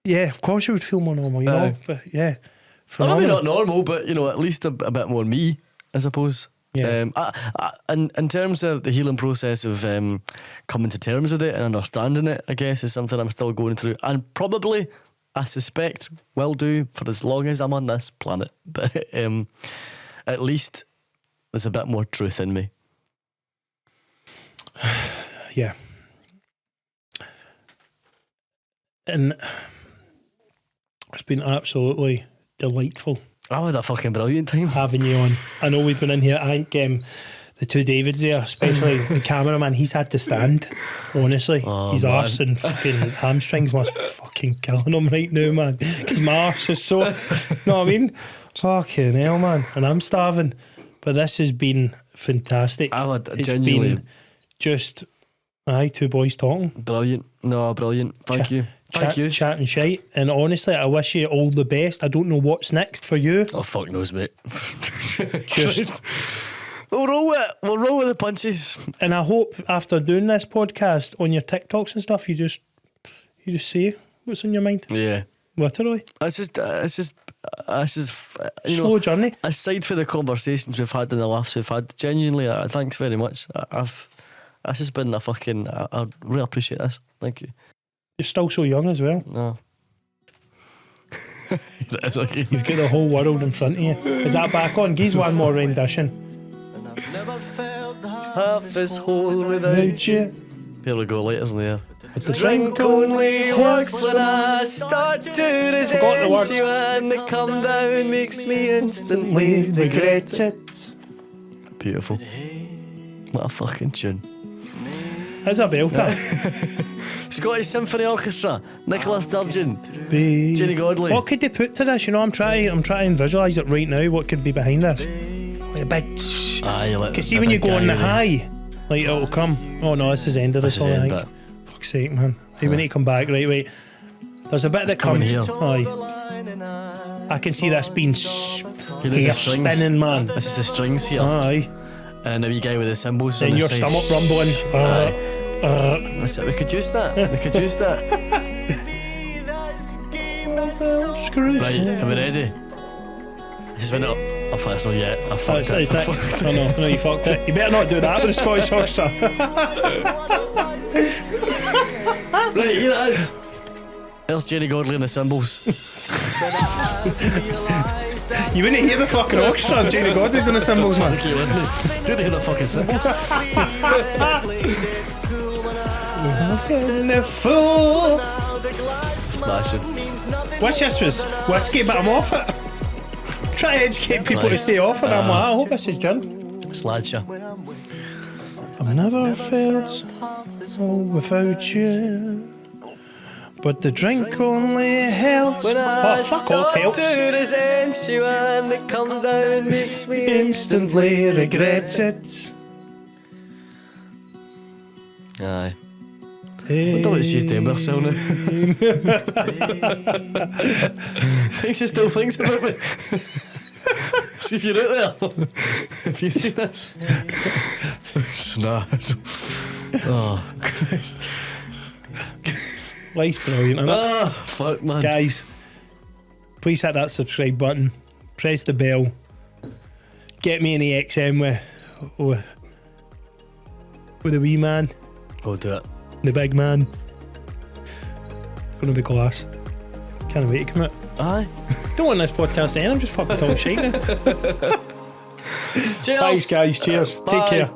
[SPEAKER 1] Yeah, of course you would feel more normal, you know. But yeah,
[SPEAKER 2] well, maybe not normal, but you know, at least a bit more me, I suppose.
[SPEAKER 1] Yeah.
[SPEAKER 2] In terms of the healing process of coming to terms with it and understanding it, I guess is something I'm still going through, and probably, I suspect, will do for as long as I'm on this planet. But at least there's a bit more truth in me.
[SPEAKER 1] Yeah. And it's been absolutely delightful.
[SPEAKER 2] I had a fucking brilliant time
[SPEAKER 1] having you on. I know we've been in here. I think the two Davids there, especially the cameraman, he's had to stand. Honestly, his arse and fucking hamstrings must be fucking killing him right now, man. Because my arse is so, know what I mean? Fucking hell, man. And I'm starving. But this has been fantastic.
[SPEAKER 2] It's been
[SPEAKER 1] just, two boys talking.
[SPEAKER 2] Brilliant. No, brilliant. Thank you. Thank you.
[SPEAKER 1] Chatting shite. And honestly, I wish you all the best. I don't know what's next for you.
[SPEAKER 2] Oh, fuck knows, mate.
[SPEAKER 1] Just
[SPEAKER 2] We'll roll with the punches.
[SPEAKER 1] And I hope after doing this podcast on your TikToks and stuff, you just say what's on your mind.
[SPEAKER 2] Yeah.
[SPEAKER 1] Literally.
[SPEAKER 2] It's just
[SPEAKER 1] slow journey.
[SPEAKER 2] Aside for the conversations we've had and the laughs we've had, genuinely, thanks very much. This has been I really appreciate this. Thank you.
[SPEAKER 1] You're still so young as well.
[SPEAKER 2] No.
[SPEAKER 1] You've got the whole world in front of you. Is that back on? Give one more rendition.
[SPEAKER 3] And I've never felt
[SPEAKER 2] Half this hole without you. Here we go, letters in the air.
[SPEAKER 1] But the
[SPEAKER 2] Drink only works when I start to resent you, and the come down makes me instantly regret it. Beautiful. What a fucking tune.
[SPEAKER 1] How's a belter?
[SPEAKER 2] Scottish Symphony Orchestra, Nicholas Sturgeon, Jenny Godley.
[SPEAKER 1] What could they put to this? You know, I'm trying to visualise it right now. What could be behind this? Like a big. Because see when you go on the high, like it'll come. Oh no, this is the end of the song. I think. Fuck's sake, man. Hey, we need to come back. Right, wait. There's a bit that comes
[SPEAKER 2] here.
[SPEAKER 1] Aye. I can see this being spinning, man.
[SPEAKER 2] This is the strings here.
[SPEAKER 1] Aye.
[SPEAKER 2] And a wee guy with the cymbals.
[SPEAKER 1] Then your stomach rumbling.
[SPEAKER 2] That's it. We could use that.
[SPEAKER 1] Screw
[SPEAKER 2] Right, are we ready? This is when that's not yet. I fucked it.
[SPEAKER 1] It's next. No, you fucked it. You better not do that with the Scottish Orchestra.
[SPEAKER 2] Right, here it is. There's Jenny Godley and the cymbals.
[SPEAKER 1] You wouldn't hear the fucking orchestra if Jenny Godley's in the cymbals, man.
[SPEAKER 2] Okay, wouldn't you? Didn't hear the fucking cymbals.
[SPEAKER 1] The fool.
[SPEAKER 2] Smashing.
[SPEAKER 1] Wish this was whiskey, but I'm off it. Try to educate people to stay off it. I'm like, I hope this is gin.
[SPEAKER 2] Sladsha.
[SPEAKER 1] I've never felt so without you. But the drink only helps. Fuck off, helps.
[SPEAKER 2] To resent you, and the come down makes me
[SPEAKER 1] Instantly regret it.
[SPEAKER 2] Aye. I don't know what she's doing with herself now. I think she still thinks about me. See if you're out there. If you see this. Nah. Oh, Christ.
[SPEAKER 1] Life's brilliant, isn't it?
[SPEAKER 2] Oh, fuck, man.
[SPEAKER 1] Guys, please hit that subscribe button. Press the bell. Get me an EXM with the wee man.
[SPEAKER 2] Oh, do it.
[SPEAKER 1] The big man. Gonna be class. Can't wait to come out.
[SPEAKER 2] Aye.
[SPEAKER 1] Don't want this podcast to end. I'm just fucking talking shit now.
[SPEAKER 2] Cheers.
[SPEAKER 1] Thanks, guys. Cheers.
[SPEAKER 2] Bye.
[SPEAKER 1] Take care.